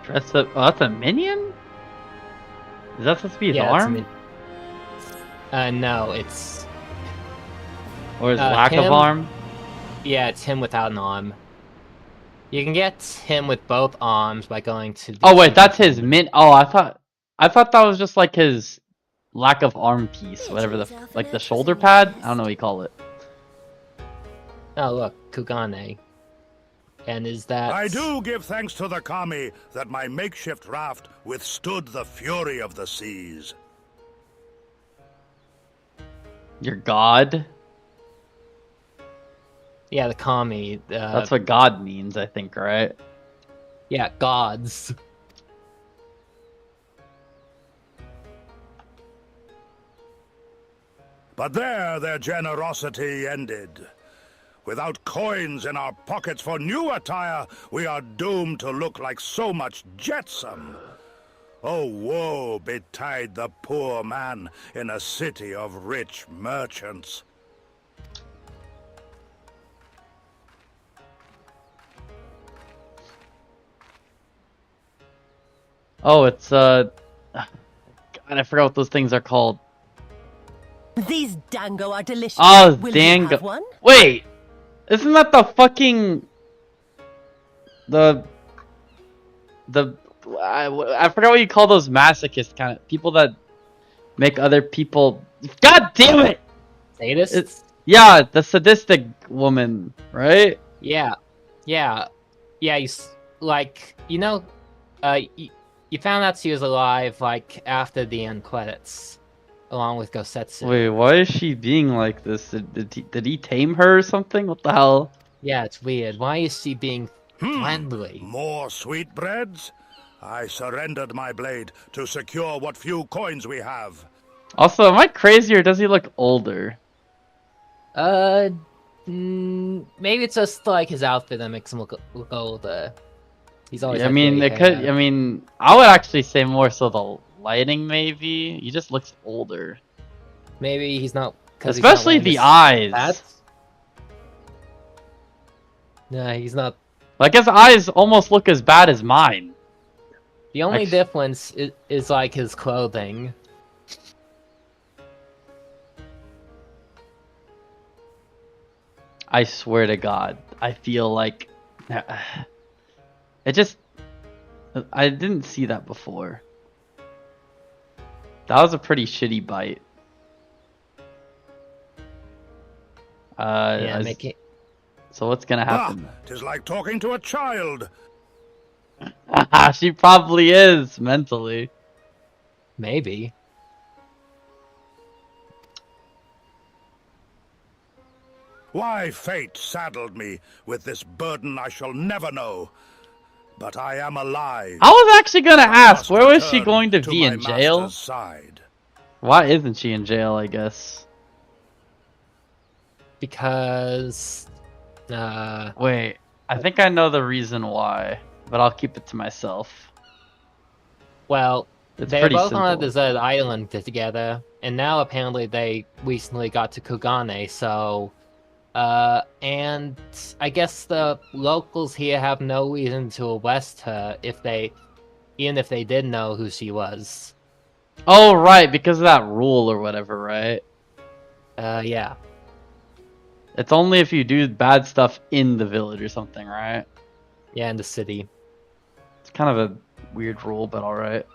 Dress up. Oh, that's a minion? Is that supposed to be his arm? No, it's... Or his lack of arm? Yeah, it's him without an arm. You can get him with both arms by going to... Oh wait, that's his min... Oh, I thought that was just like his lack of arm piece, whatever the... Like the shoulder pad? I don't know what you call it. Oh look, Kugane. And is that... I do give thanks to the kami that my makeshift raft withstood the fury of the seas. Your god? Yeah, the kami. That's what god means, I think, right? Yeah, gods. But there their generosity ended. Without coins in our pockets for new attire, we are doomed to look like so much jetsam. Oh, woe betide the poor man in a city of rich merchants. Oh, it's, God, I forgot what those things are called. These dango are delicious. Oh, Will dango. you have one? Wait! Isn't that the fucking... I forgot what you call those masochist kind of people that make other people... God damn it! Sadists? Yeah, the sadistic woman, right? Yeah. Yeah. Yeah, you found out she was alive, like, after the end credits. Along with Gosetsu. Wait, why is she being like this? Did he tame her or something? What the hell? Yeah, it's weird. Why is she being friendly? More sweetbreads? I surrendered my blade to secure what few coins we have. Also, am I crazy or does he look older? Maybe it's just like his outfit that makes him look older. He's always. Yeah, I mean, it could. I mean, I would actually say more so the lighting. Maybe he just looks older. Maybe he's not. Especially the eyes. Hats. Nah, he's not. Like his eyes almost look as bad as mine. The only difference is like his clothing. I swear to God, I feel like it just. I didn't see that before. That was a pretty shitty bite. Yeah, So what's gonna happen? 'Tis like talking to a child. She probably is mentally. Maybe. Why fate saddled me with this burden I shall never know. But I am alive. I was actually gonna ask, where was she return going to to be my in jail? master's side. Why isn't she in jail, I guess? Because... Wait, I think I know the reason why, but I'll keep it to myself. Well, It's they were pretty both on a simple. deserted island together, and now apparently they recently got to Kugane, so... and I guess the locals here have no reason to arrest her even if they did know who she was. Oh, right, because of that rule or whatever, right? Yeah. It's only if you do bad stuff in the village or something, right? Yeah, in the city. It's kind of a weird rule, but alright.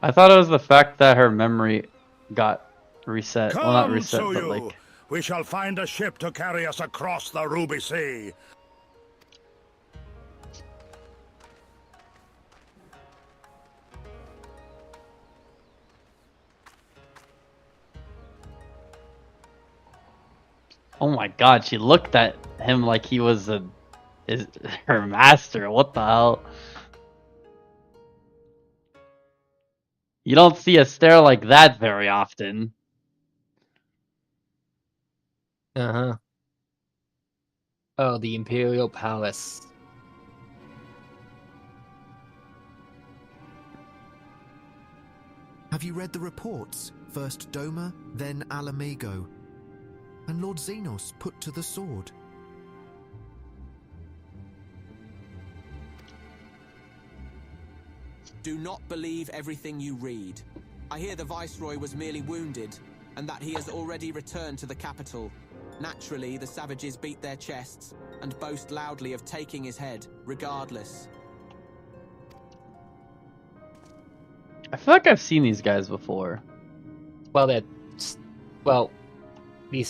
I thought it was the fact that her memory got reset. Well, not Come, reset, but Tsuyu. like... We shall find a ship to carry us across the Ruby Sea. Oh my god, she looked at him like he was her master. What the hell? You don't see a stare like that very often. Uh-huh. Oh, the Imperial Palace. Have you read the reports? First Doma, then 𝕬𝖎𝖏, and Lord Xenos put to the sword. Do not believe everything you read. I hear the Viceroy was merely wounded, and that he has already returned to the capital. Naturally, the savages beat their chests, and boast loudly of taking his head, regardless. I feel like I've seen these guys before. Well, these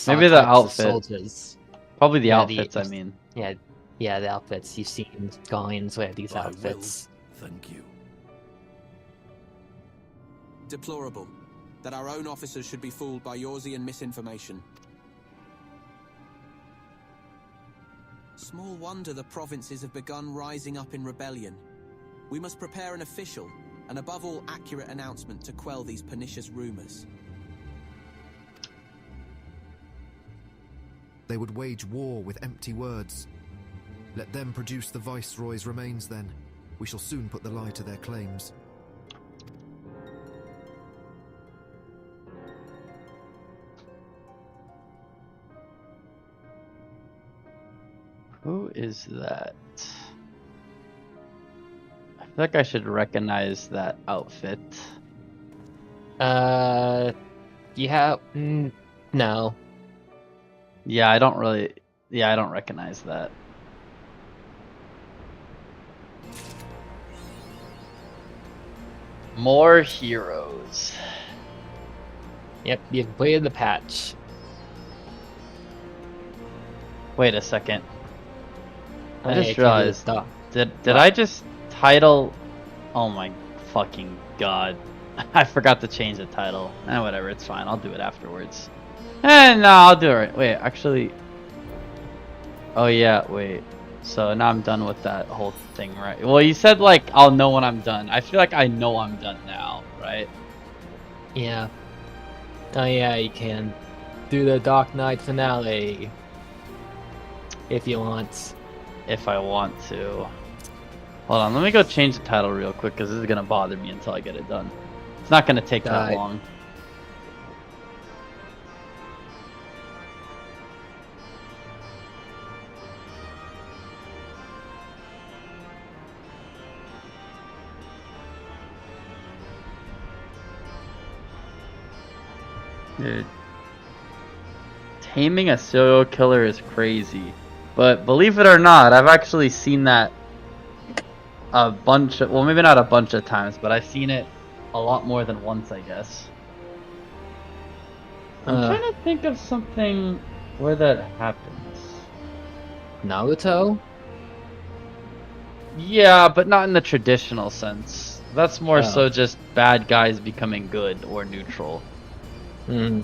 Maybe the types of outfit. soldiers. Probably the Yeah, outfits, I mean. Yeah, the outfits. You've seen Guardians wear these outfits. Thank you. Deplorable that our own officers should be fooled by Yorzian misinformation. Small wonder the provinces have begun rising up in rebellion. We must prepare an official, and above all accurate announcement to quell these pernicious rumors. They would wage war with empty words. Let them produce the Viceroy's remains then. We shall soon put the lie to their claims. Who is that? I feel like I should recognize that outfit. Yeah, no. Yeah, I don't really... Yeah, I don't recognize that. More heroes. Yep, you completed the patch. Wait a second. I Hey, just can you realized... stop? Did I just title... Oh my fucking god. I forgot to change the title. Whatever, it's fine. I'll do it afterwards. No, I'll do it right. Wait, actually... Oh yeah, wait. So now I'm done with that whole thing, right? Well, you said like, I'll know when I'm done. I feel like I know I'm done now, right? Yeah. Oh yeah, you can do the Dark Knight finale. If you want. If I want to. Hold on, let me go change the title real quick, because this is going to bother me until I get it done. It's not going to take that long. Dude. Taming a serial killer is crazy. But believe it or not, I've actually seen that a bunch of, well, maybe not a bunch of times, but I've seen it a lot more than once, I guess. I'm trying to think of something where that happens. Naruto? Yeah, but not in the traditional sense. That's more Oh. so just bad guys becoming good or neutral. Hmm.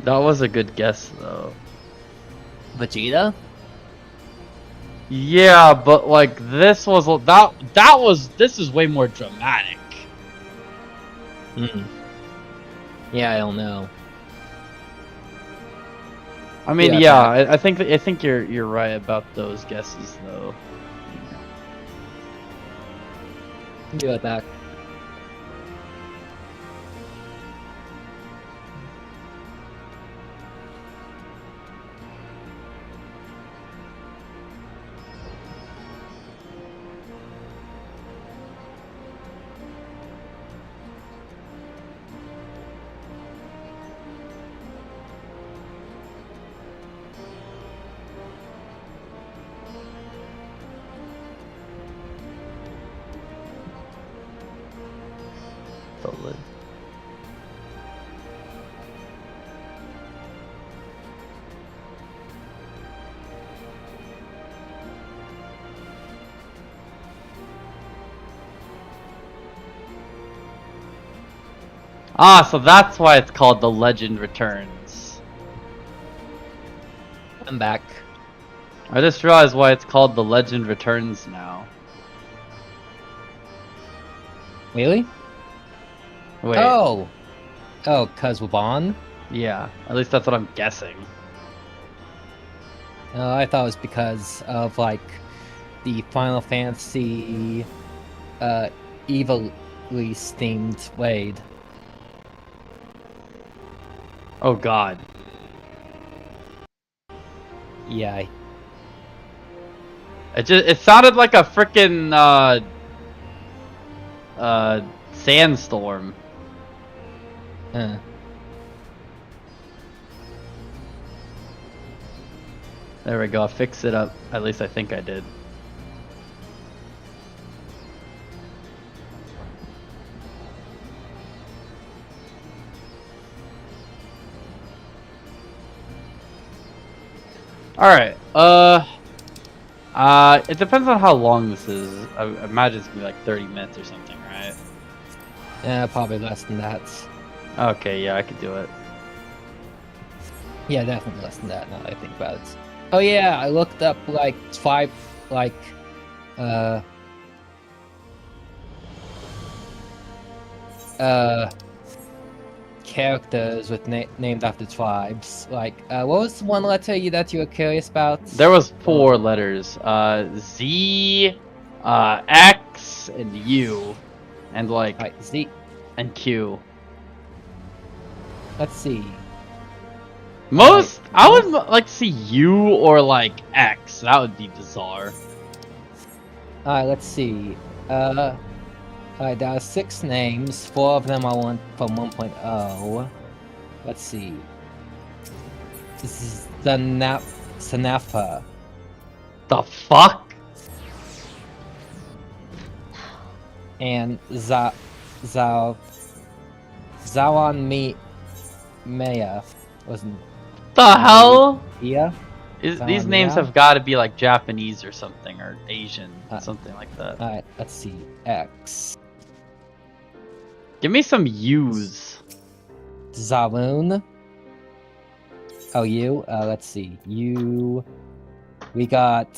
That was a good guess, though. Vegeta? Yeah, but like this was this is way more dramatic. Hmm. Yeah, I don't know. I mean, Yeah, yeah, I think you're right about those guesses, though. Do it back. Totally. Ah, so that's why it's called The Legend Returns. I'm back. I just realized why it's called The Legend Returns now. Really? Wait. Oh! Oh, cause Waban? Yeah, at least that's what I'm guessing. I thought it was because of, like, the Final Fantasy, Evil themed Wade. Oh god. Yeah. It sounded like a frickin' sandstorm. There we go, I fixed it up. At least I think I did. Alright, it depends on how long this is. I imagine it's gonna be like 30 minutes or something, right? Yeah, probably less than that. Okay, yeah, I could do it. Yeah, definitely less than that now that I think about it. Oh yeah, I looked up like 5, like, characters with named after tribes. Like, what was the one letter that you were curious about? There was 4 letters. Z, X, and U. And like... Right, Z. And Q. Let's see. Most... I would like to see U or like X. That would be bizarre. Alright, let's see. Alright, there are 6 names. 4 of them are from 1.0. Let's see. This is Sanapa. The fuck? And 𝕬𝖊𝖎𝖓 wasn't. The hell? Yeah. These names have got to be like Japanese or something, or Asian, something like that. Alright, let's see. X. Give me some U's. Zaloon. Oh, U. Let's see. U. We got.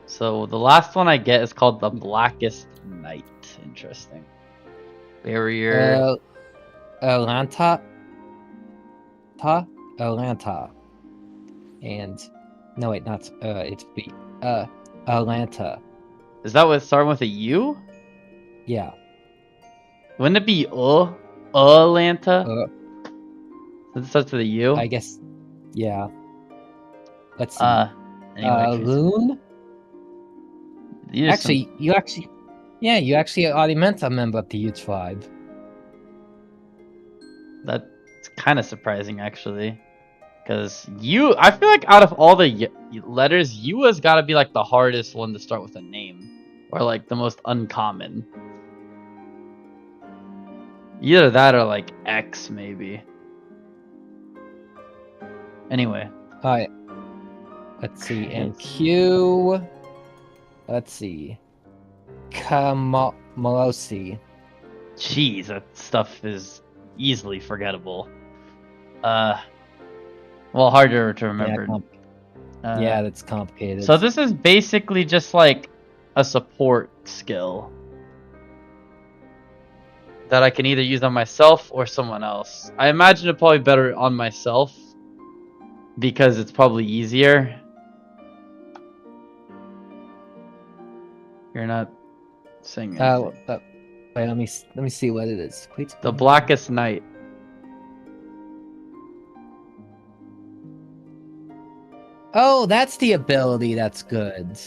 So the last one I get is called the Blackest Night. Interesting. Barrier. Atlanta. Atlanta. And no, wait, not it's B. Atlanta. Is that what starting with a U? Yeah. Wouldn't it be Atlanta? It starts with a U. I guess. Yeah. Let's see. Anyway, Loon. Actually, you actually already meant a member of the U tribe. That's kind of surprising, actually. Because U, I feel like out of all the letters, U has got to be like the hardest one to start with a name. Or like the most uncommon. Either that or like X, maybe. Anyway. Alright. Let's see, and Q. Let's see. Molosi. Jeez, that stuff is easily forgettable. Well, harder to remember. Yeah, that's complicated. So this is basically just like a support skill that I can either use on myself or someone else. I imagine it probably better on myself because it's probably easier. You're not saying anything. Wait, let me see what it is. Wait, the Blackest Night. Oh, that's the ability that's good.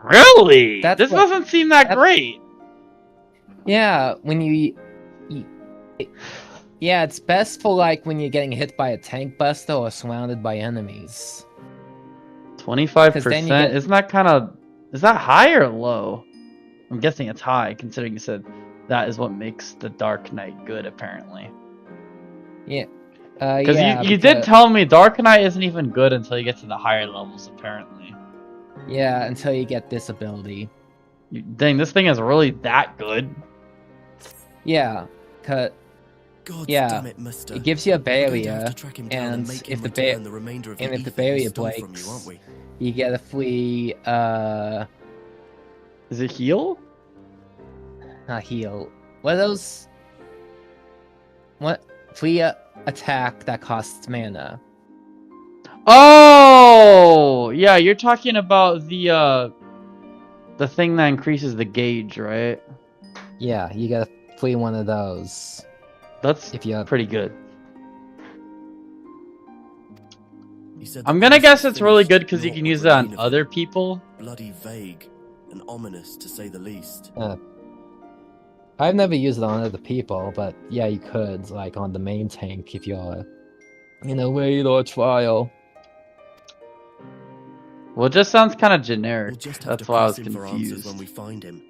Really? This doesn't seem that great. Yeah, when yeah, it's best for like when you're getting hit by a tank buster or surrounded by enemies. 25%? Isn't that kind of... Is that high or low? I'm guessing it's high, considering you said that is what makes the Dark Knight good, apparently. Yeah. Because you did tell me Dark Knight isn't even good until you get to the higher levels, apparently. Yeah, until you get this ability. Dang, this thing is really that good. Yeah, damn it, it gives you a barrier, and if the barrier breaks, you get a free, Is it heal? Not heal. What are those? What? Free attack that costs mana. Oh! Yeah, you're talking about the thing that increases the gauge, right? Yeah, you get a free one of those. That's pretty good. I'm gonna guess it's really good because you can use it on other people. Bloody vague and ominous, to say the least. I've never used it on other people, but yeah, you could, like on the main tank if you're in a raid or trial. Well, it just sounds kind of generic. That's why I was For answers confused. when we find him.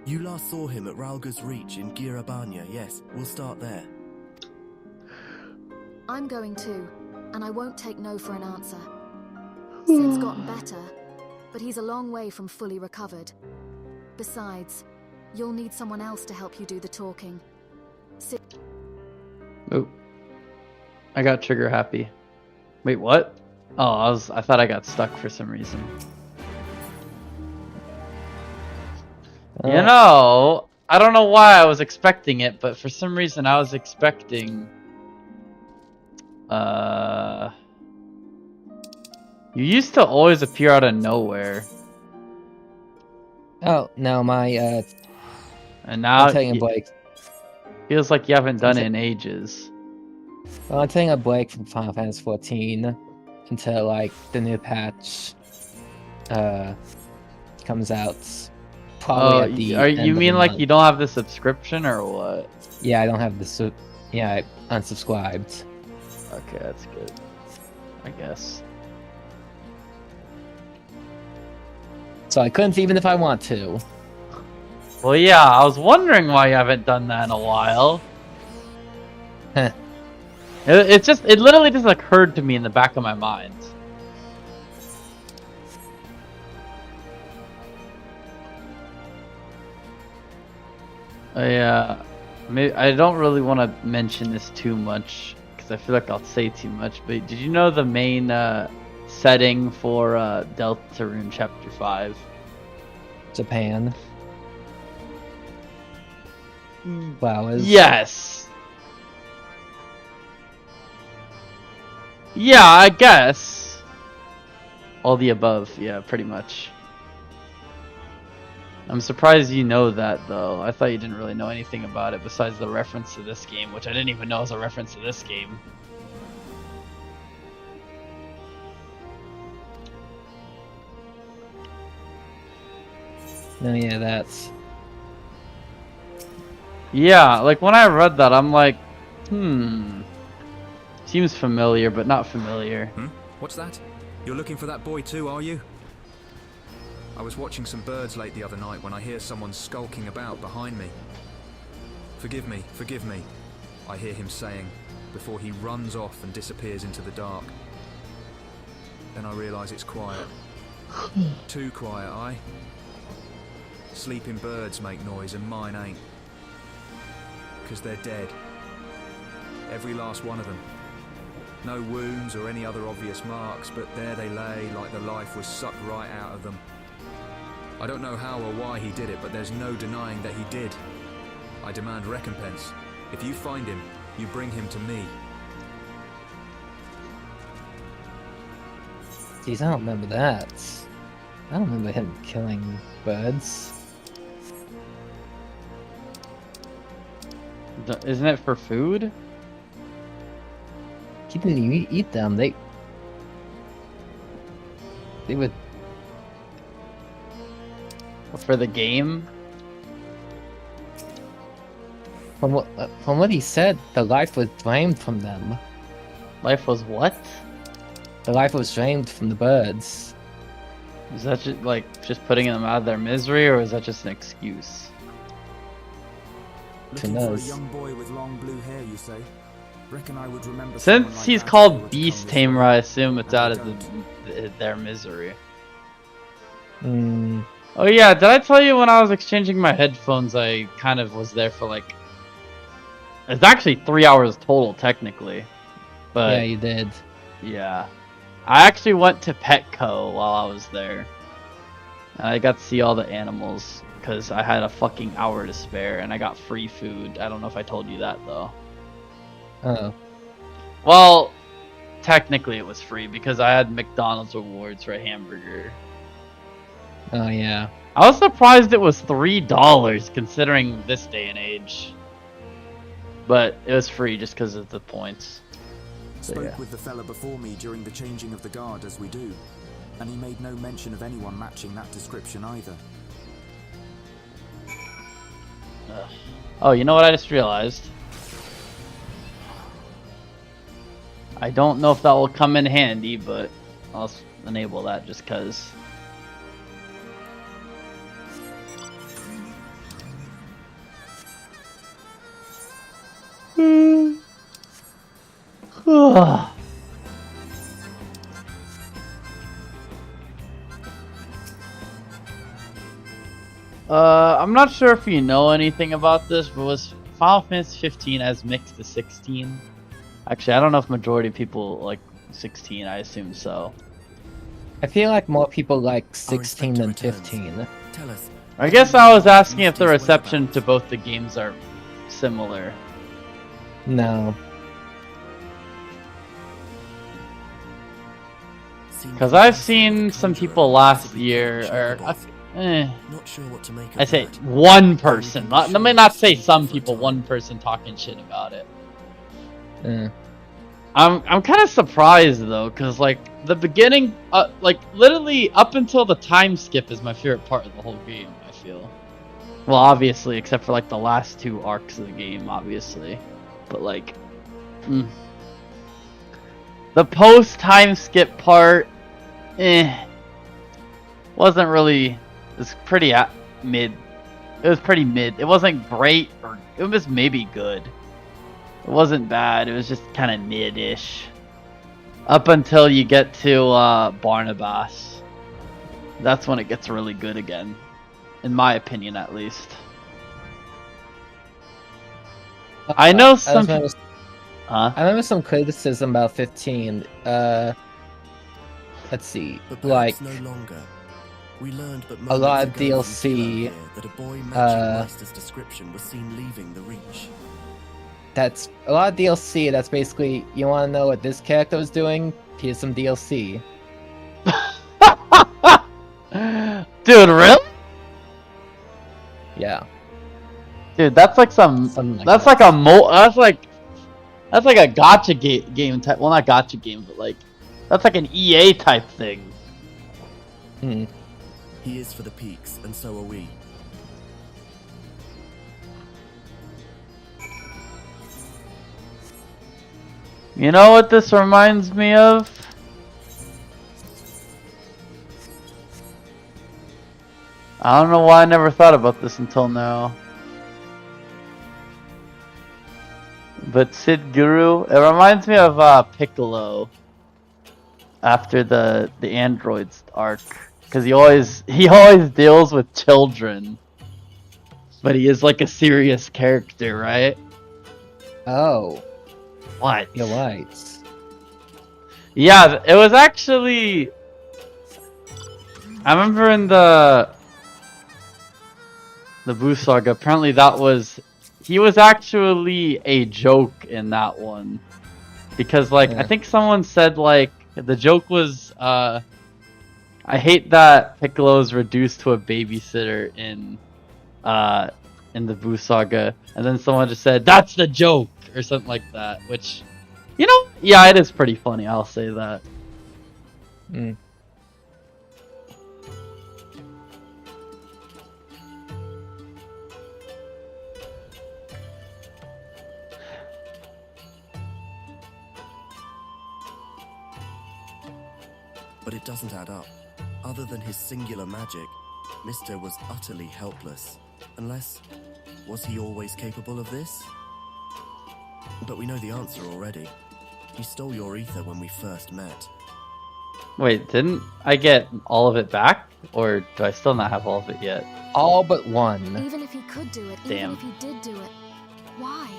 You last saw him at 𝕷𝖊𝖎𝖓 Reach in 𝕬𝖊𝖎𝖓, yes. We'll start there. I'm going too, and I won't take no for an answer. Sid's gotten better, but he's a long way from fully recovered. Besides, you'll need someone else to help you do the talking. Sid... Oh, I got trigger happy. Wait, what? Oh, I thought I got stuck for some reason. You know, I don't know why I was expecting it, but for some reason I was expecting... You used to always appear out of nowhere. Oh, no, my, And now I'm taking a break. Feels like you haven't done it in ages. Well, I'm taking a break from Final Fantasy 14 until, like, the new patch, comes out. Probably at the end you of mean the like month. you don't have the subscription or what? Yeah, I don't have the yeah, I unsubscribed. Okay, that's good. I guess. So I couldn't even if I want to. Well, yeah, I was wondering why you haven't done that in a while. Heh. It literally just occurred to me in the back of my mind. I don't really want to mention this too much because I feel like I'll say too much. But did you know the main setting for Deltarune Chapter 5? Japan. Flowers. Yes. Yeah, I guess. All the above, yeah, pretty much. I'm surprised you know that, though. I thought you didn't really know anything about it besides the reference to this game, which I didn't even know was a reference to this game. No, yeah, that's... Yeah, like when I read that, I'm like, seems familiar, but not familiar. What's that? You're looking for that boy too, are you? I was watching some birds late the other night when I hear someone skulking about behind me. Forgive me, I hear him saying, before he runs off and disappears into the dark. Then I realise it's quiet. Too quiet, aye? Sleeping birds make noise and mine ain't. 'Cause they're dead. Every last one of them. No wounds or any other obvious marks, but there they lay like the life was sucked right out of them. I don't know how or why he did it, but there's no denying that he did. I demand recompense. If you find him, you bring him to me. Jeez, I don't remember that. I don't remember him killing birds. Isn't it for food? He didn't even eat them. They would. For the game? From what he said, the life was drained from them. Life was what? The life was drained from the birds. Is that just just putting them out of their misery, or is that just an excuse? Who knows? For a young boy with long blue hair, you say? Reckon I would remember. Since he's called Beast Tamer, I assume it's out of their misery. Oh yeah, did I tell you when I was exchanging my headphones, I kind of was there for like... It's actually 3 hours total, technically. But yeah, you did. Yeah. I actually went to Petco while I was there. And I got to see all the animals, because I had a fucking hour to spare, and I got free food. I don't know if I told you that, though. Oh. Well, technically it was free, because I had McDonald's rewards for a hamburger. Oh, yeah. I was surprised it was $3, considering this day and age. But it was free just because of the points. Spoke with the fella before me during the changing of the guard, as we do. And he made no mention of anyone matching that description either. Oh, you know what I just realized? I don't know if that will come in handy, but I'll enable that just because. I'm not sure if you know anything about this, but was Final Fantasy 15 as mixed to 16? Actually, I don't know if majority of people like 16. I assume so. I feel like more people like 16 than 15. Tell us. I guess I was asking if the reception to both the games are similar. No. Because I've seen some people last year, or Not sure what to make of I say that. one person. Let me not say some people. One person talking shit about it. I'm kind of surprised though, because like the beginning, like literally up until the time skip is my favorite part of the whole game. I feel. Well, obviously, except for like the last 2 arcs of the game, obviously, but like, the post time skip part, wasn't really. It was pretty mid. It was pretty mid. It wasn't great, or it was maybe good. It wasn't bad. It was just kind of mid-ish. Up until you get to Barnabas. That's when it gets really good again. In my opinion, at least. I know some... I remember some criticism about 15. Let's see. Like... No longer. We learned but a lot of moments ago from DLC. Killer here that a boy matching Meister's description was seen leaving the Reach. That's a lot of DLC. That's basically, you want to know what this character was doing? Here's some DLC. Dude, really? Yeah. Dude, that's like some. That's like a That's like a gotcha game type. Well, not gotcha game, but like that's like an EA type thing. He is for the peaks, and so are we. You know what this reminds me of? I don't know why I never thought about this until now. But Sid Guru, it reminds me of Piccolo. after the androids arc, because he always deals with children, but he is like a serious character, right? Oh, what? You're right. Yeah, it was actually. I remember in the Boo Saga. Apparently, he was actually a joke in that one, because like I think someone said like the joke was I hate that Piccolo is reduced to a babysitter in the Boo Saga, and then someone just said that's the joke or something like that, which, you know, yeah, it is pretty funny. I'll say that. But it doesn't add up. Other than his singular magic, Mr. was utterly helpless. Unless, was he always capable of this? But we know the answer already. He stole your ether when we first met. Wait, didn't I get all of it back? Or do I still not have all of it yet? All but one. Even if he could do it, Damn. even if he did do it, why?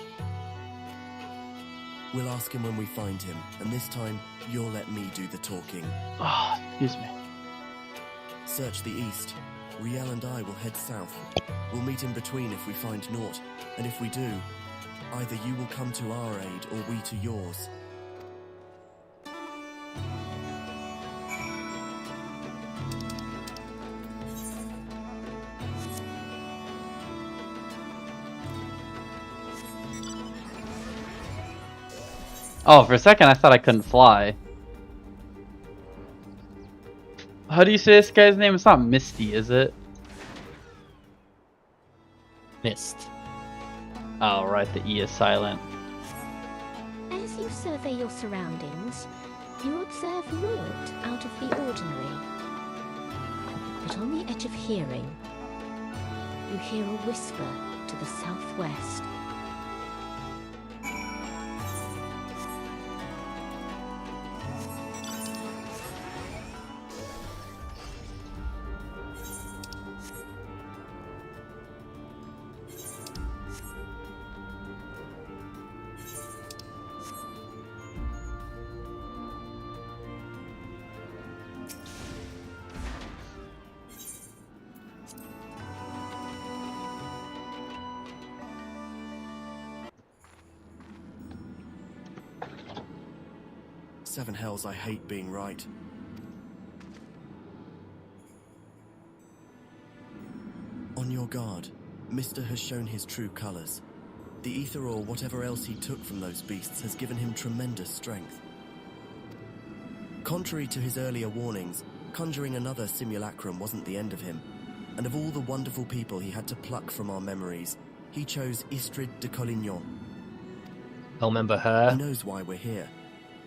We'll ask him when we find him, and this time, you'll let me do the talking. Oh, excuse me. Search the east. Riel and I will head south. We'll meet in between if we find naught, and if we do, either you will come to our aid or we to yours. Oh, for a second I thought I couldn't fly. How do you say this guy's name? It's not Misty, is it? Mist. Oh, right, the E is silent. As you survey your surroundings, you observe naught out of the ordinary. But on the edge of hearing, you hear a whisper to the southwest. Seven hells, I hate being right. On your guard, Mr. has shown his true colors. The ether or whatever else he took from those beasts has given him tremendous strength. Contrary to his earlier warnings, conjuring another simulacrum wasn't the end of him, and of all the wonderful people he had to pluck from our memories, he chose 𝕸𝖊𝖙𝖚. I remember her. He knows why we're here.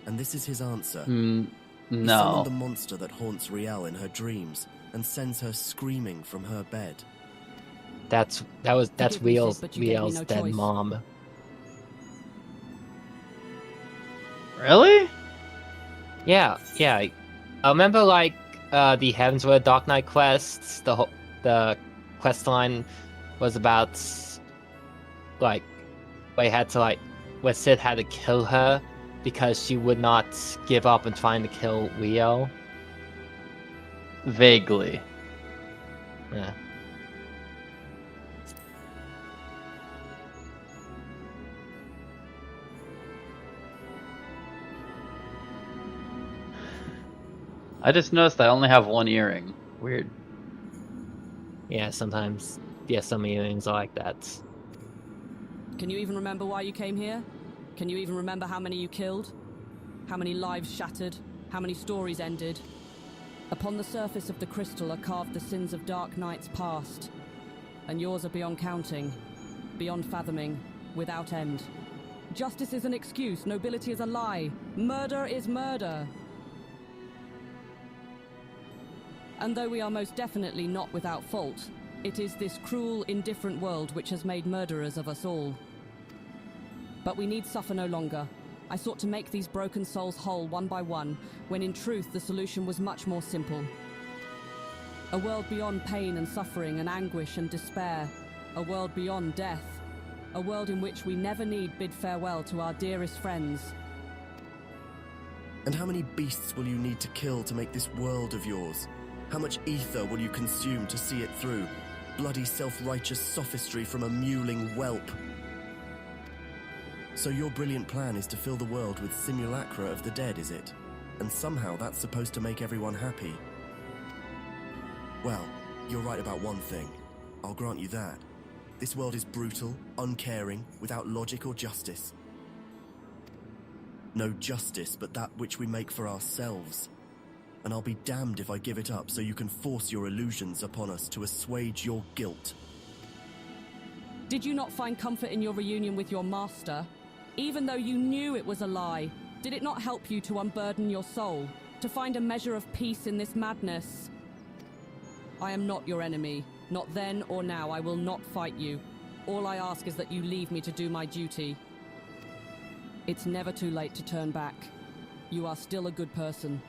And this is his answer. No. He summoned the monster that haunts Riel in her dreams and sends her screaming from her bed. That's Riel's dead mom. Really? Yeah. I remember like the Heavensward Dark Knight quests. The quest line was about like where Sid had to kill her because she would not give up in trying to kill Riel. Vaguely. Yeah. I just noticed I only have one earring. Weird. Yeah, sometimes. Yeah, some earrings are like that. Can you even remember why you came here? Can you even remember how many you killed? How many lives shattered? How many stories ended? Upon the surface of the crystal are carved the sins of Dark Knight's past. And yours are beyond counting, beyond fathoming, without end. Justice is an excuse, nobility is a lie, murder is murder. And though we are most definitely not without fault, it is this cruel, indifferent world which has made murderers of us all. But we need suffer no longer. I sought to make these broken souls whole one by one, when in truth the solution was much more simple. A world beyond pain and suffering and anguish and despair. A world beyond death. A world in which we never need bid farewell to our dearest friends. And how many beasts will you need to kill to make this world of yours? How much ether will you consume to see it through? Bloody self-righteous sophistry from a mewling whelp. So your brilliant plan is to fill the world with simulacra of the dead, is it? And somehow that's supposed to make everyone happy. Well, you're right about one thing. I'll grant you that. This world is brutal, uncaring, without logic or justice. No justice but that which we make for ourselves. And I'll be damned if I give it up so you can force your illusions upon us to assuage your guilt. Did you not find comfort in your reunion with your master? Even though you knew it was a lie, did it not help you to unburden your soul? To find a measure of peace in this madness? I am not your enemy. Not then or now. I will not fight you. All I ask is that you leave me to do my duty. It's never too late to turn back. You are still a good person.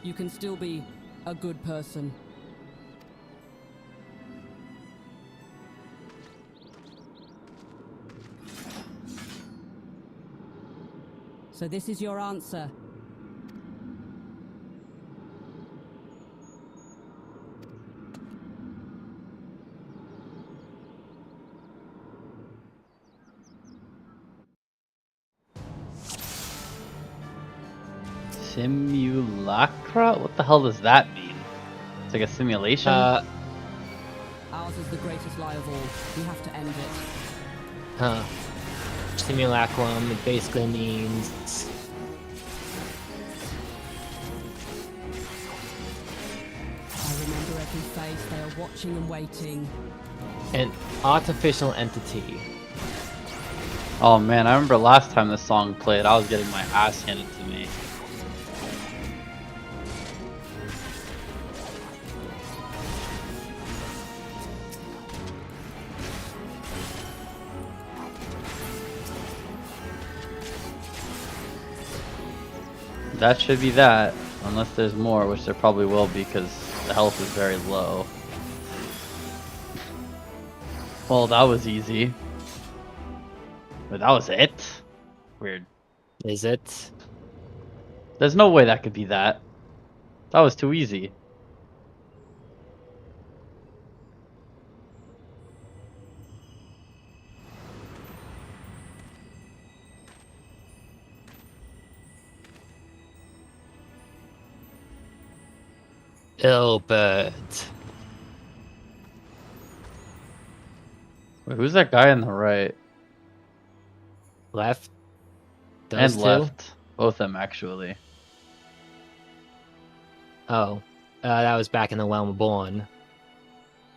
You can still be a good person. So this is your answer. Simulacra? What the hell does that mean? It's like a simulation? Ours is the greatest lie of all. We have to end it. Huh. Simulacrum, it basically means... I remember every face. They are watching and waiting. An artificial entity. Oh man, I remember last time this song played, I was getting my ass handed to me. That should be that, unless there's more, which there probably will be because the health is very low. Well, that was easy. But that was it? Weird. Is it? There's no way that could be that. That was too easy. 𝕼𝖊𝖙. Wait, who's that guy on the right? Left? Those and left. Both of them, actually. Oh. That was back in the Realm Reborn.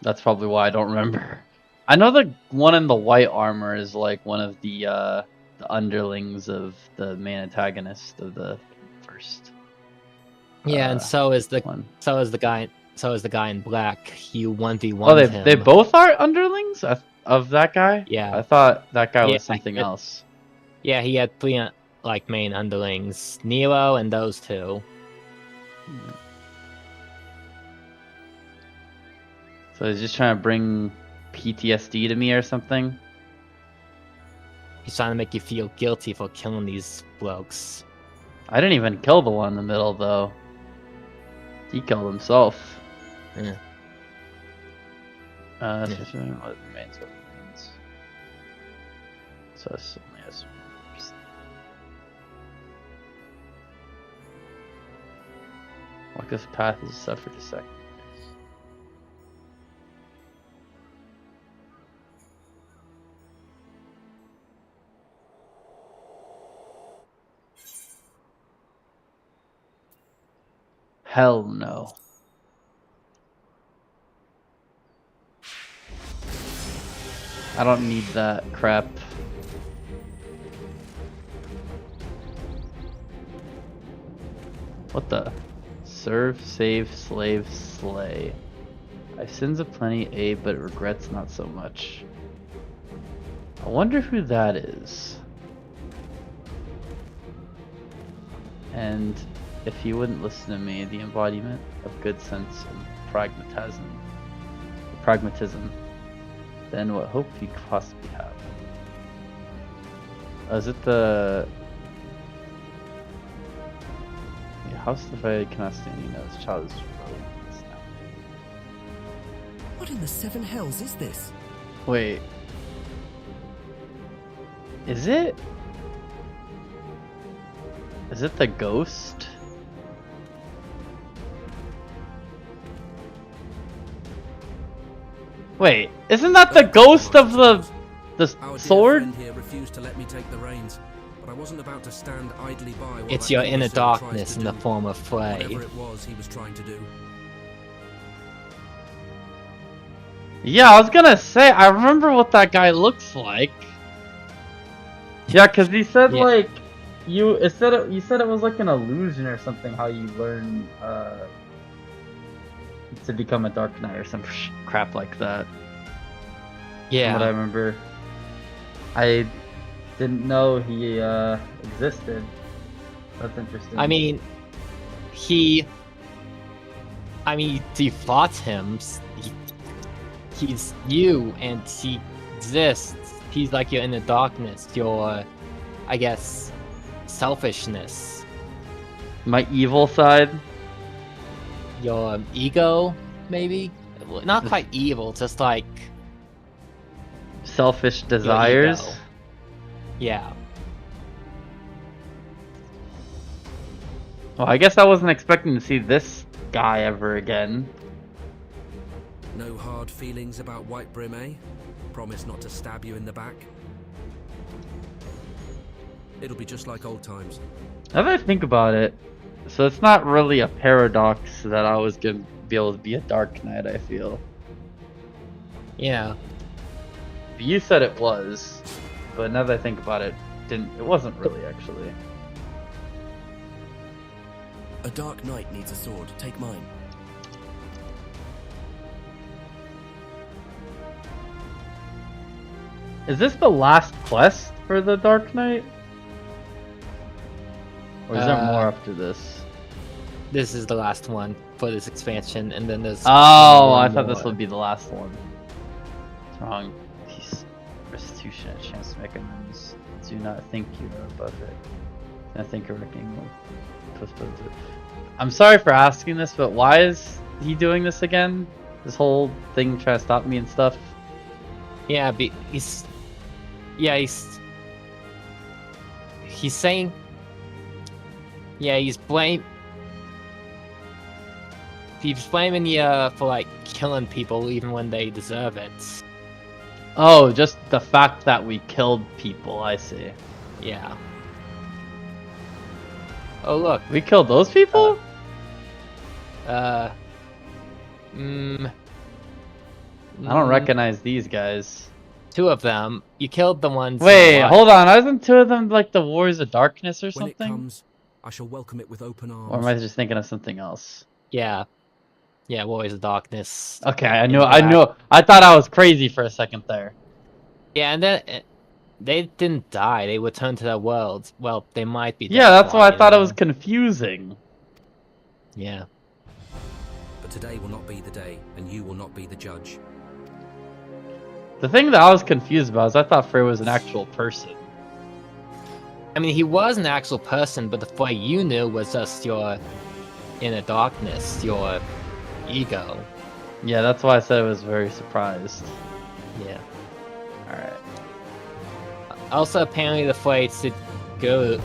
That's probably why I don't remember. I know the one in the white armor is like one of the underlings of the main antagonist of the first. Yeah, and so is the guy in black. He 1v1'd Oh, him. they both are underlings of that guy? Yeah. I thought that guy was something else. Yeah, he had three like main underlings, Nero and those two. So he's just trying to bring PTSD to me or something? He's trying to make you feel guilty for killing these blokes. I didn't even kill the one in the middle though. He killed himself. Yeah. What remains what remains. So it's only has walk this path is suffered a second. Hell no. I don't need that crap. What the? Serve, save, slave, slay. I've sins aplenty, but regrets not so much. I wonder who that is. And if he wouldn't listen to me, the embodiment of good sense and pragmatism, then what hope he could possibly have? Is it the... Yeah, House of the cannot stand, you know, his child is really... What in the seven hells is this? Wait. Is it? Is it the ghost? Wait, isn't that the ghost of the sword? Our dear friend here refused to let me take the reins, but I wasn't about to stand idly by while It's that your inner imbecile tries darkness to in the do form of Flay. whatever it was he was trying to do. Yeah, I was gonna say, I remember what that guy looks like. Yeah, cause he said like, you said it was like an illusion or something, how you learn to become a Dark Knight or some crap like that. Yeah. From what I remember. I didn't know he existed. That's interesting. I mean, he fought him. He's you, and he exists. He's like your inner darkness, your, I guess, selfishness. My evil side? Your ego, maybe? Not quite evil, just like... selfish desires? Yeah. Well, I guess I wasn't expecting to see this guy ever again. No hard feelings about 𝕬𝖏, eh? Promise not to stab you in the back. It'll be just like old times. Now that I think about it, so it's not really a paradox that I was gonna be able to be a Dark Knight, I feel. Yeah. You said it was, but now that I think about it, it wasn't really actually. A Dark Knight needs a sword. Take mine. Is this the last quest for the Dark Knight? Or is there more after this? This is the last one for this expansion, and then there's... Oh, I thought this would be the last one. It's wrong. Peace. Restitution, a chance to make amends. Do not think you are above it. I think you're reckoning will postpone it. I'm sorry for asking this, but why is he doing this again? This whole thing trying to stop me and stuff? Yeah, he's saying... Yeah, he's blaming you for, like, killing people even when they deserve it. Oh, just the fact that we killed people, I see. Yeah. Oh, look. We killed those people? I don't recognize these guys. Two of them. You killed the ones... Wait, hold on. Isn't two of them like the Wars of Darkness or something? When it comes, I shall welcome it with open arms. Or am I just thinking of something else? Yeah. Yeah, Warriors of Darkness. Okay, I knew. I thought I was crazy for a second there. Yeah, and then they didn't die. They returned to their worlds. Well, they might be dead. Yeah, that's why I thought it was confusing. Yeah. But today will not be the day, and you will not be the judge. The thing that I was confused about is I thought Frey was an actual person. I mean, he was an actual person, but the Frey you knew was just your inner darkness, your ego. Yeah, that's why I said I was very surprised. Yeah. Alright. Also, apparently the Frey Sid-Guru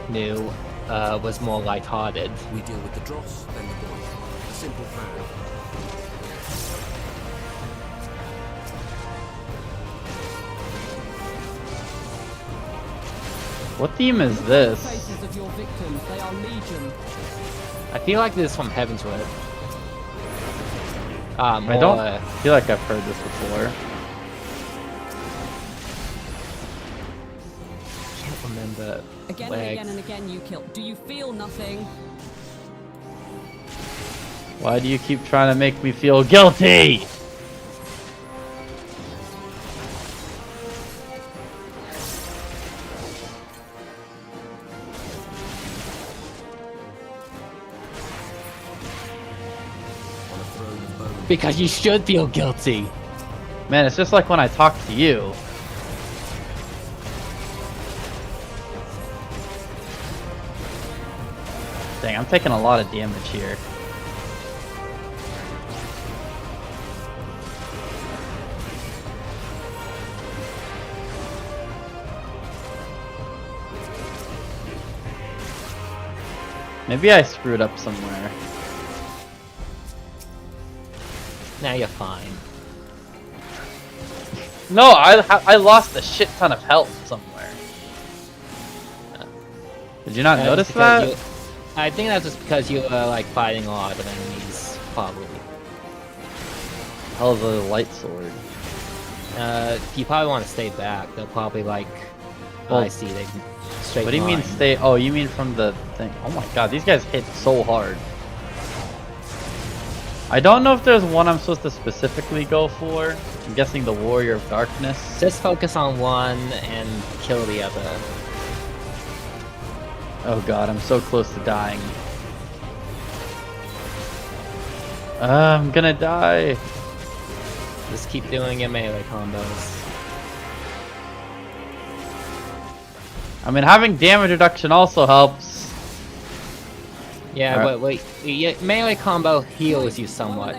knew was more lighthearted. We deal with the dross, then the boy. A simple plan. What theme is this? Faces of your victims, they are legion. I feel like this is from Heaven's Word. I don't feel like I've heard this before. I can't remember. Again and again and again you kill. Do you feel nothing? Why do you keep trying to make me feel guilty? Because you should feel guilty. Man, it's just like when I talk to you. Dang, I'm taking a lot of damage here. Maybe I screwed up somewhere. Now you're fine. No, I lost a shit ton of health somewhere. Did you not notice that? I think that's just because you were like fighting a lot of enemies, probably. Hell, the light sword. You probably want to stay back. They'll probably like. Well, I see. They can straight. What do you mean stay? Oh, you mean from the thing? Oh my god, these guys hit so hard. I don't know if there's one I'm supposed to specifically go for. I'm guessing the Warrior of Darkness. Just focus on one and kill the other. Oh god, I'm so close to dying. I'm gonna die. Just keep doing your melee combos. I mean, having damage reduction also helps. Yeah, right. but wait, melee combo heals you somewhat.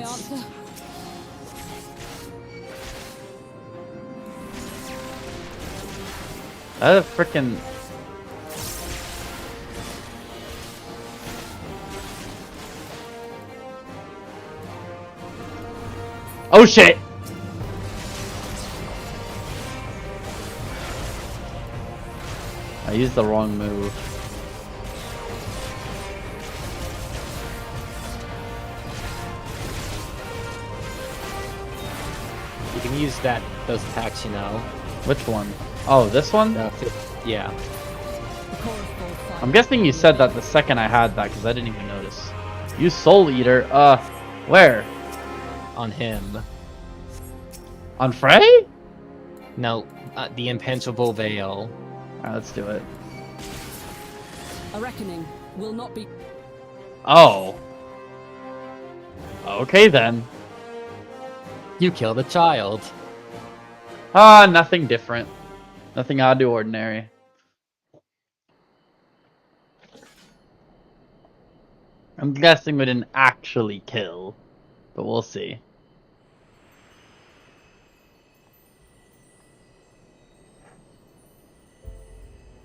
That freaking. Oh shit! I used the wrong move. You can use those attacks, you know. Which one? Oh, this one? Yeah. I'm guessing you said that the second I had that because I didn't even notice. You Soul Eater. Where? On him. On Frey? No, the impenetrable veil. Alright, let's do it. A reckoning will not be. Oh. Okay then. You killed a child. Ah, nothing different. Nothing out of the ordinary. I'm guessing we didn't actually kill, but we'll see.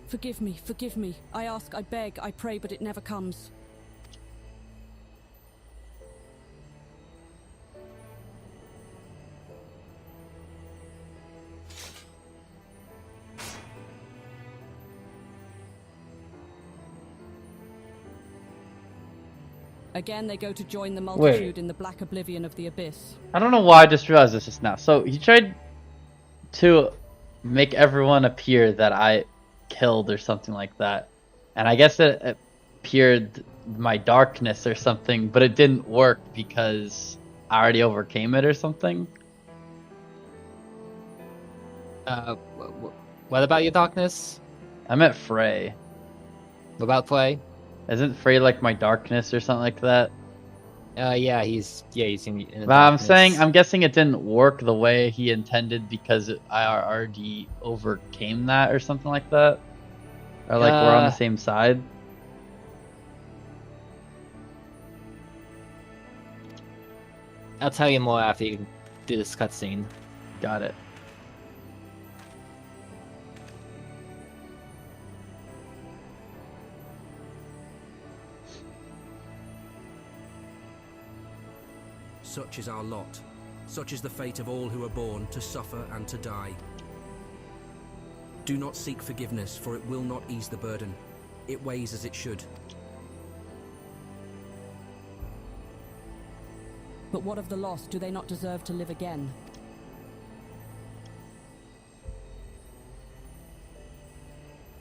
Forgive me, forgive me. I ask, I beg, I pray, but it never comes. Again, they go to join the multitude in the black oblivion of the abyss. I don't know why I just realized this just now. So he tried to make everyone appear that I killed or something like that. And I guess it appeared my darkness or something, but it didn't work because I already overcame it or something. What about your darkness? I meant Frey. What about Frey? Isn't Frey like my darkness or something like that? Yeah, he's in the But darkness. I'm guessing it didn't work the way he intended because I already overcame that or something like that. Or like we're on the same side. I'll tell you more after you do this cutscene. Got it. Such is our lot. Such is the fate of all who are born to suffer and to die. Do not seek forgiveness, for it will not ease the burden. It weighs as it should. But what of the lost? Do they not deserve to live again?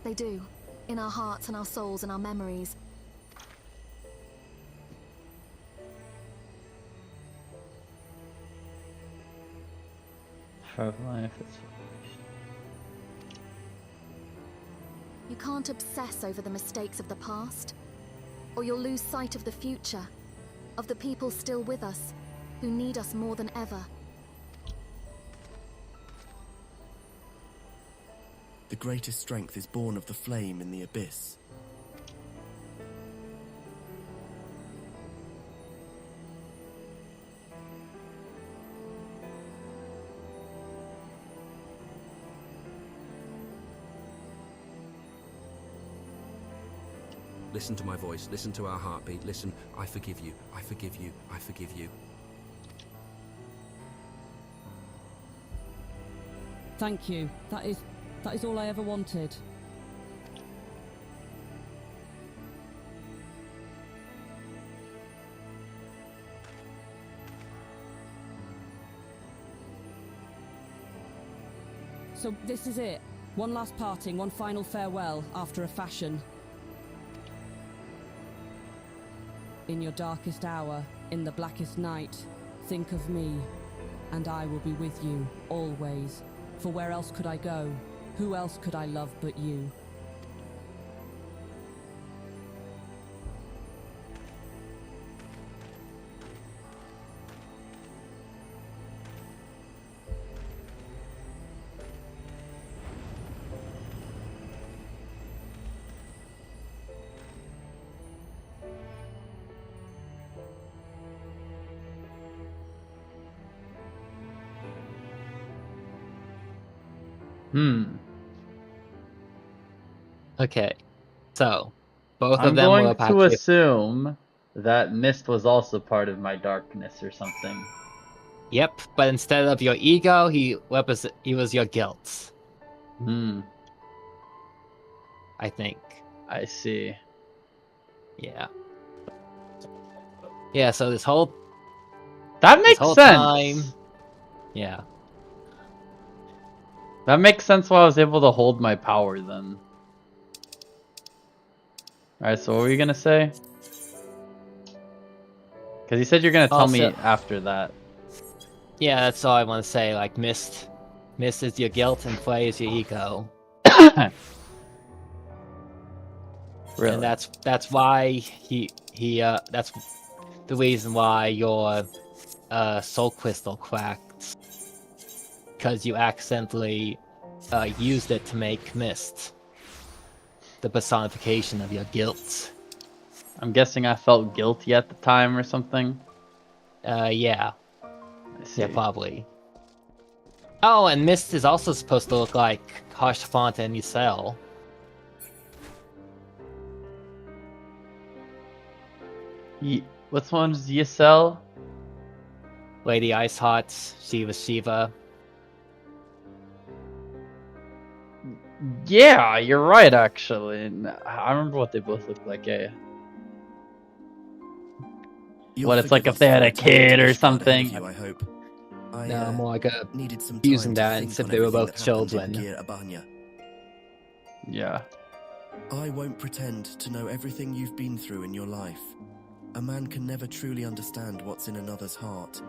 They do. In our hearts and our souls and our memories. You can't obsess over the mistakes of the past, or you'll lose sight of the future, of the people still with us. who need us more than ever. The greatest strength is born of the flame in the abyss. Listen to my voice, listen to our heartbeat, listen, I forgive you, I forgive you, I forgive you. Thank you. That is all I ever wanted. So this is it. One last parting, one final farewell, after a fashion. In your darkest hour, in the blackest night, think of me, and I will be with you, always. For where else could I go? Who else could I love but you? Okay, so both I'm of them were going to Patrick. assume that Mist was also part of my darkness or something. Yep, but instead of your ego, he was your guilt. I think. I see. Yeah. Yeah, so this whole makes sense. sense. Yeah. That makes sense why I was able to hold my power then. Alright, so what were you gonna say? Because you said you're gonna tell me after that. Yeah, that's all I want to say. Like, Mist is your guilt and Flay is your ego. Really? And that's why that's the reason why your soul crystal cracked. Because you accidentally used it to make Mist the personification of your guilt. I'm guessing I felt guilty at the time or something. Yeah. Yeah, probably. Oh, and Mist is also supposed to look like Harshfont and Ysel. Which one's Ysel? Lady Iceheart, Shiva. Yeah, you're right, actually. I remember what they both look like, yeah. What it's like if they had a kid or something. I hope. No, more like a needed some using time to that think instead on they were everything both that happened in children. 𝕸𝖊𝖎𝖓. Yeah. I won't pretend to know everything you've been through in your life. A man can never truly understand what's in another's heart,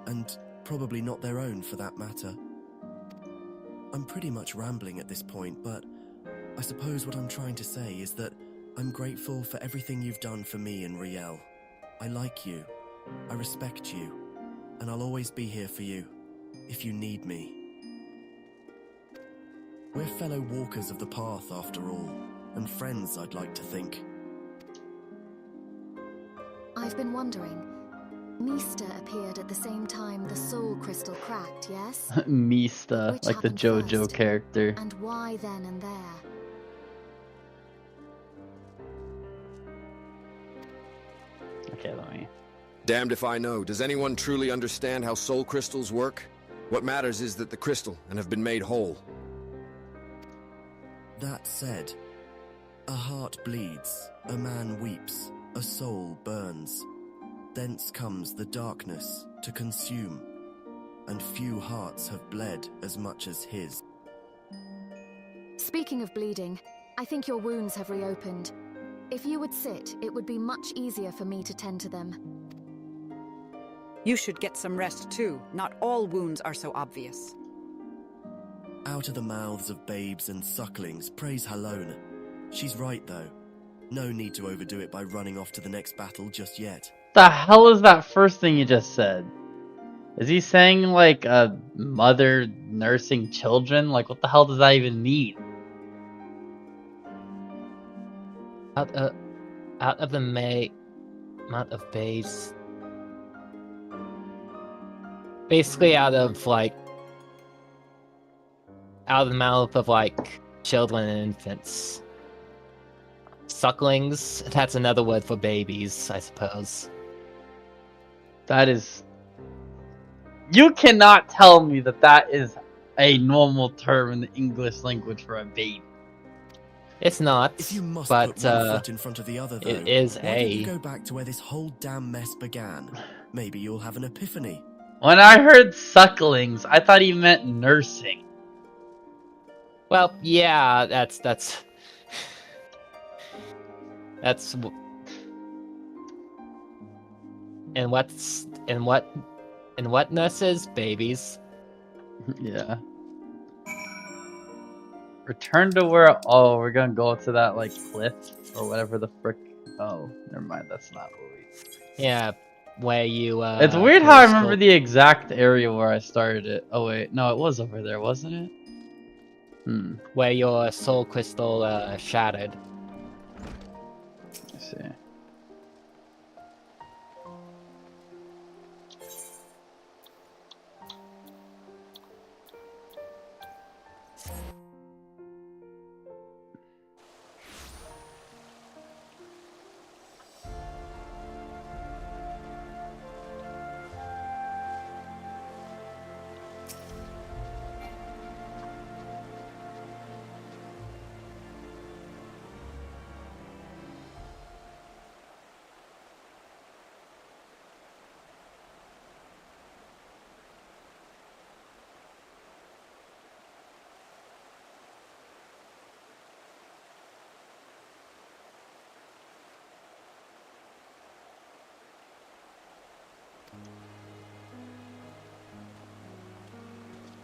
and probably not their own for that matter. I'm pretty much rambling at this point, but I suppose what I'm trying to say is that I'm grateful for everything you've done for me and Riel. I like you, I respect you, and I'll always be here for you, if you need me. We're fellow walkers of the path after all, and friends, I'd like to think. I've been wondering. Mista appeared at the same time the soul crystal cracked, yes? Mista, Which like the happened JoJo first? character. And why then and there? Okay, let me... Damned if I know. Does anyone truly understand how soul crystals work? What matters is that the crystal and have been made whole. That said, a heart bleeds, a man weeps, a soul burns. Thence comes the darkness to consume, and few hearts have bled as much as his. Speaking of bleeding, I think your wounds have reopened. If you would sit, it would be much easier for me to tend to them. You should get some rest too. Not all wounds are so obvious. Out of the mouths of babes and sucklings, praise 𝕬𝖏𝖏. She's right though. No need to overdo it by running off to the next battle just yet. The hell is that first thing you just said? Is he saying like a mother nursing children? Like, what the hell does that even mean? Out of the amount of babes. Basically out of the mouth of like children and infants. Sucklings, that's another word for babies, I suppose. That is... You cannot tell me that that is a normal term in the English language for a baby. It's not, If you must but put one foot in front of the other, though, it is why don't you go back to where this whole damn mess began? Maybe you'll have an epiphany. When I heard sucklings, I thought he meant nursing. Well, yeah, that's and what nurses? Babies. Yeah. Return to where... Oh, we're gonna go to that, like, cliff? Or whatever the frick... Oh, never mind, that's not what we... Yeah, where you, It's weird how I remember the exact area where I started it. Oh wait, no, it was over there, wasn't it? Where your soul crystal, shattered. Let's see.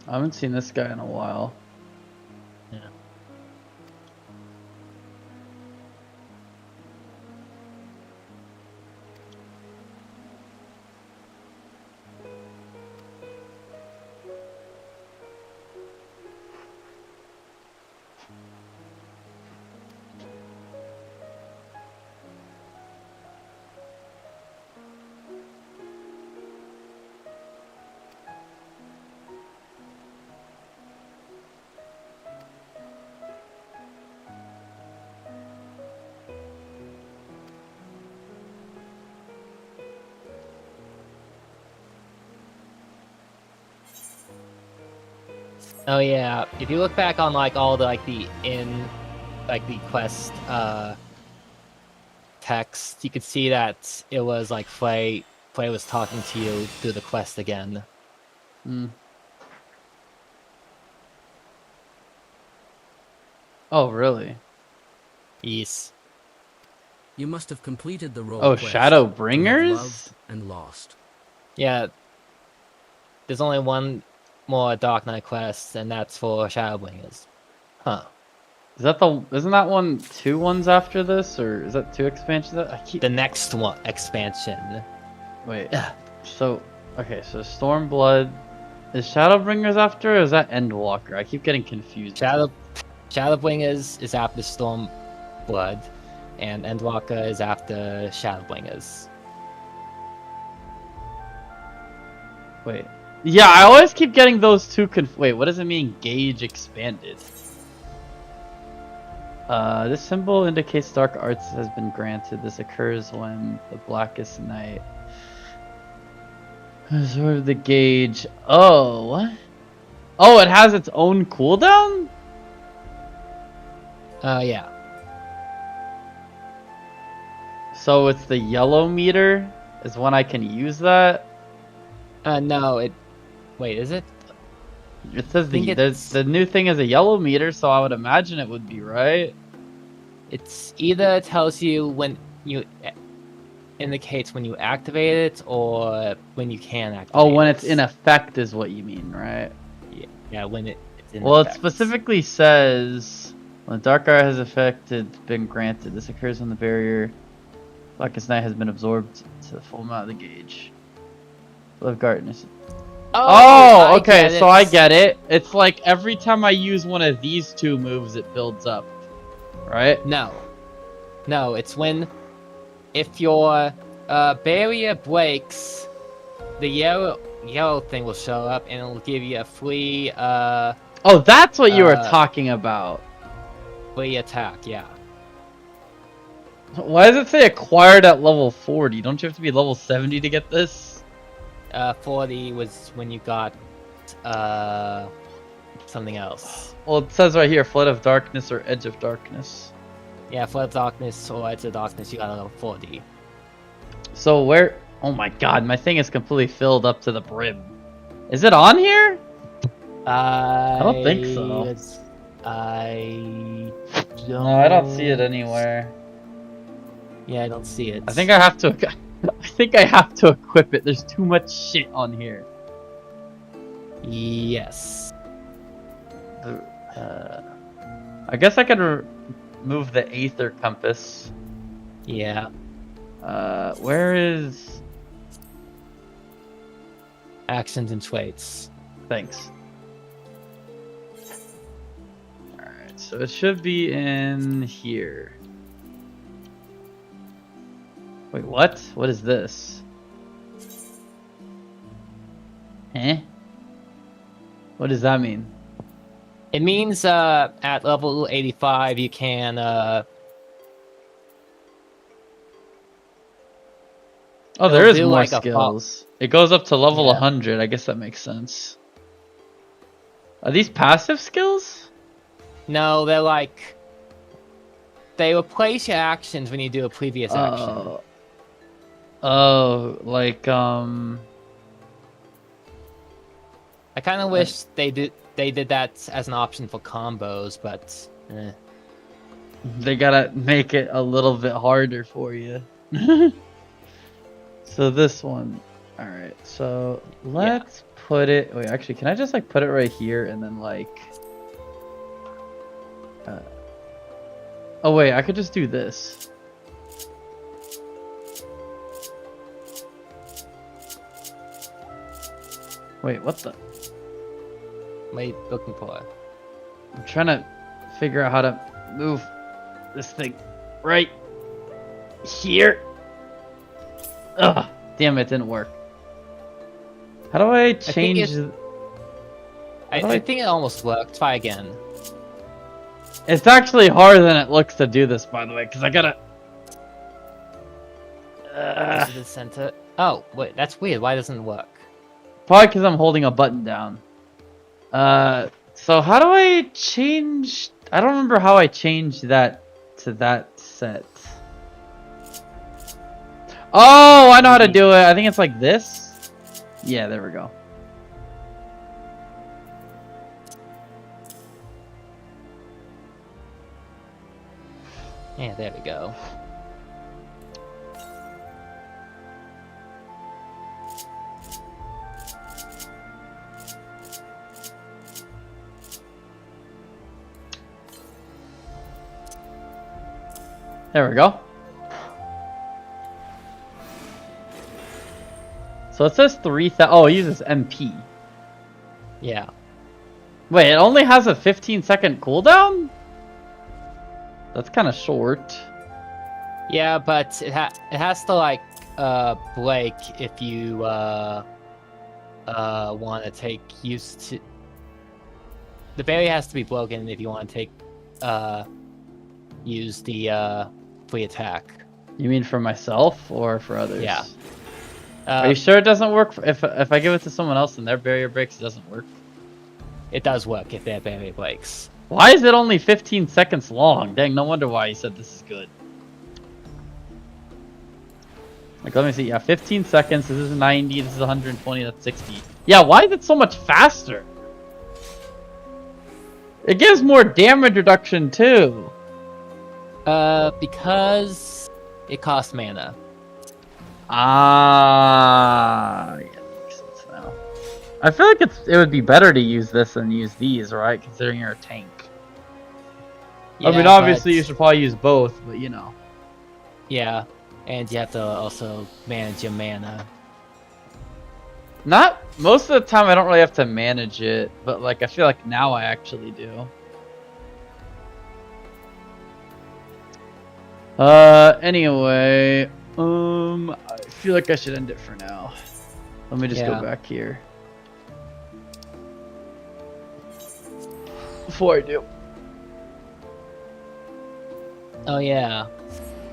I haven't seen this guy in a while. Yeah. Oh yeah, if you look back on like all the the quest text, you could see that it was like Flay was talking to you through the quest again. Oh really? Yes. You must have completed the role. Oh, quest Shadowbringers? to have loved and lost. Yeah. There's only one more Dark Knight quest, and that's for Shadowbringers. Huh. Isn't that one 2 ones after this, or is that 2 expansions? The next one expansion. Wait. So Stormblood is Shadowbringers after, or is that Endwalker? I keep getting confused. Shadowbringers is after Stormblood, and Endwalker is after Shadowbringers. Wait. Yeah, I always keep getting those two wait, what does it mean, gauge expanded? This symbol indicates dark arts has been granted. This occurs when the blackest night has of the gauge. Oh, what? Oh, it has its own cooldown? Yeah. So it's the yellow meter is when I can use that? No, wait, is it? It says the new thing is a yellow meter, so I would imagine it would be, right? It's either tells you when you indicates when you activate it or when you can activate it. Oh, when it's in effect is what you mean, right? Yeah, when it's in well, effect. It specifically says when the dark art has been granted. This occurs when the barrier Blackest Night has been absorbed to the full amount of the gauge. Live Gardeners. Oh, okay, so I get it. It's like every time I use one of these two moves, it builds up, right? No, it's when if your barrier breaks, the yellow thing will show up and it'll give you a free. Oh, that's what you were talking about. Free attack, yeah. Why does it say acquired at level 40? Don't you have to be level 70 to get this? 40 was when you got something else. Well, it says right here, Flood of Darkness or Edge of Darkness. Yeah, Flood of Darkness or Edge of Darkness, you got a level 40. So where... Oh my god, my thing is completely filled up to the brim. Is it on here? I don't think so. No, I don't see it anywhere. Yeah, I don't see it. I think I have to... I think I have to equip it. There's too much shit on here. Yes. I guess I could remove the Aether Compass. Yeah. Where is... Actions and traits. Thanks. Alright, so it should be in here. Wait, what? What is this? Eh? What does that mean? It means at level 85 you can Oh, there is more like skills. It goes up to level 100. I guess that makes sense. Are these passive skills? No, they're like... They replace your actions when you do a previous action. Oh, like, I kind of wish they did that as an option for combos, but... They gotta make it a little bit harder for you. So this one. Alright, so let's put it... Wait, actually, can I just, like, put it right here and then, like... Oh, wait, I could just do this. Wait, what the? What are you looking for? I'm trying to figure out how to move this thing right here. Ugh, damn it, didn't work. How do I change? I think it almost worked. Try again. It's actually harder than it looks to do this, by the way, because I gotta... To the center. Oh, wait, that's weird. Why doesn't it work? Probably because I'm holding a button down. So how do I change... I don't remember how I changed that to that set. Oh, I know how to do it. I think it's like this. Yeah, there we go. Yeah, there we go. There we go. So it says 3,000. Oh, it uses MP. Yeah. Wait, it only has a 15-second cooldown? That's kind of short. Yeah, but it has to like break if you want to take use to. The barrier has to be broken if you want to take use the free attack. You mean for myself or for others? Yeah. Are you sure it doesn't work? If I give it to someone else and their barrier breaks, it doesn't work? It does work if their barrier breaks. Why is it only 15 seconds long? Dang, no wonder why he said this is good. Like, let me see. Yeah, 15 seconds. This is 90. This is 120. That's 60. Yeah, why is it so much faster? It gives more damage reduction, too. Because it costs mana. Ah, yeah, that makes sense now. I feel like it would be better to use this than use these, right? Considering you're a tank. Yeah, I mean, obviously you should probably use both, but you know. Yeah, and you have to also manage your mana. Not most of the time. I don't really have to manage it, but like I feel like now I actually do. Anyway, I feel like I should end it for now. Let me just go back here before I do. Oh yeah,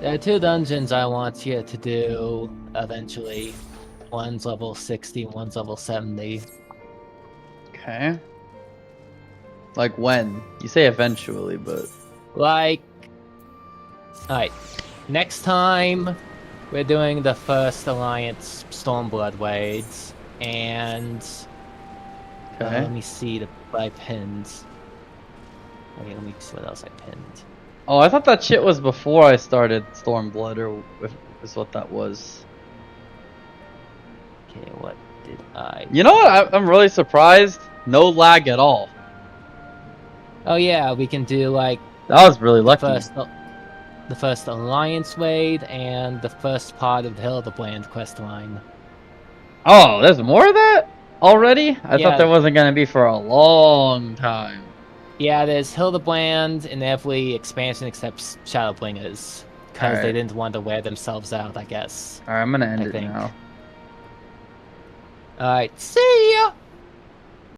there are 2 dungeons I want you to do eventually. One's level 60, one's level 70. Okay. Like when? You say eventually, but... Like... Alright. Next time, we're doing the first Alliance Stormblood raids. And... Okay. let me see what I pinned. Wait, let me see what else I pinned. Oh, I thought that shit was before I started Stormblood, or if is what that was. Okay, what did I... You know what? I'm really surprised. No lag at all. Oh yeah, we can do like... That was really lucky. The first Alliance raid and the first part of the 𝕼𝖊𝖙𝖚 quest line. Oh, there's more of that already? I thought there wasn't going to be for a long time. Yeah, there's 𝕼𝖊𝖙𝖚 and every expansion except Shadowbringers. Because they didn't want to wear themselves out, I guess. Alright, I'm going to end it now. Alright, see ya!